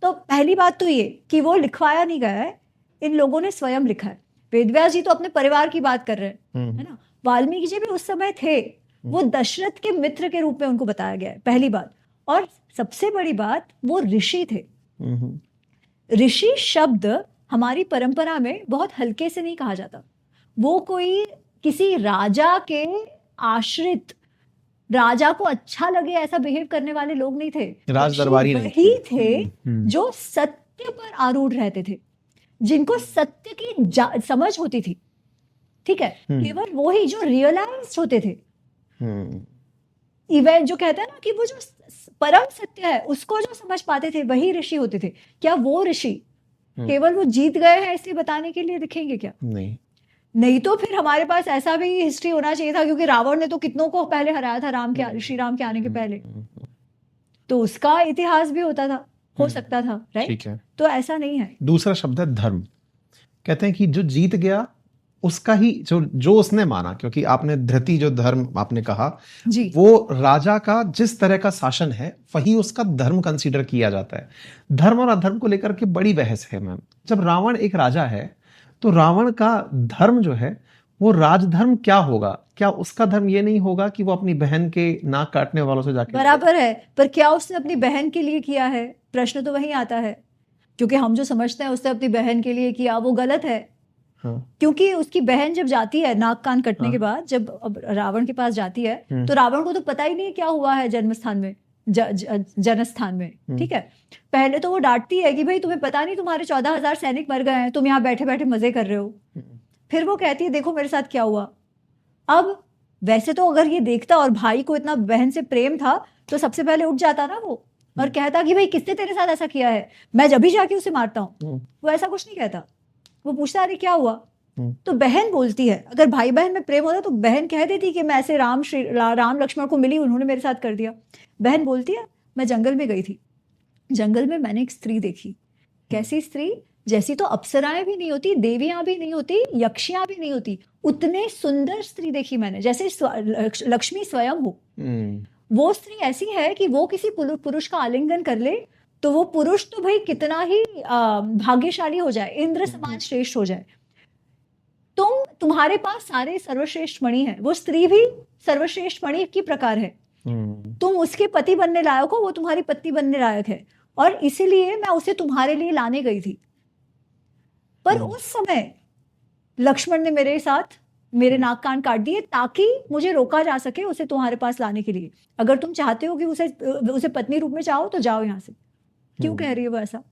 तो पहली बात तो ये कि वो लिखवाया नहीं गया है, इन लोगों ने स्वयं लिखा है। वेदव्यास जी तो अपने परिवार की बात कर रहे हैं, है ना। वाल्मीकि जी भी उस समय थे, वो दशरथ के मित्र के रूप में उनको बताया गया है, पहली बात। और सबसे बड़ी बात, वो ऋषि थे। ऋषि शब्द हमारी परंपरा में बहुत हल्के से नहीं कहा जाता। वो कोई किसी राजा के आश्रित, राजा को अच्छा लगे ऐसा बिहेव करने वाले लोग नहीं थे। राज दरबारी नहीं वही थे जो सत्य पर आरूढ़ रहते थे, जिनको सत्य की समझ होती थी, ठीक है। केवल वही जो रियलाइज्ड होते थे। इवेंट जो कहते हैं ना कि वो जो परम सत्य है उसको जो समझ पाते थे, वही ऋषि होते थे। क्या वो ऋषि केवल वो जीत गए हैं इसलिए बताने के लिए दिखेंगे क्या? नहीं तो फिर हमारे पास ऐसा भी हिस्ट्री होना चाहिए था, क्योंकि रावण ने तो कितनों को पहले हराया था श्री राम के आने के पहले, तो उसका इतिहास भी होता था, हो सकता था, राइट। ठीक है, तो ऐसा नहीं है। दूसरा शब्द है धर्म। कहते हैं कि जो जीत गया उसका ही जो उसने माना, क्योंकि आपने धृति जो धर्म आपने कहा जी, वो राजा का जिस तरह का शासन है वही उसका धर्म कंसीडर किया जाता है। धर्म और अधर्म को लेकर के बड़ी बहस है मैम। जब रावण एक राजा है तो रावण का धर्म जो है वो राजधर्म क्या होगा? क्या उसका धर्म ये नहीं होगा कि वो अपनी बहन के नाक काटने वालों से जाके? बराबर है, पर क्या उसने अपनी बहन के लिए किया है? प्रश्न तो वही आता है, क्योंकि हम जो समझते हैं उसने अपनी बहन के लिए किया, वो गलत है। हाँ। क्योंकि उसकी बहन जब जाती है नाक कान कटने के बाद, जब अब रावण के पास जाती है, तो रावण को तो पता ही नहीं क्या हुआ है जन्मस्थान में, जनस्थान में, ठीक है। पहले तो वो डांटती है कि भाई तुम्हें पता नहीं, तुम्हारे 14,000 सैनिक मर गए हैं, तुम यहाँ बैठे बैठे मजे कर रहे हो। फिर वो कहती है देखो मेरे साथ क्या हुआ। अब वैसे तो अगर ये देखता और भाई को इतना बहन से प्रेम था तो सबसे पहले उठ जाता ना वो, और कहता कि भाई किसने तेरे साथ ऐसा किया है, मैं जब भी जाके उसे मारता हूँ। वो ऐसा कुछ नहीं कहता, वो पूछता अरे क्या हुआ। तो बहन बोलती है, अगर भाई बहन में प्रेम होता तो बहन कह देती कि मैं ऐसे राम लक्ष्मण को मिली, उन्होंने मेरे साथ कर दिया। बहन बोलती है मैं जंगल में गई थी, जंगल में मैंने एक स्त्री देखी। कैसी स्त्री? जैसी तो अप्सराएं भी नहीं होती, देवियां भी नहीं होती, यक्षियां भी नहीं होती, उतने सुंदर स्त्री देखी मैंने, जैसे लक्ष्मी स्वयं हो। वो स्त्री ऐसी है कि वो किसी पुरुष का आलिंगन कर ले तो वो पुरुष तो भाई कितना ही भाग्यशाली हो जाए, इंद्र समान श्रेष्ठ हो जाए। तुम्हारे पास सारे सर्वश्रेष्ठ मणि है, वो स्त्री भी सर्वश्रेष्ठ मणि की प्रकार है। तुम उसके पति बनने लायक हो, वो तुम्हारी पत्नी बनने लायक है, और इसीलिए मैं उसे तुम्हारे लिए लाने गई थी। पर उस समय लक्ष्मण ने मेरे नाक कान काट दिए ताकि मुझे रोका जा सके उसे तुम्हारे पास लाने के लिए। अगर तुम चाहते हो कि उसे पत्नी रूप में चाहो तो जाओ यहाँ से। क्यों कह रही है वो ऐसा?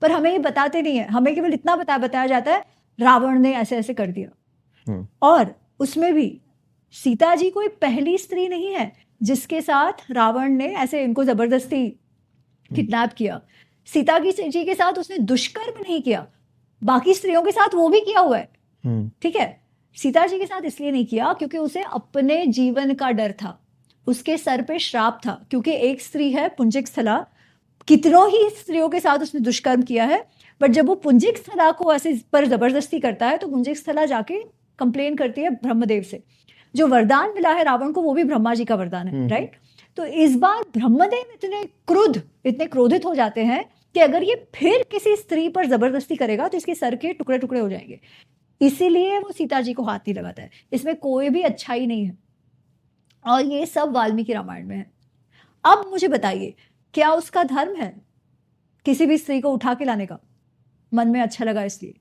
पर हमें ये बताते नहीं है, हमें केवल इतना बताया जाता है रावण ने ऐसे ऐसे कर दिया। और उसमें भी सीता जी कोई पहली स्त्री नहीं है जिसके साथ रावण ने ऐसे इनको जबरदस्ती किडनैप किया। सीता जी के साथ उसने दुष्कर्म नहीं किया, बाकी स्त्रियों के साथ वो भी किया हुआ है, ठीक है। सीता जी के साथ इसलिए नहीं किया क्योंकि उसे अपने जीवन का डर था, उसके सर पे श्राप था, क्योंकि एक स्त्री है पुंजिक स्थला, कितनों ही स्त्रियों के साथ उसने दुष्कर्म किया है, बट जब वो पुंजिक स्थला को ऐसे पर जबरदस्ती करता है तो पुंजिक स्थला जाके कंप्लेन करती है ब्रह्मदेव से। जो वरदान मिला है रावण को वो भी ब्रह्मा जी का वरदान है, राइट। तो इस बार ब्रह्मदेव इतने क्रोधित हो जाते हैं कि अगर ये फिर किसी स्त्री पर जबरदस्ती करेगा तो इसके सर के टुकड़े टुकड़े हो जाएंगे, इसीलिए वो सीता जी को हाथ नहीं लगाता है। इसमें कोई भी अच्छाई नहीं है, और ये सब वाल्मीकि रामायण में है। अब मुझे बताइए, क्या उसका धर्म है किसी भी स्त्री को उठा के लाने का? मन में अच्छा लगा इसलिए।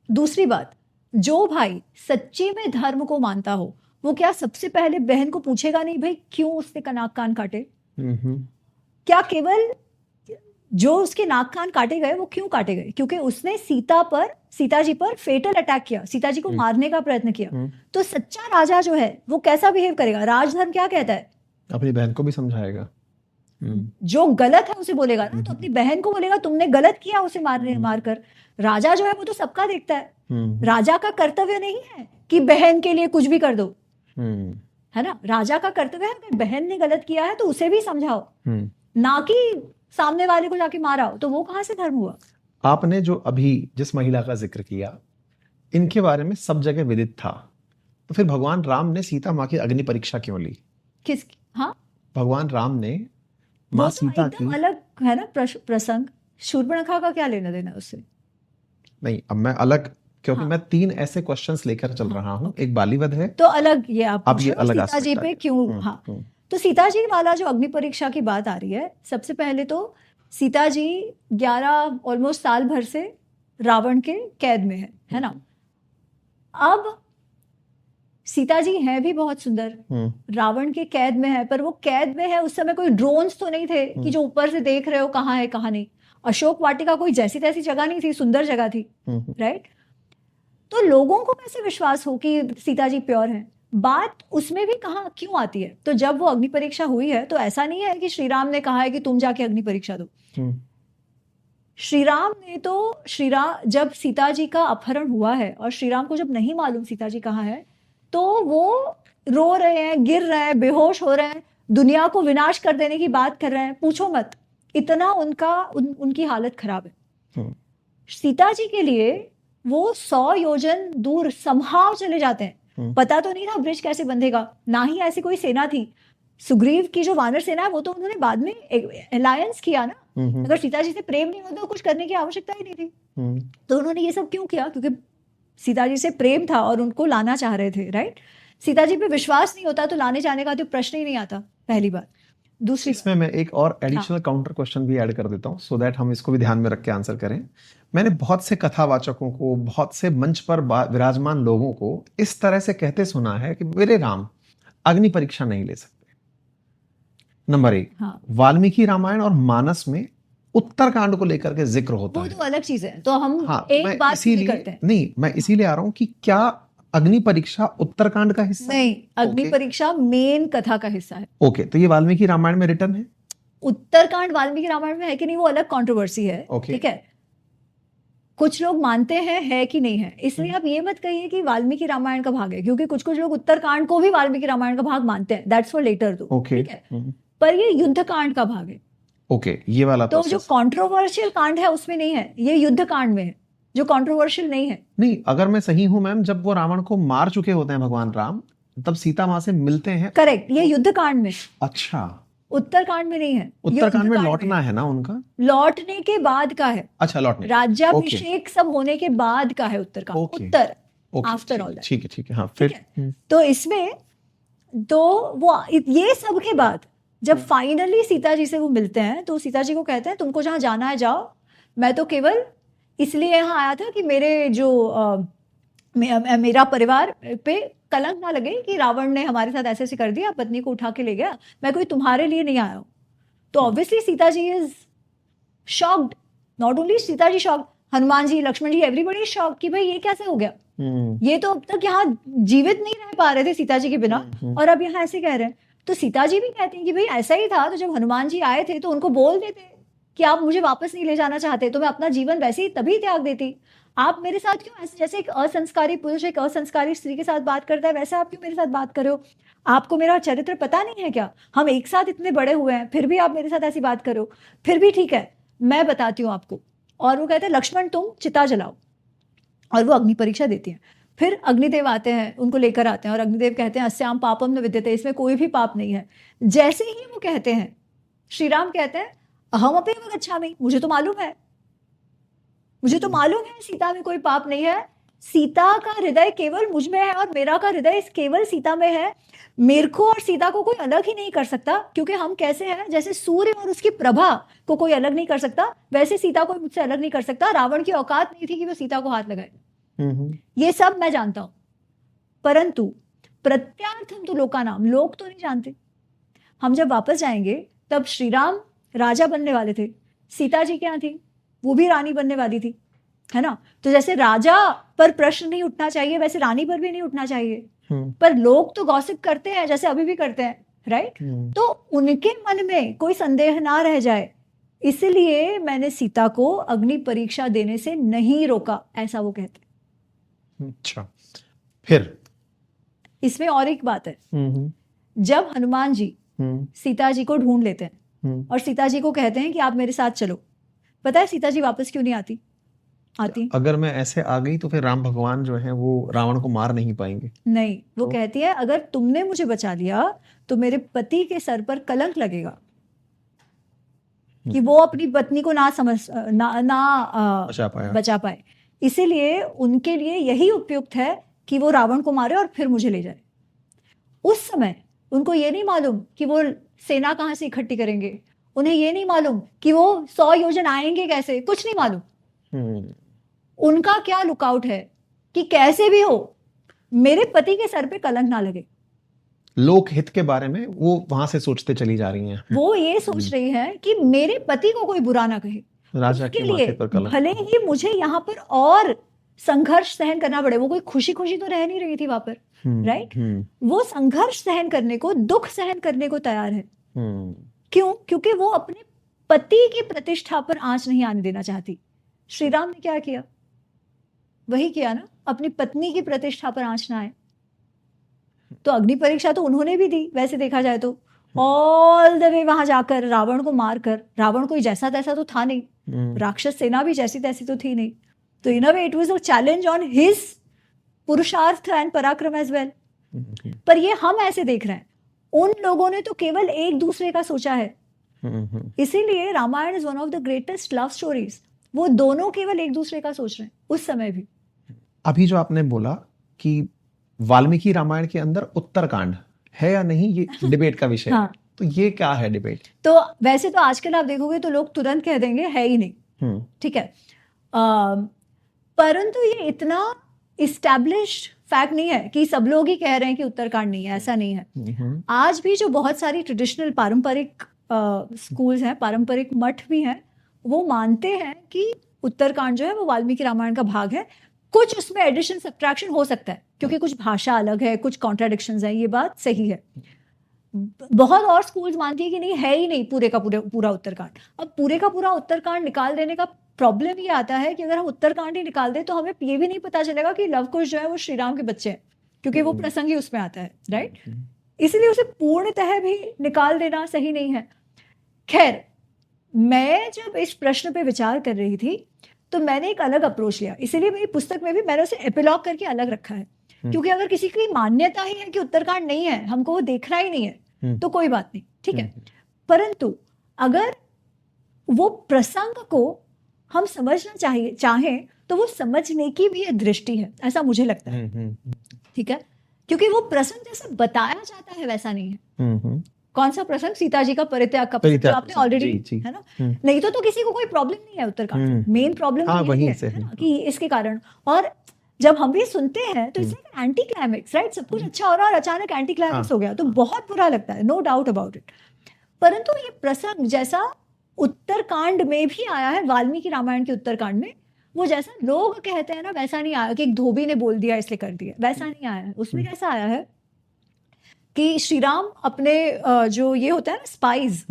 दूसरी बात, जो भाई सच्ची में धर्म को मानता हो वो क्या सबसे पहले बहन को पूछेगा नहीं भाई क्यों उसने नाक कान काटे? क्या केवल जो उसके नाक कान काटे गए वो क्यों काटे गए? क्योंकि उसने सीता जी पर फेटल अटैक किया, सीता जी को मारने का प्रयत्न किया। तो सच्चा राजा जो है वो कैसा बिहेव करेगा? राजधर्म क्या कहता है? अपनी बहन को भी समझाएगा, जो गलत है उसे बोलेगा ना, तो अपनी बहन को बोलेगा तुमने गलत किया उसे मारकर। राजा जो है वो तो सबका देखता है, राजा का कर्तव्य नहीं है कि बहन के लिए कुछ भी कर दो, है ना। राजा का कर्तव्य है अगर बहन ने गलत किया है तो उसे भी समझाओ, ना कि सामने वाले को जाके मारा हो। तो वो कहाँ से धर्म हुआ? आपने जो अभी जिस महिला का जिक्र किया, इनके बारे में सब जगह विदित था, तो फिर भगवान राम ने सीता माँ की अग्नि परीक्षा क्यों ली? किसकी? हाँ, भगवान राम ने माँ सीता की, अलग है ना प्रसंग। शूर्पणखा का क्या लेना देना उससे? नहीं, अब मैं अलग, क्योंकि मैं 3 ऐसे क्वेश्चंस लेकर चल रहा हूँ। एक बालीवध है तो अलग, ये आप ये अलग सीता जी पे क्यों? हाँ, तो सीता जी वाला जो अग्नि परीक्षा की बात आ रही है, सबसे पहले तो सीता जी 11 ऑलमोस्ट साल भर से रावण के कैद में है ना। अब सीता जी हैं भी बहुत सुंदर, रावण के कैद में है, पर वो कैद में है उस समय कोई ड्रोन्स तो नहीं थे कि जो ऊपर से देख रहे हो कहाँ है कहाँ नहीं। अशोक वाटिका कोई जैसी तैसी जगह नहीं थी, सुंदर जगह थी, राइट। तो लोगों को कैसे विश्वास हो कि सीता जी प्योर हैं? बात उसमें भी कहाँ क्यों आती है? तो जब वो अग्नि परीक्षा हुई है तो ऐसा नहीं है कि श्री राम ने कहा है कि तुम जाके अग्नि परीक्षा दो। श्री राम ने तो जब सीता जी का अपहरण हुआ है और श्री राम को जब नहीं मालूम सीता जी कहाँ है, तो वो रो रहे हैं, गिर रहे हैं, बेहोश हो रहे हैं, दुनिया को विनाश कर देने की बात कर रहे हैं। पूछो मत, इतना उनकी हालत खराब है। सीता जी के लिए वो 100 योजन दूर समहाव चले जाते हैं। पता तो नहीं था ब्रिज कैसे बंधेगा, ना ही ऐसी कोई सेना थी। सुग्रीव की जो वानर सेना है वो तो उन्होंने बाद में अलायंस किया ना। अगर सीता जी से प्रेम नहीं होता तो कुछ करने की आवश्यकता ही नहीं थी। तो उन्होंने ये सब क्यों किया? क्योंकि सीता जी से प्रेम था और उनको लाना चाह रहे थे, राइट। सीता जी पे विश्वास नहीं होता तो लाने जाने का तो प्रश्न ही नहीं आता, पहली बात। दूसरी, इसमें मैं एक और एडिशनल काउंटर क्वेश्चन भी ऐड कर देता हूँ, सो दैट हम इसको भी ध्यान में रख के आंसर करें। मैंने बहुत से कथावाचकों को, बहुत से मंच पर विराजमान लोगों को इस तरह से कहते सुना है कि मेरे राम अग्नि परीक्षा नहीं ले सकते। नंबर 1, वाल्मीकि रामायण और मानस में उत्तरकांड को लेकर के जिक्र होता है, वो तो अलग चीज है। तो हम एक बात नहीं करते हैं। नहीं, मैं इसीलिए आ रहा हूँ कि क्या अग्नि परीक्षा उत्तरकांड का हिस्सा? नहीं, अग्नि परीक्षा मेन कथा का हिस्सा है। ओके, तो ये वाल्मीकि रामायण में रिटर्न है। उत्तरकांड वाल्मीकि रामायण में है कि नहीं वो अलग कंट्रोवर्सी है, ठीक है। कुछ लोग मानते हैं है कि नहीं है, इसलिए आप ये मत कहिए कि वाल्मीकि रामायण का भाग है, क्योंकि कुछ लोग उत्तरकांड को भी वाल्मीकि रामायण का भाग मानते हैं। दैट्स फॉर लेटर तो, ठीक है। पर ये युद्धकांड का भाग है। ओके, ये वाला तो जो कंट्रोवर्शियल कांड है उसमें नहीं है, ये युद्धकांड में है जो कंट्रोवर्शियल नहीं है। नहीं, अगर मैं सही हूं मैम, जब वो रावण को मार चुके होते हैं भगवान राम, तब सीता माँ से मिलते हैं। करेक्ट, ये युद्धकांड में। अच्छा, उत्तरकांड में नहीं है। उत्तरकांड में लौटना है ना उनका, लौटने के बाद का है। अच्छा, लौटने, राज्याभिषेक सब होने के बाद का है उत्तरकांड। उत्तर आफ्टर ऑल, ठीक है। हाँ, फिर तो इसमें तो वो ये सब के बाद जब फाइनली सीता जी से वो मिलते हैं तो सीता जी को कहते हैं तुमको जहां जाना है जाओ, मैं तो केवल इसलिए यहाँ आया था कि मेरे जो मेरा परिवार पे कलंक ना लगे कि रावण ने हमारे साथ ऐसे ऐसे कर दिया, पत्नी को उठा के ले गया, मैं कोई तुम्हारे लिए नहीं आया हूँ। तो obviously Sita ji is shocked, not only Sita ji shocked, Hanuman ji, Lakshman ji, everybody is shocked कि भाई ये कैसे हो गया, ये तो अब तक यहाँ जीवित नहीं रह पा रहे थे सीता जी के बिना, और अब यहाँ ऐसे कह रहे हैं। तो सीता जी भी कहती हैं कि भाई ऐसा ही था, तो जब हनुमान जी आए थे तो उनको बोल देते कि आप मुझे वापस नहीं ले जाना चाहते तो मैं अपना जीवन वैसे ही तभी त्याग देती। आप मेरे साथ क्यों ऐसे, जैसे एक असंस्कारी पुरुष एक असंस्कारी स्त्री के साथ बात करता है वैसे आप क्यों मेरे साथ बात कर रहे हो? आपको मेरा चरित्र पता नहीं है क्या? हम एक साथ इतने बड़े हुए हैं फिर भी आप मेरे साथ ऐसी बात करो। फिर भी ठीक है, मैं बताती हूँ आपको। और वो कहते हैं लक्ष्मण तुम चिता जलाओ, और वो अग्नि परीक्षा देती हैं। फिर अग्निदेव आते हैं, उनको लेकर आते हैं, और अग्निदेव कहते हैं अस्याम पापम न विद्यते, इसमें कोई भी पाप नहीं है। जैसे ही वो कहते हैं, श्री राम कहते हैं अहम अपि गच्छामि, मुझे तो मालूम है, मुझे तो मालूम है सीता में कोई पाप नहीं है। सीता का हृदय केवल मुझ में है और मेरा का हृदय केवल सीता में है। मेरे को और सीता को कोई अलग ही नहीं कर सकता, क्योंकि हम कैसे हैं, जैसे सूर्य और उसकी प्रभा को कोई अलग नहीं कर सकता, वैसे सीता को मुझसे अलग नहीं कर सकता। रावण की औकात नहीं थी कि वो सीता को हाथ लगाए। ये सब मैं जानता हूं, परंतु प्रत्यार्थम तो लोकानाम, लोग तो नहीं जानते। हम जब वापस जाएंगे तब श्री राम राजा बनने वाले थे, सीता जी क्या थी, वो भी रानी बनने वाली थी, है ना। तो जैसे राजा पर प्रश्न नहीं उठना चाहिए, वैसे रानी पर भी नहीं उठना चाहिए। पर लोग तो गॉसिप करते हैं, जैसे अभी भी करते हैं, राइट। तो उनके मन में कोई संदेह ना रह जाए, इसलिए मैंने सीता को अग्नि परीक्षा देने से नहीं रोका, ऐसा वो कहते हैं। अच्छा, फिर इसमें और एक बात है। जब हनुमान जी सीता जी को ढूंढ लेते हैं और सीता जी को कहते हैं कि आप मेरे साथ चलो, पता है सीता जी वापस क्यों नहीं आती? अगर मैं ऐसे आ गई तो फिर राम भगवान जो है वो रावण को मार नहीं पाएंगे। नहीं, वो कहती है अगर तुमने मुझे बचा लिया तो मेरे पति के सर पर कलंक लगेगा कि वो अपनी पत्नी को ना बचा पाए। इसीलिए उनके लिए यही उपयुक्त है कि वो रावण को मारे और फिर मुझे ले जाए। उस समय उनको ये नहीं मालूम कि वो सेना कहाँ से इकट्ठी करेंगे, उन्हें ये नहीं मालूम कि वो 100 योजन आएंगे कैसे, कुछ नहीं मालूम। उनका क्या लुकआउट है कि कैसे भी हो मेरे पति के सर पे कलंक ना लगे। लोक हित के बारे में वो वहां से सोचते चली जा रही हैं। वो ये सोच रही है कि मेरे पति को कोई बुरा ना कहे, राजा के माथे पर कलंक। भले ही मुझे यहाँ पर और संघर्ष सहन करना पड़े। वो कोई खुशी खुशी तो रह नहीं रही थी वहां पर, राइट। वो संघर्ष सहन करने को, दुख सहन करने को तैयार है। क्यों? क्योंकि वो अपने पति की प्रतिष्ठा पर आंच नहीं आने देना चाहती। श्री राम ने क्या किया? वही किया ना, अपनी पत्नी की प्रतिष्ठा पर आंच ना आए। तो अग्नि परीक्षा तो उन्होंने भी दी, वैसे देखा जाए तो ऑल द वे वहां जाकर रावण को मारकर। रावण कोई जैसा तैसा तो था नहीं, राक्षस सेना भी जैसी तैसी तो थी नहीं। तो in a way it was a challenge on his purushartha and parakram as well. पर ये हम ऐसे देख रहे हैं, उन लोगों ने तो केवल एक दूसरे का सोचा है। इसीलिए Ramayana is one of the greatest love stories. वो दोनों केवल एक दूसरे का सोच रहे हैं उस समय भी। अभी जो आपने बोला कि वाल्मीकि रामायण के अंदर उत्तरकांड है या नहीं, ये डिबेट का विषय हाँ। है। तो ये क्या है डिबेट? तो वैसे तो आजकल आप देखोगे तो लोग तुरंत कह देंगे है ही नहीं, ठीक है। परंतु ये इतना इस्टेब्लिश्ड फैक्ट नहीं है कि सब लोग ही कह रहे हैं कि उत्तरकांड नहीं है, ऐसा नहीं है। आज भी जो बहुत सारी ट्रेडिशनल पारंपरिक स्कूल्स हैं, पारंपरिक मठ भी हैं, वो मानते हैं कि उत्तरकांड जो है वो वाल्मीकि रामायण का भाग है। कुछ उसमें एडिशन सब्ट्रैक्शन हो सकता है क्योंकि कुछ भाषा अलग है, कुछ कॉन्ट्राडिक्शंस हैं, ये बात सही है। बहुत और स्कूल्स मानती है कि नहीं, है ही नहीं पूरे का पूरा उत्तरकांड। अब पूरे का पूरा उत्तरकांड निकाल देने का प्रॉब्लम ये आता है कि अगर हम उत्तरकांड ही निकाल दें तो हमें ये भी नहीं पता चलेगा कि लव कुश जो है वो श्री राम के बच्चे हैं, क्योंकि वो प्रसंग ही उसमें आता है, राइट। इसलिए उसे पूर्णतः भी निकाल देना सही नहीं है। खैर, मैं जब इस प्रश्न पे विचार कर रही थी तो मैंने एक अलग अप्रोच लिया। इसीलिए मेरी पुस्तक में भी मैंने उसे एपिलॉग करके अलग रखा है, क्योंकि अगर किसी की मान्यता ही है कि उत्तरकांड नहीं है, हमको वो देखना ही नहीं है, तो कोई बात नहीं, ठीक है। परंतु अगर वो प्रसंग को हम समझना चाहें तो वो समझने की भी एक दृष्टि है, ऐसा मुझे लगता है, ठीक है। क्योंकि वो प्रसंग जैसा बताया जाता है वैसा नहीं है। कौन सा प्रसंग? सीता जी का परित्याग का प्रसंग, परित्याग जो आपने प्रसंग, ऑलरेडी, जी, जी। है ना? नहीं तो किसी को कोई प्रॉब्लम नहीं है उत्तरकांड। मेन प्रॉब्लम हाँ, वहीं है से है। ना, कि इसके कारण। और जब हम भी सुनते हैं तो इससे एंटी क्लाइमेक्स, राइट? सब कुछ अच्छा हो रहा है और अचानक एंटी क्लाइमेक्स हो गया, तो बहुत बुरा लगता है, नो डाउट अबाउट इट। परंतु ये प्रसंग जैसा उत्तरकांड में भी आया है, वाल्मीकि रामायण के उत्तरकांड में, वो जैसा लोग कहते हैं ना वैसा नहीं आया कि एक धोबी ने बोल दिया इसलिए कर दिया, वैसा नहीं आया है। उसमें कैसा आया है कि श्री राम अपने जो ये होता है ना स्पाइस,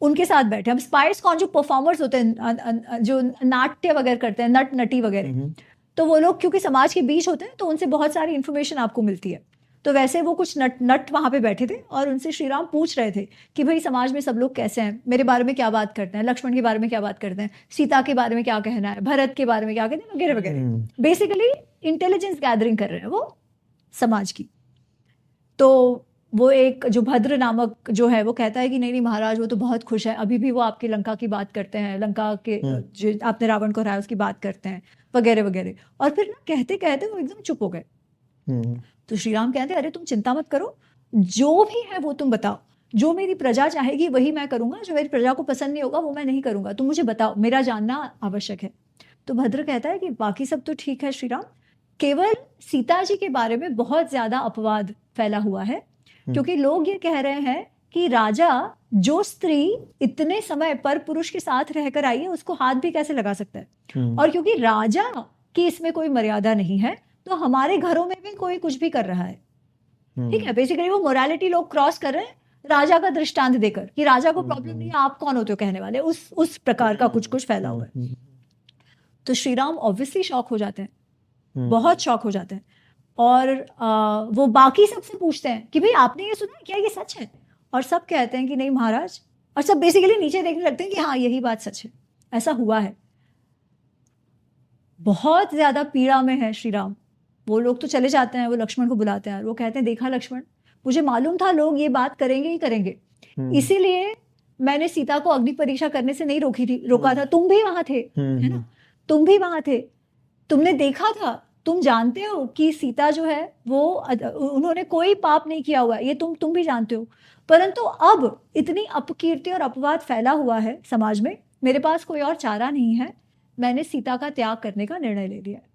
उनके साथ बैठे। अब स्पाइस कौन? जो परफॉर्मर्स होते हैं, जो नाट्य वगैरह करते हैं, नट नटी वगैरह, तो वो लोग क्योंकि समाज के बीच होते हैं तो उनसे बहुत सारी इंफॉर्मेशन आपको मिलती है। तो वैसे वो कुछ नट वहां पे बैठे थे और उनसे श्री राम पूछ रहे थे कि भाई समाज में सब लोग कैसे हैं, मेरे बारे में क्या बात करते हैं, लक्ष्मण के बारे में क्या बात करते हैं, सीता के बारे में क्या कहना है, भरत के बारे में क्या कहते हैं, वगैरह वगैरह। बेसिकली इंटेलिजेंस गैदरिंग कर रहे हैं वो समाज की। तो वो एक जो भद्र नामक जो है वो कहता है कि नहीं नहीं महाराज, वो तो बहुत खुश है, अभी भी वो आपकी लंका की बात करते हैं, लंका के जो आपने रावण को हराया उसकी बात करते हैं, वगैरह वगैरह। और फिर ना कहते कहते वो एकदम चुप हो गए। तो श्री राम कहते हैं अरे तुम चिंता मत करो, जो भी है वो तुम बताओ, जो मेरी प्रजा चाहेगी वही मैं करूंगा, जो मेरी प्रजा को पसंद नहीं होगा वो मैं नहीं करूंगा, तुम मुझे बताओ, मेरा जानना आवश्यक है। तो भद्र कहता है कि बाकी सब तो ठीक है श्री राम, केवल सीता जी के बारे में बहुत ज्यादा अपवाद फैला हुआ है, क्योंकि लोग ये कह रहे हैं कि राजा जो स्त्री इतने समय पर पुरुष के साथ रहकर आई है उसको हाथ भी कैसे लगा सकता है, और क्योंकि राजा की इसमें कोई मर्यादा नहीं है तो हमारे घरों में भी कोई कुछ भी कर रहा है। ठीक है, बेसिकली वो मोरालिटी लोग क्रॉस कर रहे हैं राजा का दृष्टांत देकर कि राजा को प्रॉब्लम नहीं है, आप कौन होते हो कहने वाले, उस प्रकार का कुछ कुछ फैला हुआ है। तो श्री राम ऑब्वियसली शॉक हो जाते हैं, बहुत शॉक हो जाते हैं, और वो बाकी सबसे पूछते हैं कि भाई आपने ये सुना है क्या, ये सच है? और सब कहते हैं कि नहीं महाराज, और सब बेसिकली नीचे देखने लगते हैं कि हाँ यही बात सच है, ऐसा हुआ है। बहुत ज्यादा पीड़ा में है श्री राम। वो लोग तो चले जाते हैं, वो लक्ष्मण को बुलाते हैं, वो कहते हैं देखा लक्ष्मण, मुझे मालूम था लोग ये बात करेंगे ही करेंगे, इसीलिए मैंने सीता को अग्नि परीक्षा करने से नहीं रोका था। तुम भी वहां थे, है ना, तुम भी वहां थे, तुमने देखा था, तुम जानते हो कि सीता जो है वो उन्होंने कोई पाप नहीं किया हुआ है, ये तुम भी जानते हो। परंतु अब इतनी अपकीर्ति और अपवाद फैला हुआ है समाज में, मेरे पास कोई और चारा नहीं है, मैंने सीता का त्याग करने का निर्णय ले लिया है।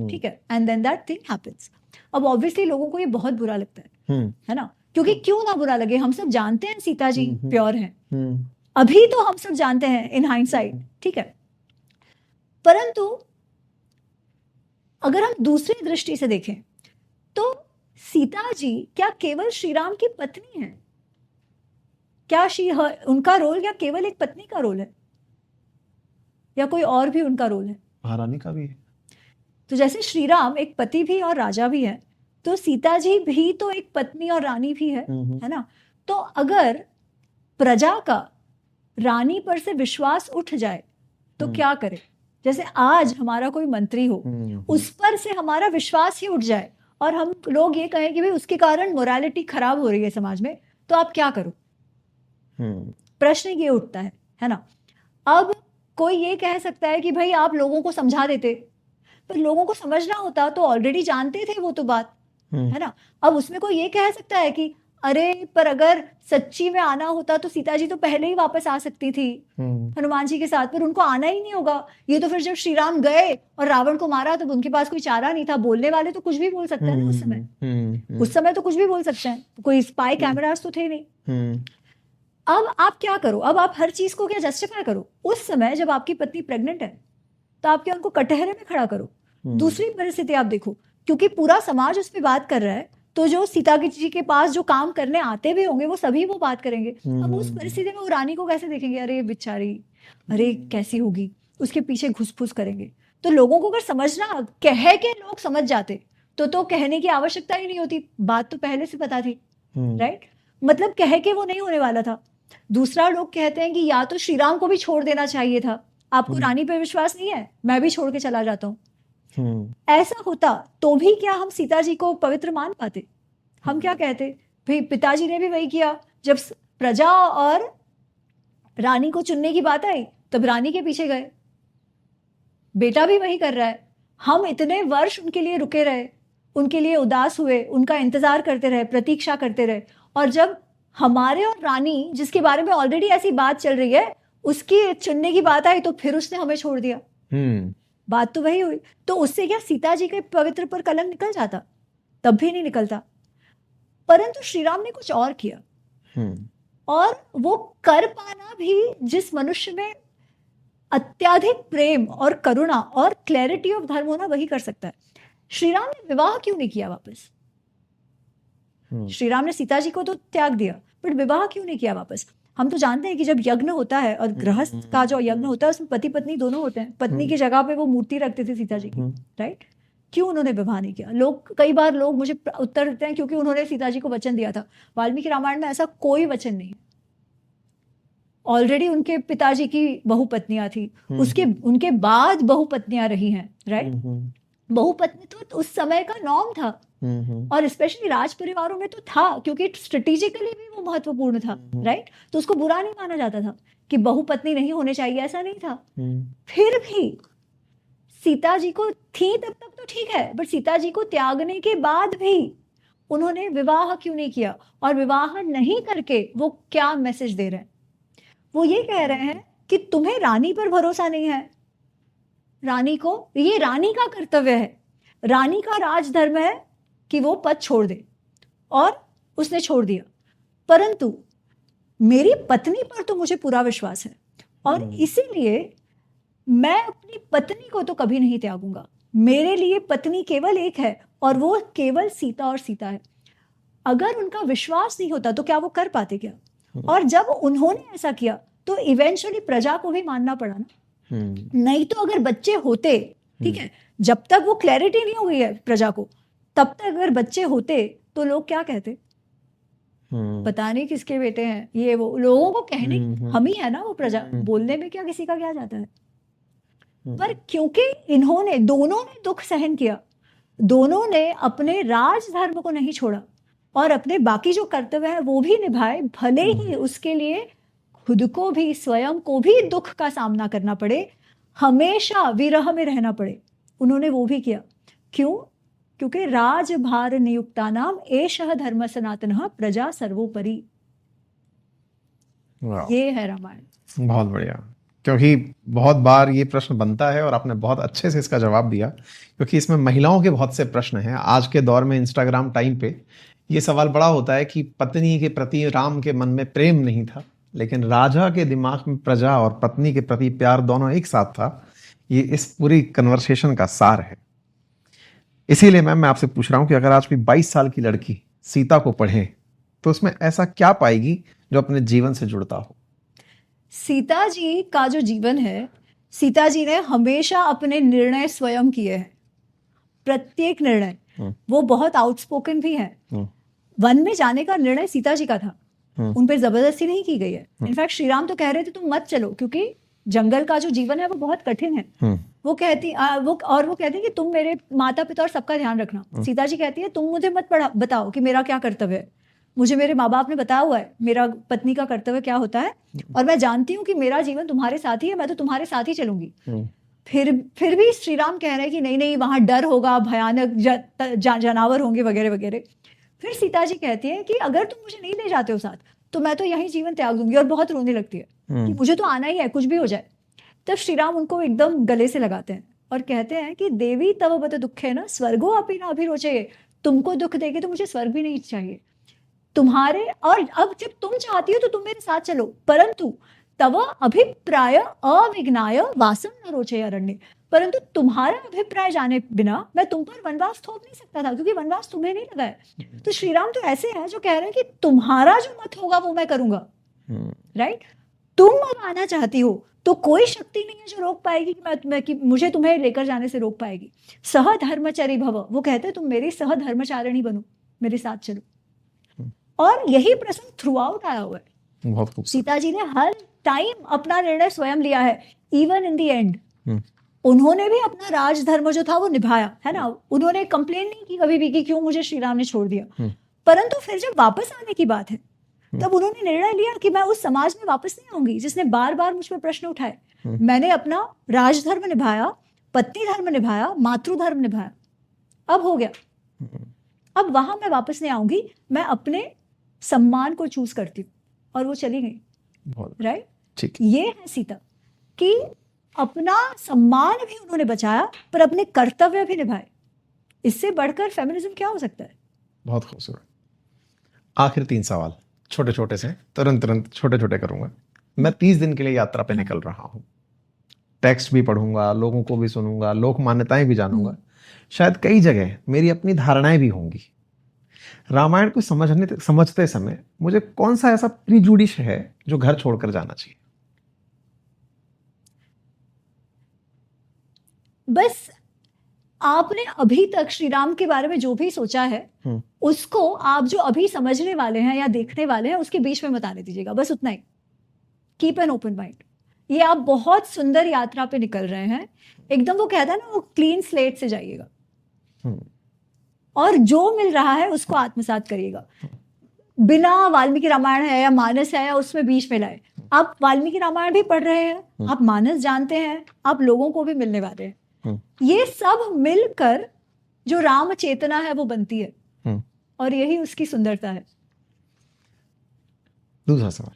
ठीक है, and then that thing happens. अब ऑब्वियसली लोगों को ये बहुत बुरा लगता है ना, क्योंकि क्यों ना बुरा लगे, हम सब जानते हैं सीता जी प्योर हैं, अभी तो हम सब जानते हैं इन हाइंडसाइट, ठीक है। परंतु अगर हम दूसरी दृष्टि से देखें तो सीता जी क्या केवल श्री राम की पत्नी है? क्या उनका रोल क्या केवल एक पत्नी का रोल है, या कोई और भी उनका रोल है? महारानी का भी है। तो जैसे श्री राम एक पति भी और राजा भी है, तो सीता जी भी तो एक पत्नी और रानी भी है ना। तो अगर प्रजा का रानी पर से विश्वास उठ जाए तो क्या करे? जैसे आज हमारा कोई मंत्री हो, उस पर से हमारा विश्वास ही उठ जाए और हम लोग ये कहें कि भाई उसके कारण मोरालिटी खराब हो रही है समाज में, तो आप क्या करो? प्रश्न ये उठता है ना। अब कोई ये कह सकता है कि भाई आप लोगों को समझा देते, पर लोगों को समझना होता तो ऑलरेडी जानते थे वो तो बात, है ना। अब उसमें कोई ये कह सकता है कि अरे पर अगर सच्ची में आना होता तो सीता जी तो पहले ही वापस आ सकती थी हनुमान जी के साथ, पर उनको आना ही नहीं होगा। ये तो फिर जब श्री राम गए और रावण को मारा तो उनके पास कोई चारा नहीं था, बोलने वाले तो कुछ भी बोल सकते हैं ना उस समय तो कुछ भी बोल सकते हैं, कोई स्पाई कैमरास तो थे नहीं। अब आप क्या करो? अब आप हर चीज को क्या जस्टिफाई करो? उस समय जब आपकी पत्नी प्रेग्नेंट है तो आप क्या उनको कटहरे में खड़ा करो? दूसरी परिस्थिति आप देखो, क्योंकि पूरा समाज उस पर बात कर रहा है, तो जो सीता जी के पास जो काम करने आते भी होंगे वो सभी वो बात करेंगे। अब उस परिस्थिति में वो रानी को कैसे देखेंगे? अरे बेचारी, अरे कैसी होगी, उसके पीछे घुस-फुस करेंगे। तो लोगों को अगर समझना कह के लोग समझ जाते तो कहने की आवश्यकता ही नहीं होती, बात तो पहले से पता थी, राइट। मतलब कह के वो नहीं होने वाला था। दूसरा, लोग कहते हैं कि या तो श्री राम को भी छोड़ देना चाहिए था, आपको रानी पे विश्वास नहीं है, मैं भी छोड़ के चला जाता हूँ। ऐसा होता तो भी क्या हम सीता जी को पवित्र मान पाते? हम क्या कहते, भाई पिताजी ने भी वही किया, जब प्रजा और रानी को चुनने की बात आई तब रानी के पीछे गए, बेटा भी वही कर रहा है। हम इतने वर्ष उनके लिए रुके रहे, उनके लिए उदास हुए, उनका इंतजार करते रहे, प्रतीक्षा करते रहे, और जब हमारे और रानी जिसके बारे में ऑलरेडी ऐसी बात चल रही है, उसकी चुनने की बात आई तो फिर उसने हमें छोड़ दिया। बात तो वही हुई। तो उससे क्या सीता जी के पवित्र पर कलंक निकल जाता? तब भी नहीं निकलता। परंतु श्री राम ने कुछ और किया, और वो कर पाना भी जिस मनुष्य में अत्याधिक प्रेम और करुणा और क्लैरिटी ऑफ धर्म होना, वही कर सकता है। श्री राम ने विवाह क्यों नहीं किया वापस? श्री राम ने सीता जी को तो त्याग दिया, बट विवाह क्यों नहीं किया वापस? हम तो जानते हैं कि जब यज्ञ होता है, और गृहस्थ का जो यज्ञ होता है उसमें पति पत्नी दोनों होते हैं। पत्नी की जगह पे वो मूर्ति रखते थे सीता जी की, राइट? क्यों उन्होंने विवाह नहीं किया? कई बार लोग मुझे उत्तर देते हैं क्योंकि उन्होंने सीता जी को वचन दिया था। वाल्मीकि रामायण में ऐसा कोई वचन नहीं। ऑलरेडी उनके पिताजी की बहुपत्नियां थी, उनके बाद बहुपत्नियां रही हैं, राइट? बहुपत्नी तो उस समय का नॉर्म था, और स्पेशली राज परिवारों में तो था, क्योंकि स्ट्रेटेजिकली भी वो महत्वपूर्ण था, राइट? तो उसको बुरा नहीं माना जाता था कि बहुपत्नी नहीं होने चाहिए, ऐसा नहीं था। फिर भी सीता जी को थी तब तक तो ठीक है, बट सीता जी को त्यागने के बाद भी उन्होंने विवाह क्यों नहीं किया? और विवाह नहीं करके वो क्या मैसेज दे रहे हैं? वो ये कह रहे हैं कि तुम्हें रानी पर भरोसा नहीं है। रानी को, ये रानी का कर्तव्य है, रानी का राजधर्म है कि वो पद छोड़ दे, और उसने छोड़ दिया। परंतु मेरी पत्नी पर तो मुझे पूरा विश्वास है, और इसीलिए मैं अपनी पत्नी को तो कभी नहीं त्यागूंगा। मेरे लिए पत्नी केवल एक है, और वो केवल सीता और सीता है। अगर उनका विश्वास नहीं होता तो क्या वो कर पाते क्या? और जब उन्होंने ऐसा किया तो इवेंचुअली प्रजा को भी मानना पड़ा ना। नहीं तो अगर बच्चे होते, ठीक है, जब तक वो क्लैरिटी नहीं हो गई है प्रजा को, तब तक अगर बच्चे होते तो लोग क्या कहते? पता नहीं किसके बेटे हैं ये वो, लोगों को कहने हम ही है ना वो प्रजा, बोलने में क्या किसी का क्या जाता है। पर क्योंकि इन्होंने दोनों ने दुख सहन किया, दोनों ने अपने राजधर्म को नहीं छोड़ा, और अपने बाकी जो कर्तव्य है वो भी निभाए, भले ही उसके लिए खुद को भी, स्वयं को भी दुख का सामना करना पड़े, हमेशा विरह में रहना पड़े, उन्होंने वो भी किया। क्यों? क्योंकि राजभार नियुक्तानाम एषः धर्म सनातनः प्रजा सर्वोपरि। ये है रामायण। बहुत बढ़िया। क्योंकि बहुत बार ये प्रश्न बनता है, और आपने बहुत अच्छे से इसका जवाब दिया, क्योंकि इसमें महिलाओं के बहुत से प्रश्न हैं। आज के दौर में इंस्टाग्राम टाइम पे ये सवाल बड़ा होता है कि पत्नी के प्रति राम के मन में प्रेम नहीं था, लेकिन राजा के दिमाग में प्रजा और पत्नी के प्रति प्यार दोनों एक साथ था। ये इस पूरी कन्वर्सेशन का सार है। इसीलिए मैम मैं आपसे पूछ रहा हूं कि अगर आज कोई 22 साल की लड़की सीता को पढ़े तो उसमें ऐसा क्या पाएगी जो अपने जीवन से जुड़ता हो? सीता जी का जो जीवन है, सीता जी ने हमेशा अपने निर्णय स्वयं किए हैं, प्रत्येक निर्णय। वो बहुत आउटस्पोकन भी है। वन में जाने का निर्णय सीता जी का था, उन पर जबरदस्ती नहीं की गई है। इनफैक्ट श्री राम तो कह रहे थे तुम मत चलो, क्योंकि जंगल का जो जीवन है वो बहुत कठिन है। वो कहती वो कहती कि तुम मेरे माता पिता और सबका ध्यान रखना। सीता जी कहती है तुम मुझे मत बताओ कि मेरा क्या कर्तव्य है, मुझे मेरे माँ बाप ने बताया हुआ है मेरा पत्नी का कर्तव्य क्या होता है, और मैं जानती हूँ कि मेरा जीवन तुम्हारे साथ ही है, मैं तो तुम्हारे साथ ही चलूंगी। फिर भी श्री राम कह रहे हैं कि नहीं नहीं, वहां डर होगा, भयानक जानवर होंगे वगैरह वगैरह। फिर सीता जी कहती है कि अगर तुम मुझे नहीं ले जाते हो साथ तो मैं तो यही जीवन त्याग दूंगी, और बहुत रोने लगती है कि मुझे तो आना ही है, कुछ भी हो जाए। तब श्री राम उनको एकदम गले से लगाते हैं और कहते हैं कि देवी तव बत दुखे न स्वर्गो अपि न अभिरोचये। तुमको दुख देगी तो मुझे स्वर्ग भी नहीं चाहिए तुम्हारे, और अब जब तुम चाहती हो तो तुम मेरे साथ चलो, परंतु तव अभिप्राय अविघ्नाय वासम न रोचे अरण्य। परंतु तुम्हारा अभिप्राय जाने बिना मैं तुम पर वनवास थोप नहीं सकता था, क्योंकि वनवास तुम्हें नहीं लगा है। तो श्री राम तो ऐसे हैं जो कह रहे हैं कि तुम्हारा जो मत होगा वो मैं करूंगा, राइट? तुम अब आना चाहती हो तो कोई शक्ति नहीं है जो रोक पाएगी कि मुझे तुम्हें लेकर जाने से रोक पाएगी। सह धर्मचरी भव, वो कहते हैं तुम मेरी सह धर्मचारिणी बनो, मेरे साथ चलो। और यही प्रसंग थ्रू आउट आया हुआ है। बहुत खूब। सीता जी ने हर टाइम अपना निर्णय स्वयं लिया है, इवन इन द एंड उन्होंने भी अपना राजधर्म जो था वो निभाया है ना। उन्होंने कंप्लेन नहीं की कभी भी कि क्यों मुझे श्री राम ने छोड़ दिया। परंतु फिर जब वापस आने की बात है तब उन्होंने निर्णय लिया कि मैं उस समाज में वापस नहीं आऊंगी जिसने बार बार मुझ पर प्रश्न उठाए। मैंने अपना राजधर्म निभाया, पत्नी धर्म निभाया, मातृधर्म निभाया, अब हो गया, अब वहां मैं वापस नहीं आऊंगी। मैं अपने सम्मान को चूज करती हूँ, और वो चली गई। बहुत राइट, ठीक। ये है सीता कि अपना सम्मान भी उन्होंने बचाया पर अपने कर्तव्य भी निभाए। इससे बढ़कर फेमिनिज्म क्या हो सकता है? बहुत खूबसूरत। आखिर 3 सवाल छोटे छोटे से, तुरंत छोटे छोटे करूंगा। मैं 30 दिन के लिए यात्रा पे निकल रहा हूँ। टेक्स्ट भी पढ़ूंगा, लोगों को भी सुनूंगा, लोक मान्यताएं भी जानूंगा, शायद कई जगह मेरी अपनी धारणाएं भी होंगी। रामायण को समझते समय मुझे कौन सा ऐसा प्रीजुडिश है जो घर छोड़कर जाना चाहिए? बस आपने अभी तक श्री राम के बारे में जो भी सोचा है उसको आप जो अभी समझने वाले हैं या देखने वाले हैं उसके बीच में मत आने दीजिएगा, बस उतना ही। Keep an open mind. ये आप बहुत सुंदर यात्रा पे निकल रहे हैं, एकदम वो कहता है ना, वो क्लीन स्लेट से जाइएगा और जो मिल रहा है उसको आत्मसात करिएगा। बिना वाल्मीकि रामायण है या मानस है या उसमें बीच में लाए, आप वाल्मीकि रामायण भी पढ़ रहे हैं, आप मानस जानते हैं, आप लोगों को भी मिलने वाले हैं। ये सब मिलकर जो राम चेतना है वो बनती है और यही उसकी सुंदरता है। दूसरा सवाल,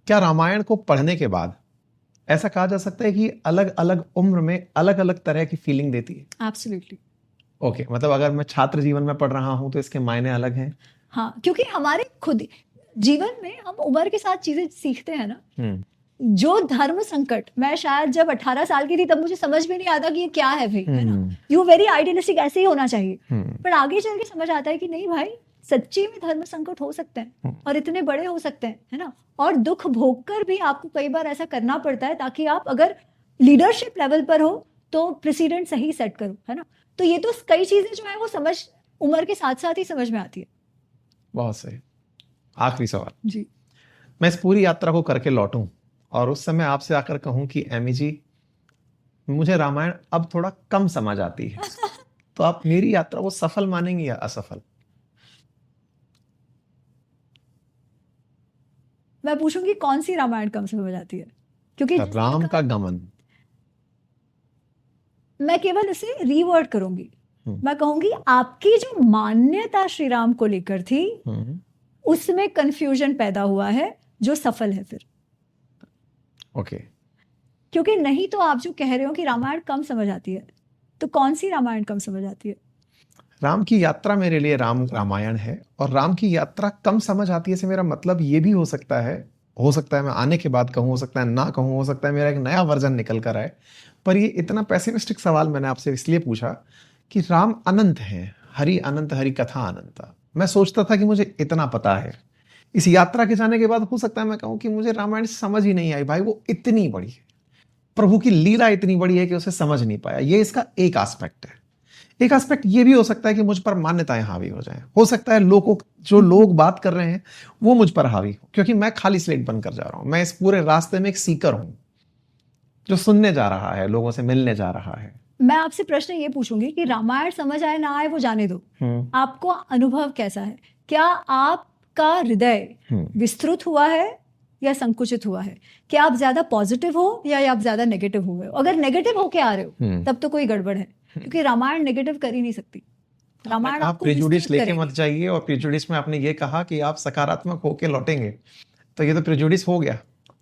क्या रामायण को पढ़ने के बाद ऐसा कहा जा सकता है कि अलग अलग उम्र में अलग अलग तरह की फीलिंग देती है? एब्सोल्युटली। ओके, मतलब अगर मैं छात्र जीवन में पढ़ रहा हूं तो इसके मायने अलग हैं। हाँ, क्योंकि हमारे खुद जीवन में हम उम्र के साथ चीजें सीखते हैं ना। जो धर्म संकट, मैं शायद जब 18 साल की थी तब मुझे समझ में नहीं आता कि ये क्या है भाई, है ना। यू वेरी आइडियलिस्टिक, ऐसे ही होना चाहिए। पर आगे चल के समझ आता है कि नहीं भाई, सच्ची में धर्म संकट हो सकते हैं और इतने बड़े हो सकते हैं, है ना। और दुख भोग कर भी आपको कई बार ऐसा करना पड़ता है ताकि आप अगर लीडरशिप लेवल पर हो तो प्रेसिडेंट सही सेट करो, है ना। तो ये तो कई चीजें जो है वो समझ उम्र के साथ साथ ही समझ में आती है। बहुत सही। आखिरी सवाल जी, मैं इस पूरी यात्रा को करके लौटूं और उस समय आपसे आकर कहूं कि एमी जी, मुझे रामायण अब थोड़ा कम समझ आती है, तो आप मेरी यात्रा को सफल मानेंगे या असफल? मैं पूछूंगी कौन सी रामायण कम समझ आती है, क्योंकि राम का गमन। मैं केवल इसे रीवर्ड करूंगी। मैं कहूंगी आपकी जो मान्यता श्री राम को लेकर थी उसमें कंफ्यूजन पैदा हुआ है जो सफल है फिर। ओके। क्योंकि नहीं तो आप जो कह रहे हो कि रामायण कम समझ आती है, तो कौन सी रामायण कम समझ आती है? राम की यात्रा मेरे लिए रामायण है, और राम की यात्रा कम समझ आती है से मेरा मतलब ये भी हो सकता है मैं आने के बाद कहूँ, हो सकता है ना कहूँ, हो सकता है मेरा एक नया वर्जन निकल कर आए। पर ये इतना पैसिमिस्टिक सवाल मैंने आपसे इसलिए पूछा कि राम अनंत हैं, हरि अनंत, हरि कथा अनंता। मैं सोचता था कि मुझे इतना पता है, इस यात्रा के जाने के बाद हो सकता है मैं कहूँ कि मुझे रामायण समझ ही नहीं आई। भाई वो इतनी बड़ी है, प्रभु की लीला इतनी बड़ी है कि उसे समझ नहीं पाया। ये इसका एक एस्पेक्ट है। एक एस्पेक्ट ये भी हो सकता है कि मुझ पर मान्यताएं हावी हो जाएं। हो सकता है जो लोग बात कर रहे हैं वो मुझ पर हावी हो, क्योंकि मैं खाली स्लेट बनकर जा रहा हूं। मैं इस पूरे रास्ते में एक सीकर हूं जो सुनने जा रहा है, लोगों से मिलने जा रहा है। मैं आपसे प्रश्न ये पूछूंगी कि रामायण समझ आए ना आए वो जाने दो, आपको अनुभव कैसा है? क्या आपका हृदय विस्तृत हुआ है या संकुचित हुआ है? क्या आप ज्यादा पॉजिटिव हो या आप ज्यादा नेगेटिव हो गए हो? अगर नेगेटिव होके आ रहे हो तब तो कोई गड़बड़ है, क्योंकि रामायण नेगेटिव कर ही नहीं सकती। रामायण आप प्रेजुडिस लेके मत जाइए, और प्रेजुडिस में आपने ये कहा कि आप सकारात्मक होके लौटेंगे, तो ये तो प्रेजुडिस हो गया।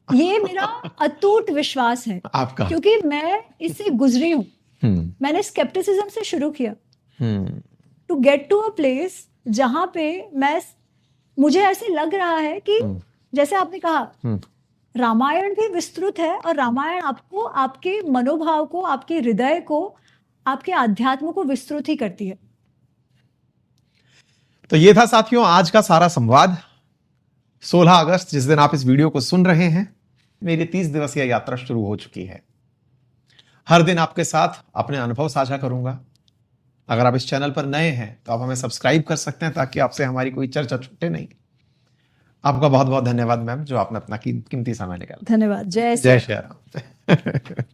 ये मेरा अटूट विश्वास है आपका, क्योंकि मैं इससे गुजरी हूँ। मैंने स्केप्टिसिज्म से शुरू किया to get to a place जहां पे मुझे ऐसे लग रहा है कि जैसे आपने कहा रामायण भी विस्तृत है, और रामायण आपको, आपके मनोभाव को, आपके हृदय को, आपके आध्यात्म को विस्तृत ही करती है। तो ये था साथियों आज का सारा संवाद। 16 अगस्त जिस दिन आप इस वीडियो को सुन रहे हैं, मेरी 30 दिवसीय यात्रा शुरू हो चुकी है। हर दिन आपके साथ अपने अनुभव साझा करूंगा। अगर आप इस चैनल पर नए हैं तो आप हमें सब्सक्राइब कर सकते हैं ताकि आपसे हमारी कोई चर्चा छूटे नहीं। आपका बहुत बहुत धन्यवाद मैम, जो आपने अपना कीमती समय निकाला। धन्यवाद। जय श्री राम।